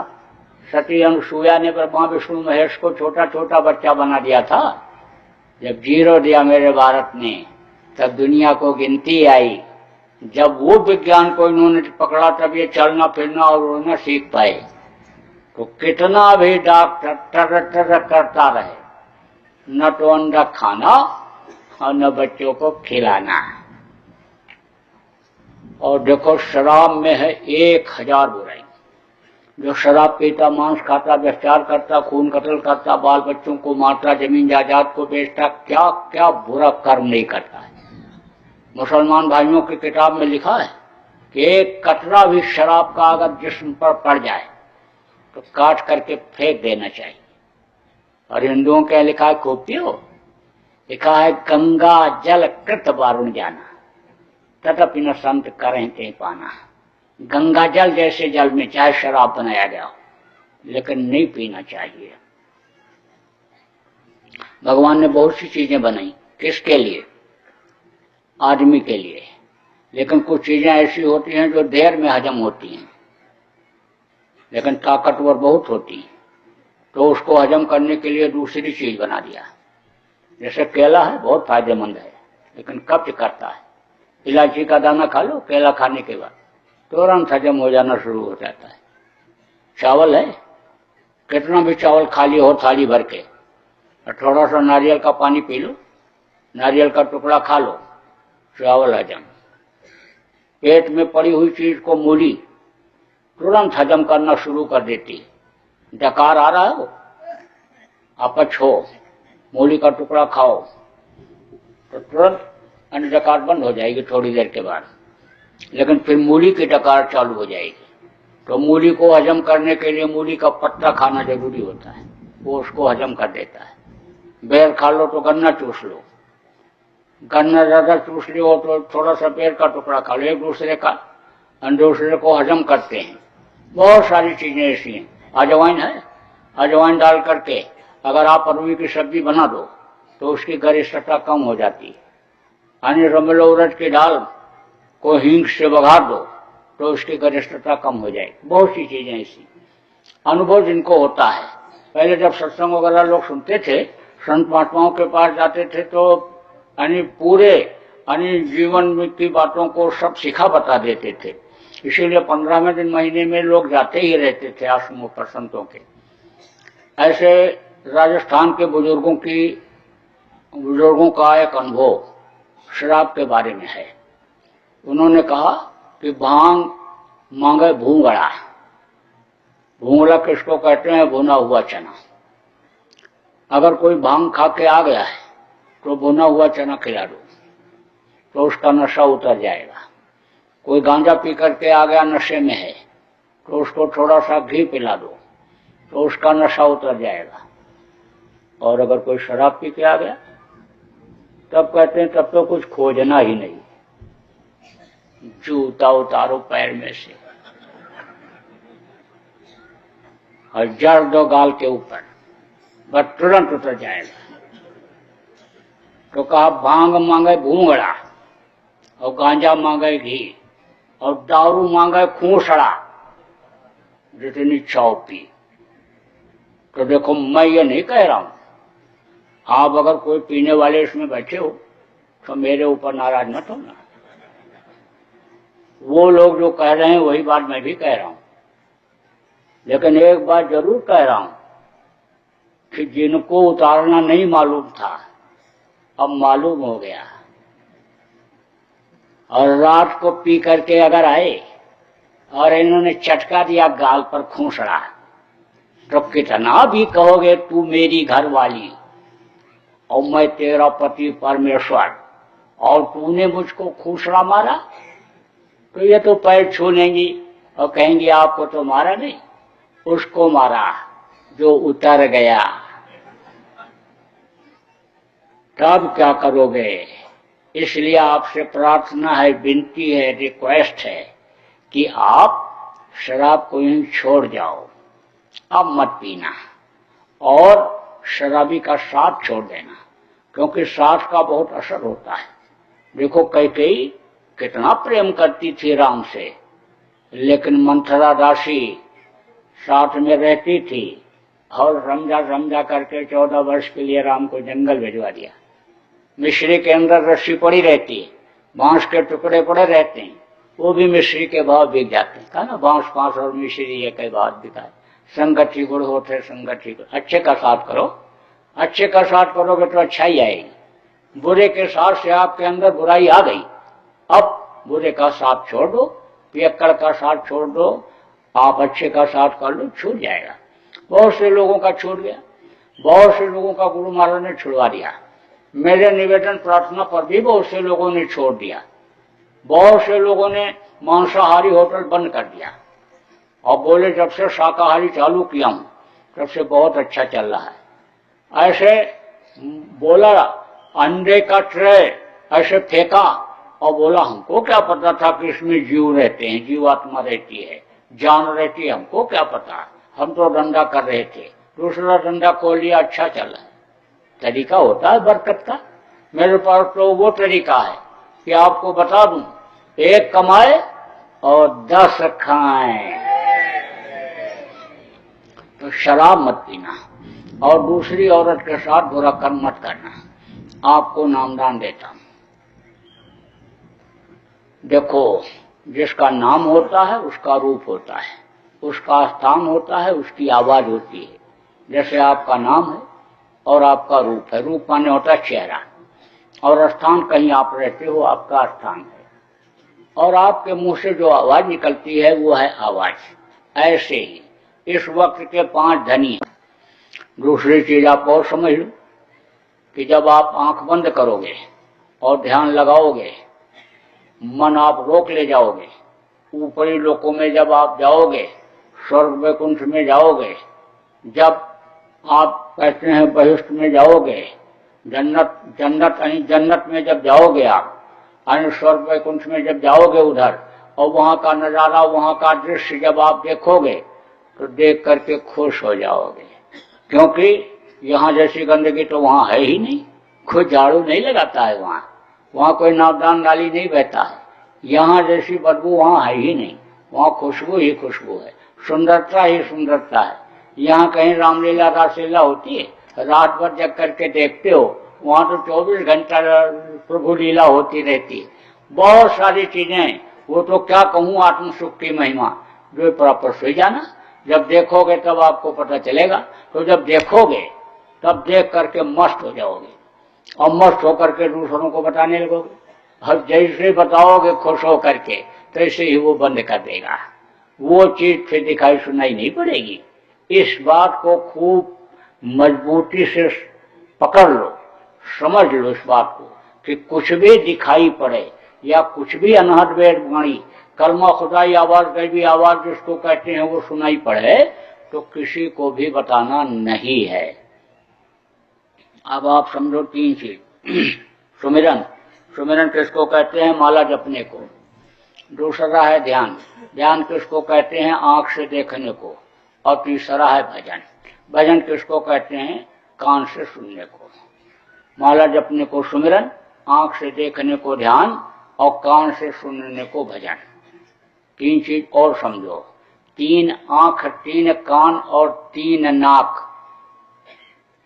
सती अनुसुईया ने ब्रह्मा विष्णु महेश को छोटा छोटा बच्चा बना दिया था। जब जीरो दिया मेरे भारत ने तब दुनिया को गिनती आई। जब वो विज्ञान को इन्होंने पकड़ा तब ये चलना फिरना और उड़ना सीख पाए। तो कितना भी डॉक्टर टर करता रहे, न तो अंडा खाना और न बच्चों को खिलाना। और देखो, शराब में है 1000 बुराई। जो शराब पीता, मांस खाता, व्यभिचार करता, खून कत्ल करता, बाल बच्चों को मारता, जमीन जायदाद को बेचता, क्या क्या बुरा कर्म नहीं करता है। मुसलमान भाइयों की किताब में लिखा है कि एक कतरा भी शराब का अगर जिस्म पर पड़ जाए तो काट करके फेंक देना चाहिए। और हिंदुओं के लिखा है, खूब पियो, लिखा है गंगा जल कृत वारुण जाना, तथापि न संत करें ते पाना। गंगा जल जैसे जल में चाहे शराब बनाया गया हो, लेकिन नहीं पीना चाहिए। भगवान ने बहुत सी चीजें बनाई, किसके लिए? आदमी के लिए। लेकिन कुछ चीजें ऐसी होती हैं जो देर में हजम होती हैं, लेकिन ताकतवर बहुत होती हैं, तो उसको हजम करने के लिए दूसरी चीज बना दिया। जैसे केला है, बहुत फायदेमंद है, लेकिन कब्ज करता है। इलायची का दाना खा लो, केला खाने के बाद तुरंत हजम हो जाना शुरू हो जाता है। चावल है, कितना भी चावल खा लिया हो थाली भर के, और थोड़ा सा नारियल का पानी पी लो, नारियल का टुकड़ा खा लो, चावल हजम। पेट में पड़ी हुई चीज को मूली तुरंत हजम करना शुरू कर देती। डकार आ रहा हो, अपच हो, मूली का टुकड़ा खाओ तो तुरंत अन्य डकार बंद हो जाएगी थोड़ी देर के बाद, लेकिन फिर मूली की डकार चालू हो जाएगी। तो मूली को हजम करने के लिए मूली का पत्ता खाना जरूरी होता है, वो उसको हजम कर देता है। बेर खा लो तो गन्ना चूस लो, गन्ना ज्यादा चूस लियो तो थोड़ा सा बेर का टुकड़ा खा लो, एक दूसरे को हजम करते हैं। बहुत सारी चीजें ऐसी हैं। अजवाइन है, अजवाइन डाल करके अगर आप अरवी की सब्जी बना दो तो उसकी गरिष्ठता कम हो जाती है। अन्य रमल उड़द की दाल को हींग से बघार दो तो उसकी गरिष्ठता कम हो जाएगी। बहुत सी चीजें ऐसी अनुभव जिनको होता है। पहले जब सत्संग वगैरह लोग सुनते थे, संत महात्माओं के पास जाते थे तो पूरे जीवन की बातों को सब सिखा बता देते थे। इसीलिए 15वें दिन महीने में लोग जाते ही रहते थे आश्रमों पर संतों के। ऐसे राजस्थान के बुजुर्गों का एक अनुभव शराब के बारे में है। उन्होंने कहा कि भांग मांगे भूंगड़ा। भूंगड़ा किसको कहते हैं? भुना हुआ चना। अगर कोई भांग खा के आ गया है तो भुना हुआ चना खिला दो तो उसका नशा उतर जाएगा। कोई गांजा पी करके आ गया, नशे में है, तो उसको थोड़ा सा घी पिला दो तो उसका नशा उतर जाएगा। और अगर कोई शराब पी के आ गया तब कहते हैं तब तो कुछ खोजना ही नहीं, जूता उतारो पैर में से और जड़ दो गाल के ऊपर, बस तुरंत उतर जाएगा। तो कहा भांग मांगे भूंगड़ा और गांजा मांगे घी और दारू मांगे खूंसड़ा, जितनी चाव पी। तो देखो मैं ये नहीं कह रहा हूं, आप अगर कोई पीने वाले इसमें बैठे हो तो मेरे ऊपर नाराज मत होना। वो लोग जो कह रहे हैं वही बात मैं भी कह रहा हूं, लेकिन एक बात जरूर कह रहा हूं कि जिनको उतारना नहीं मालूम था अब मालूम हो गया। और रात को पी करके अगर आए और इन्होंने चटका दिया गाल पर खूंसड़ा तो कितना भी कहोगे तू मेरी घर वाली और मैं तेरा पति परमेश्वर और तूने मुझको खूंसड़ा मारा, तो ये तो पैर छू लेंगी और कहेंगी आपको तो मारा नहीं, उसको मारा जो उतर गया। तब क्या करोगे? इसलिए आपसे प्रार्थना है, विनती है, रिक्वेस्ट है कि आप शराब को ही छोड़ जाओ, अब मत पीना और शराबी का साथ छोड़ देना, क्योंकि साथ का बहुत असर होता है। देखो कैकेयी कितना प्रेम करती थी राम से, लेकिन मंथरा दासी साथ में रहती थी और समझा करके 14 वर्ष के लिए राम को जंगल भिजवा दिया। मिश्री के अंदर रस्सी पड़ी रहती है, बांस के टुकड़े पड़े रहते हैं, वो भी मिश्री के भाव बिक जाते हैं। कहा ना बांस और मिश्री एक ही भाव बिका है। संगति गुड़ होते संगति गुड़। अच्छे का साथ करो, अच्छे का साथ करोगे तो अच्छाई आएगी। बुरे के साथ से आपके अंदर बुराई आ गई, अब बुरे का साथ छोड़ दो, पियक्कड़ का साथ छोड़ दो, आप अच्छे का साथ कर लो, छूट जाएगा। बहुत से लोगों का छूट गया, बहुत से लोगों का गुरु महाराज ने छुड़वा दिया। मेरे निवेदन प्रार्थना पर भी बहुत से लोगों ने छोड़ दिया। बहुत से लोगों ने मांसाहारी होटल बंद कर दिया और बोले जब से शाकाहारी चालू किया हूं तब से बहुत अच्छा चल रहा है। ऐसे बोला, अंडे का ट्रे ऐसे फेंका और बोला हमको क्या पता था कि इसमें जीव रहते हैं, जीवात्मा रहती है, जान रहती है, हमको क्या पता, हम तो धंधा कर रहे थे। दूसरा धंधा खोल लिया, अच्छा चला है। तरीका होता है बरकत का। मेरे पास तो वो तरीका है कि आपको बता दूं, 1 कमाए और 10 खाएं। तो शराब मत पीना और दूसरी औरत के साथ बुरा कर्म मत करना। आपको नामदान देता हूं। देखो, जिसका नाम होता है उसका रूप होता है, उसका स्थान होता है, उसकी आवाज होती है। जैसे आपका नाम है और आपका रूप है। रूप माने होता है चेहरा, और स्थान कहीं आप रहते हो, आपका स्थान है। और आपके मुंह से जो आवाज निकलती है वो है आवाज। ऐसे ही इस वक्त के 5 धनी हैं। दूसरी चीज आप और समझ लो कि जब आप आंख बंद करोगे और ध्यान लगाओगे, मन आप रोक ले जाओगे, ऊपरी लोकों में जब आप जाओगे, स्वर्ग वैकुंठ में जाओगे, जब आप कहते हैं बहिष्ठ में जाओगे, जन्नत जन्नत यानी जन्नत में जब जाओगे आप, यानी स्वर्ग वैकुंठ में जब जाओगे उधर, और वहां का नजारा, वहां का दृश्य जब आप देखोगे तो देख करके खुश हो जाओगे। क्योंकि यहाँ जैसी गंदगी तो वहां है ही नहीं, कोई झाड़ू नहीं लगाता है वहां, वहां कोई नावदान नाली नहीं बहता है। यहाँ जैसी बदबू वहां है ही नहीं, वहां खुशबू ही खुशबू है, सुंदरता ही सुंदरता है। यहाँ कहीं रामलीला रासलीला होती है, रात भर जग करके देखते हो, वहां तो 24 घंटा प्रभु लीला होती रहती है। बहुत सारी चीजें, वो तो क्या कहूँ, आत्म सुख की महिमा जो प्रॉपर सो जाना। जब देखोगे तब आपको पता चलेगा। तो जब देखोगे तब देख करके मस्त हो जाओगे, और मस्त होकर के दूसरों को बताने लगोगे। अब जैसे बताओगे खुश हो करके, तैसे ही वो बंद कर देगा, वो चीज फिर दिखाई सुनाई नहीं पड़ेगी। इस बात को खूब मजबूती से पकड़ लो, समझ लो इस बात को कि कुछ भी दिखाई पड़े या कुछ भी अनहद वेद वाणी, कलमा खुदाई आवाज, गैबी आवाज जिसको कहते हैं, वो सुनाई पड़े तो किसी को भी बताना नहीं है। अब आप समझो 3 चीज। सुमिरन, सुमिरन किसको कहते हैं? माला जपने को। दूसरा है ध्यान, ध्यान किसको कहते हैं? आंख से देखने को। और तीसरा है भजन, भजन किसको कहते हैं? कान से सुनने को। माला जपने को सुमिरन, आंख से देखने को ध्यान, और कान से सुनने को भजन। 3 चीज और समझो, 3 आंख, 3 कान और 3 नाक।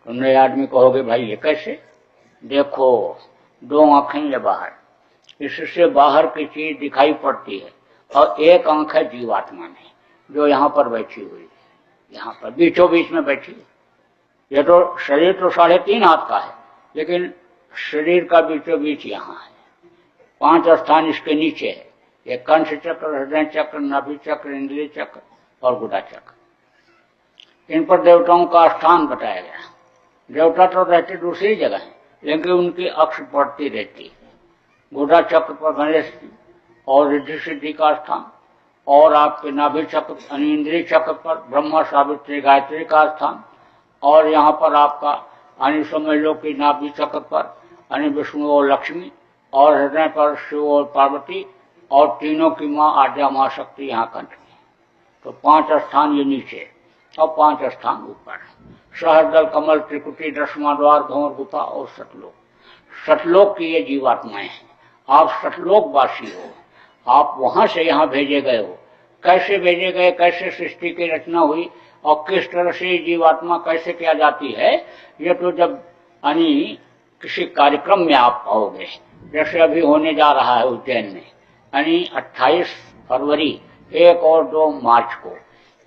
तुमने आदमी कहोगे भाई ये कैसे? देखो, 2 आंखें ये बाहर, इससे बाहर की चीज दिखाई पड़ती है, और एक आंख है जीवात्मा में जो यहाँ पर बैठी हुई है, यहाँ पर बीचों बीच में बैठी है। ये तो शरीर तो 3.5 हाथ का है, लेकिन शरीर का बीचों बीच यहाँ है। 5 स्थान इसके नीचे है, ये कंठ चक्र, हृदय चक्र, नाभि चक्र, इंद्रिय चक्र और गुदा चक्र। इन पर देवताओं का स्थान बताया गया। देवता तो रहते दूसरी जगह है, लेकिन उनकी अक्ष पड़ती रहती है। गुदा चक्र पर गणेश और रिद्धि सिद्धि का स्थान, और आपके नाभि चक्र इंद्रिय चक्र पर ब्रह्मा सावित्री गायत्री का स्थान, और यहाँ पर आपका समझ लो कि नाभि चक्र पर विष्णु और लक्ष्मी, और हृदय पर शिव और पार्वती, और तीनों की माँ आद्या माँ शक्ति यहाँ कंठ में। तो 5 स्थान ये नीचे और 5 स्थान ऊपर। सहस्रदल, कमल, त्रिकुटी, दशमा द्वार, भंवर गुफा और सतलोक। सतलोक की ये जीवात्माएं हैं। आप सतलोक वासी हो, आप वहां से यहाँ भेजे गए हो। कैसे भेजे गए, कैसे सृष्टि की रचना हुई, और किस तरह से जीवात्मा कैसे किया जाती है, ये तो जब किसी कार्यक्रम में आप आओगे, जैसे अभी होने जा रहा है उज्जैन में, 28 फरवरी, 1 और 2 मार्च को,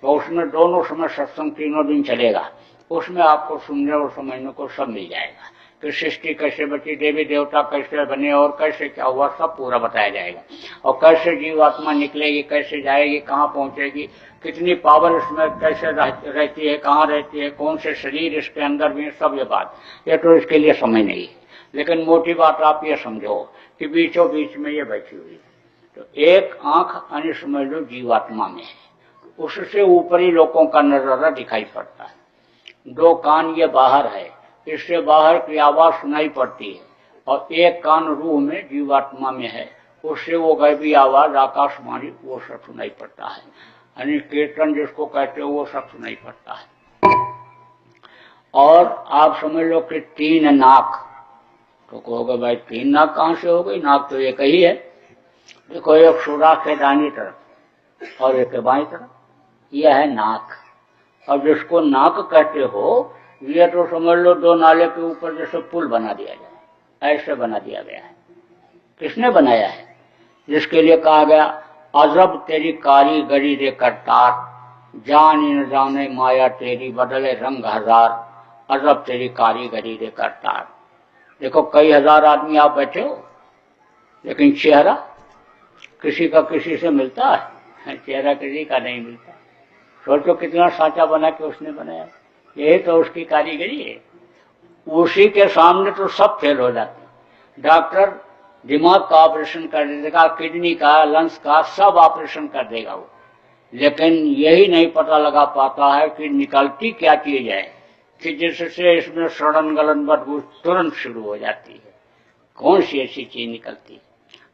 तो उसमें दोनों समय सत्संग 3 दिन चलेगा। उसमें आपको सुनने और समझने को सब मिल जाएगा कि सृष्टि कैसे बची, देवी देवता कैसे बने और कैसे क्या हुआ, सब पूरा बताया जाएगा। और कैसे जीवात्मा निकलेगी, कैसे जाएगी, कहाँ पहुंचेगी, कितनी पावर इसमें कैसे रहती है, कहाँ रहती है, कौन से शरीर इसके अंदर भी, सब ये बात, ये तो इसके लिए समय नहीं है। लेकिन मोटी बात आप ये समझो कि बीचों बीच में ये बैठी हुई है। तो एक आंख समझ लो जीवात्मा में है, उससे ऊपरी लोगों का नजारा दिखाई पड़ता है। 2 कान ये बाहर है, इससे बाहर की आवाज सुनाई पड़ती है, और एक कान रूह में जीवात्मा में है, उससे वो गैबी आवाज आकाशवाणी वो सब सुनाई पड़ता है, कीर्तन जिसको कहते हो वो सब सुनाई पड़ता है। और आप समझ लो कि 3 नाक। तो कहोगे भाई 3 नाक कहां से हो गई? नाक तो एक ही है। देखो, एक सुराख है दाहिनी तरफ और एक बाईं तरफ, यह है नाक। अब जिसको नाक कहते हो, ये तो समझ लो 2 नाले के ऊपर जैसे पुल बना दिया जाए, ऐसे बना दिया गया है। किसने बनाया है? जिसके लिए कहा गया, अजब तेरी कारीगरी रे करतार, जान न जाने माया तेरी, बदले रंग हजार, अरब तेरी कारीगरी रे करतार। देखो कई हजार आदमी आप बैठे हो, लेकिन चेहरा किसी का किसी से मिलता है? चेहरा किसी का नहीं मिलता। सोचो कितना साचा बना के उसने बनाया, यही तो उसकी कारीगरी है। उसी के सामने तो सब फेल हो जाते। डॉक्टर दिमाग का ऑपरेशन कर देगा, किडनी का, लंग्स का, सब ऑपरेशन कर देगा वो, लेकिन यही नहीं पता लगा पाता है कि निकलती क्या चीज है कि जिससे इसमें सड़न गलन बदबू तुरंत शुरू हो जाती है। कौन सी ऐसी चीज निकलती है?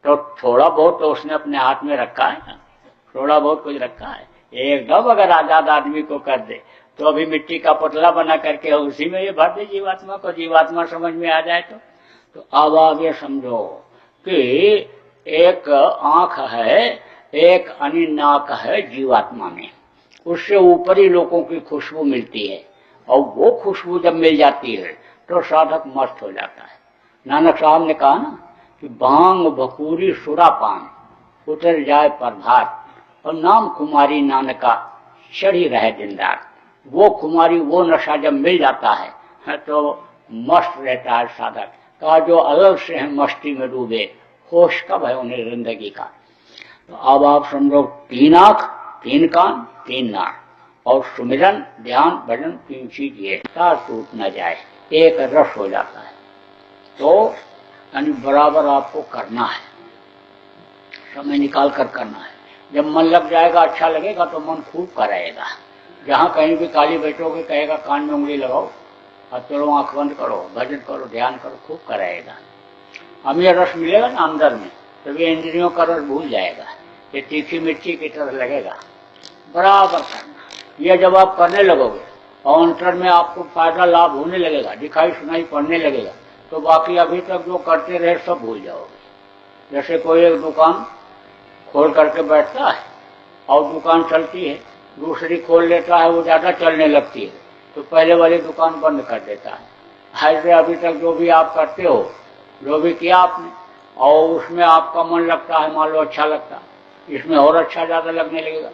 तो थोड़ा बहुत तो उसने अपने हाथ में रखा है ना, थोड़ा बहुत कुछ रखा है। एकदम अगर आजाद आदमी को कर दे तो अभी मिट्टी का पुतला बना करके उसी में ये भर दे जीवात्मा को, जीवात्मा समझ में आ जाए तो अब आप ये समझो कि एक आंख है, एक अन्य नाक है जीवात्मा में, उससे ऊपरी लोगों की खुशबू मिलती है, और वो खुशबू जब मिल जाती है तो साधक मस्त हो जाता है। नानक साहब ने कहा ना कि भांग भकूरी सुरापान उतर जाए प्रभात, और नाम कुमारी नानका चढ़ी रहे दिन रात। वो कुमारी, वो नशा जब मिल जाता है तो मस्त रहता है साधक। कहा जो अलग से है मस्ती में डूबे, होश कब है उन्हें जिंदगी का। तो अब आप समझो, 3 आंख, 3 कान, 3 नाक, और सुमिरन ध्यान भजन 3 चीज ये टूट न जाए, एक रस हो जाता है। तो बराबर आपको करना है, समय निकाल कर करना है। जब मन लग जाएगा, अच्छा लगेगा तो मन खूब कराएगा। जहां कहीं भी खाली बैठोगे कहेगा कान में उंगली लगाओ, और चलो आंख बंद करो, भजन करो, ध्यान करो, खूब कराएगा। हम ये रस मिलेगा ना अंदर में, तो ये इंद्रियों का रस भूल जाएगा, ये तीखी मिर्ची की तरह लगेगा। बराबर करना। ये जब आप करने लगोगे और अंतर में आपको फायदा लाभ होने लगेगा, दिखाई सुनाई पड़ने लगेगा, तो बाकी अभी तक जो करते रहे सब भूल जाओगे। जैसे कोई एक दुकान खोल करके बैठता है और दुकान चलती है, दूसरी खोल लेता है, वो ज्यादा चलने लगती है, तो पहले वाली दुकान बंद कर देता है। ऐसे अभी तक जो भी आप करते हो, जो भी किया आपने, और उसमें आपका मन लगता है, मान लो अच्छा लगता है, इसमें और अच्छा ज्यादा लगने लगेगा।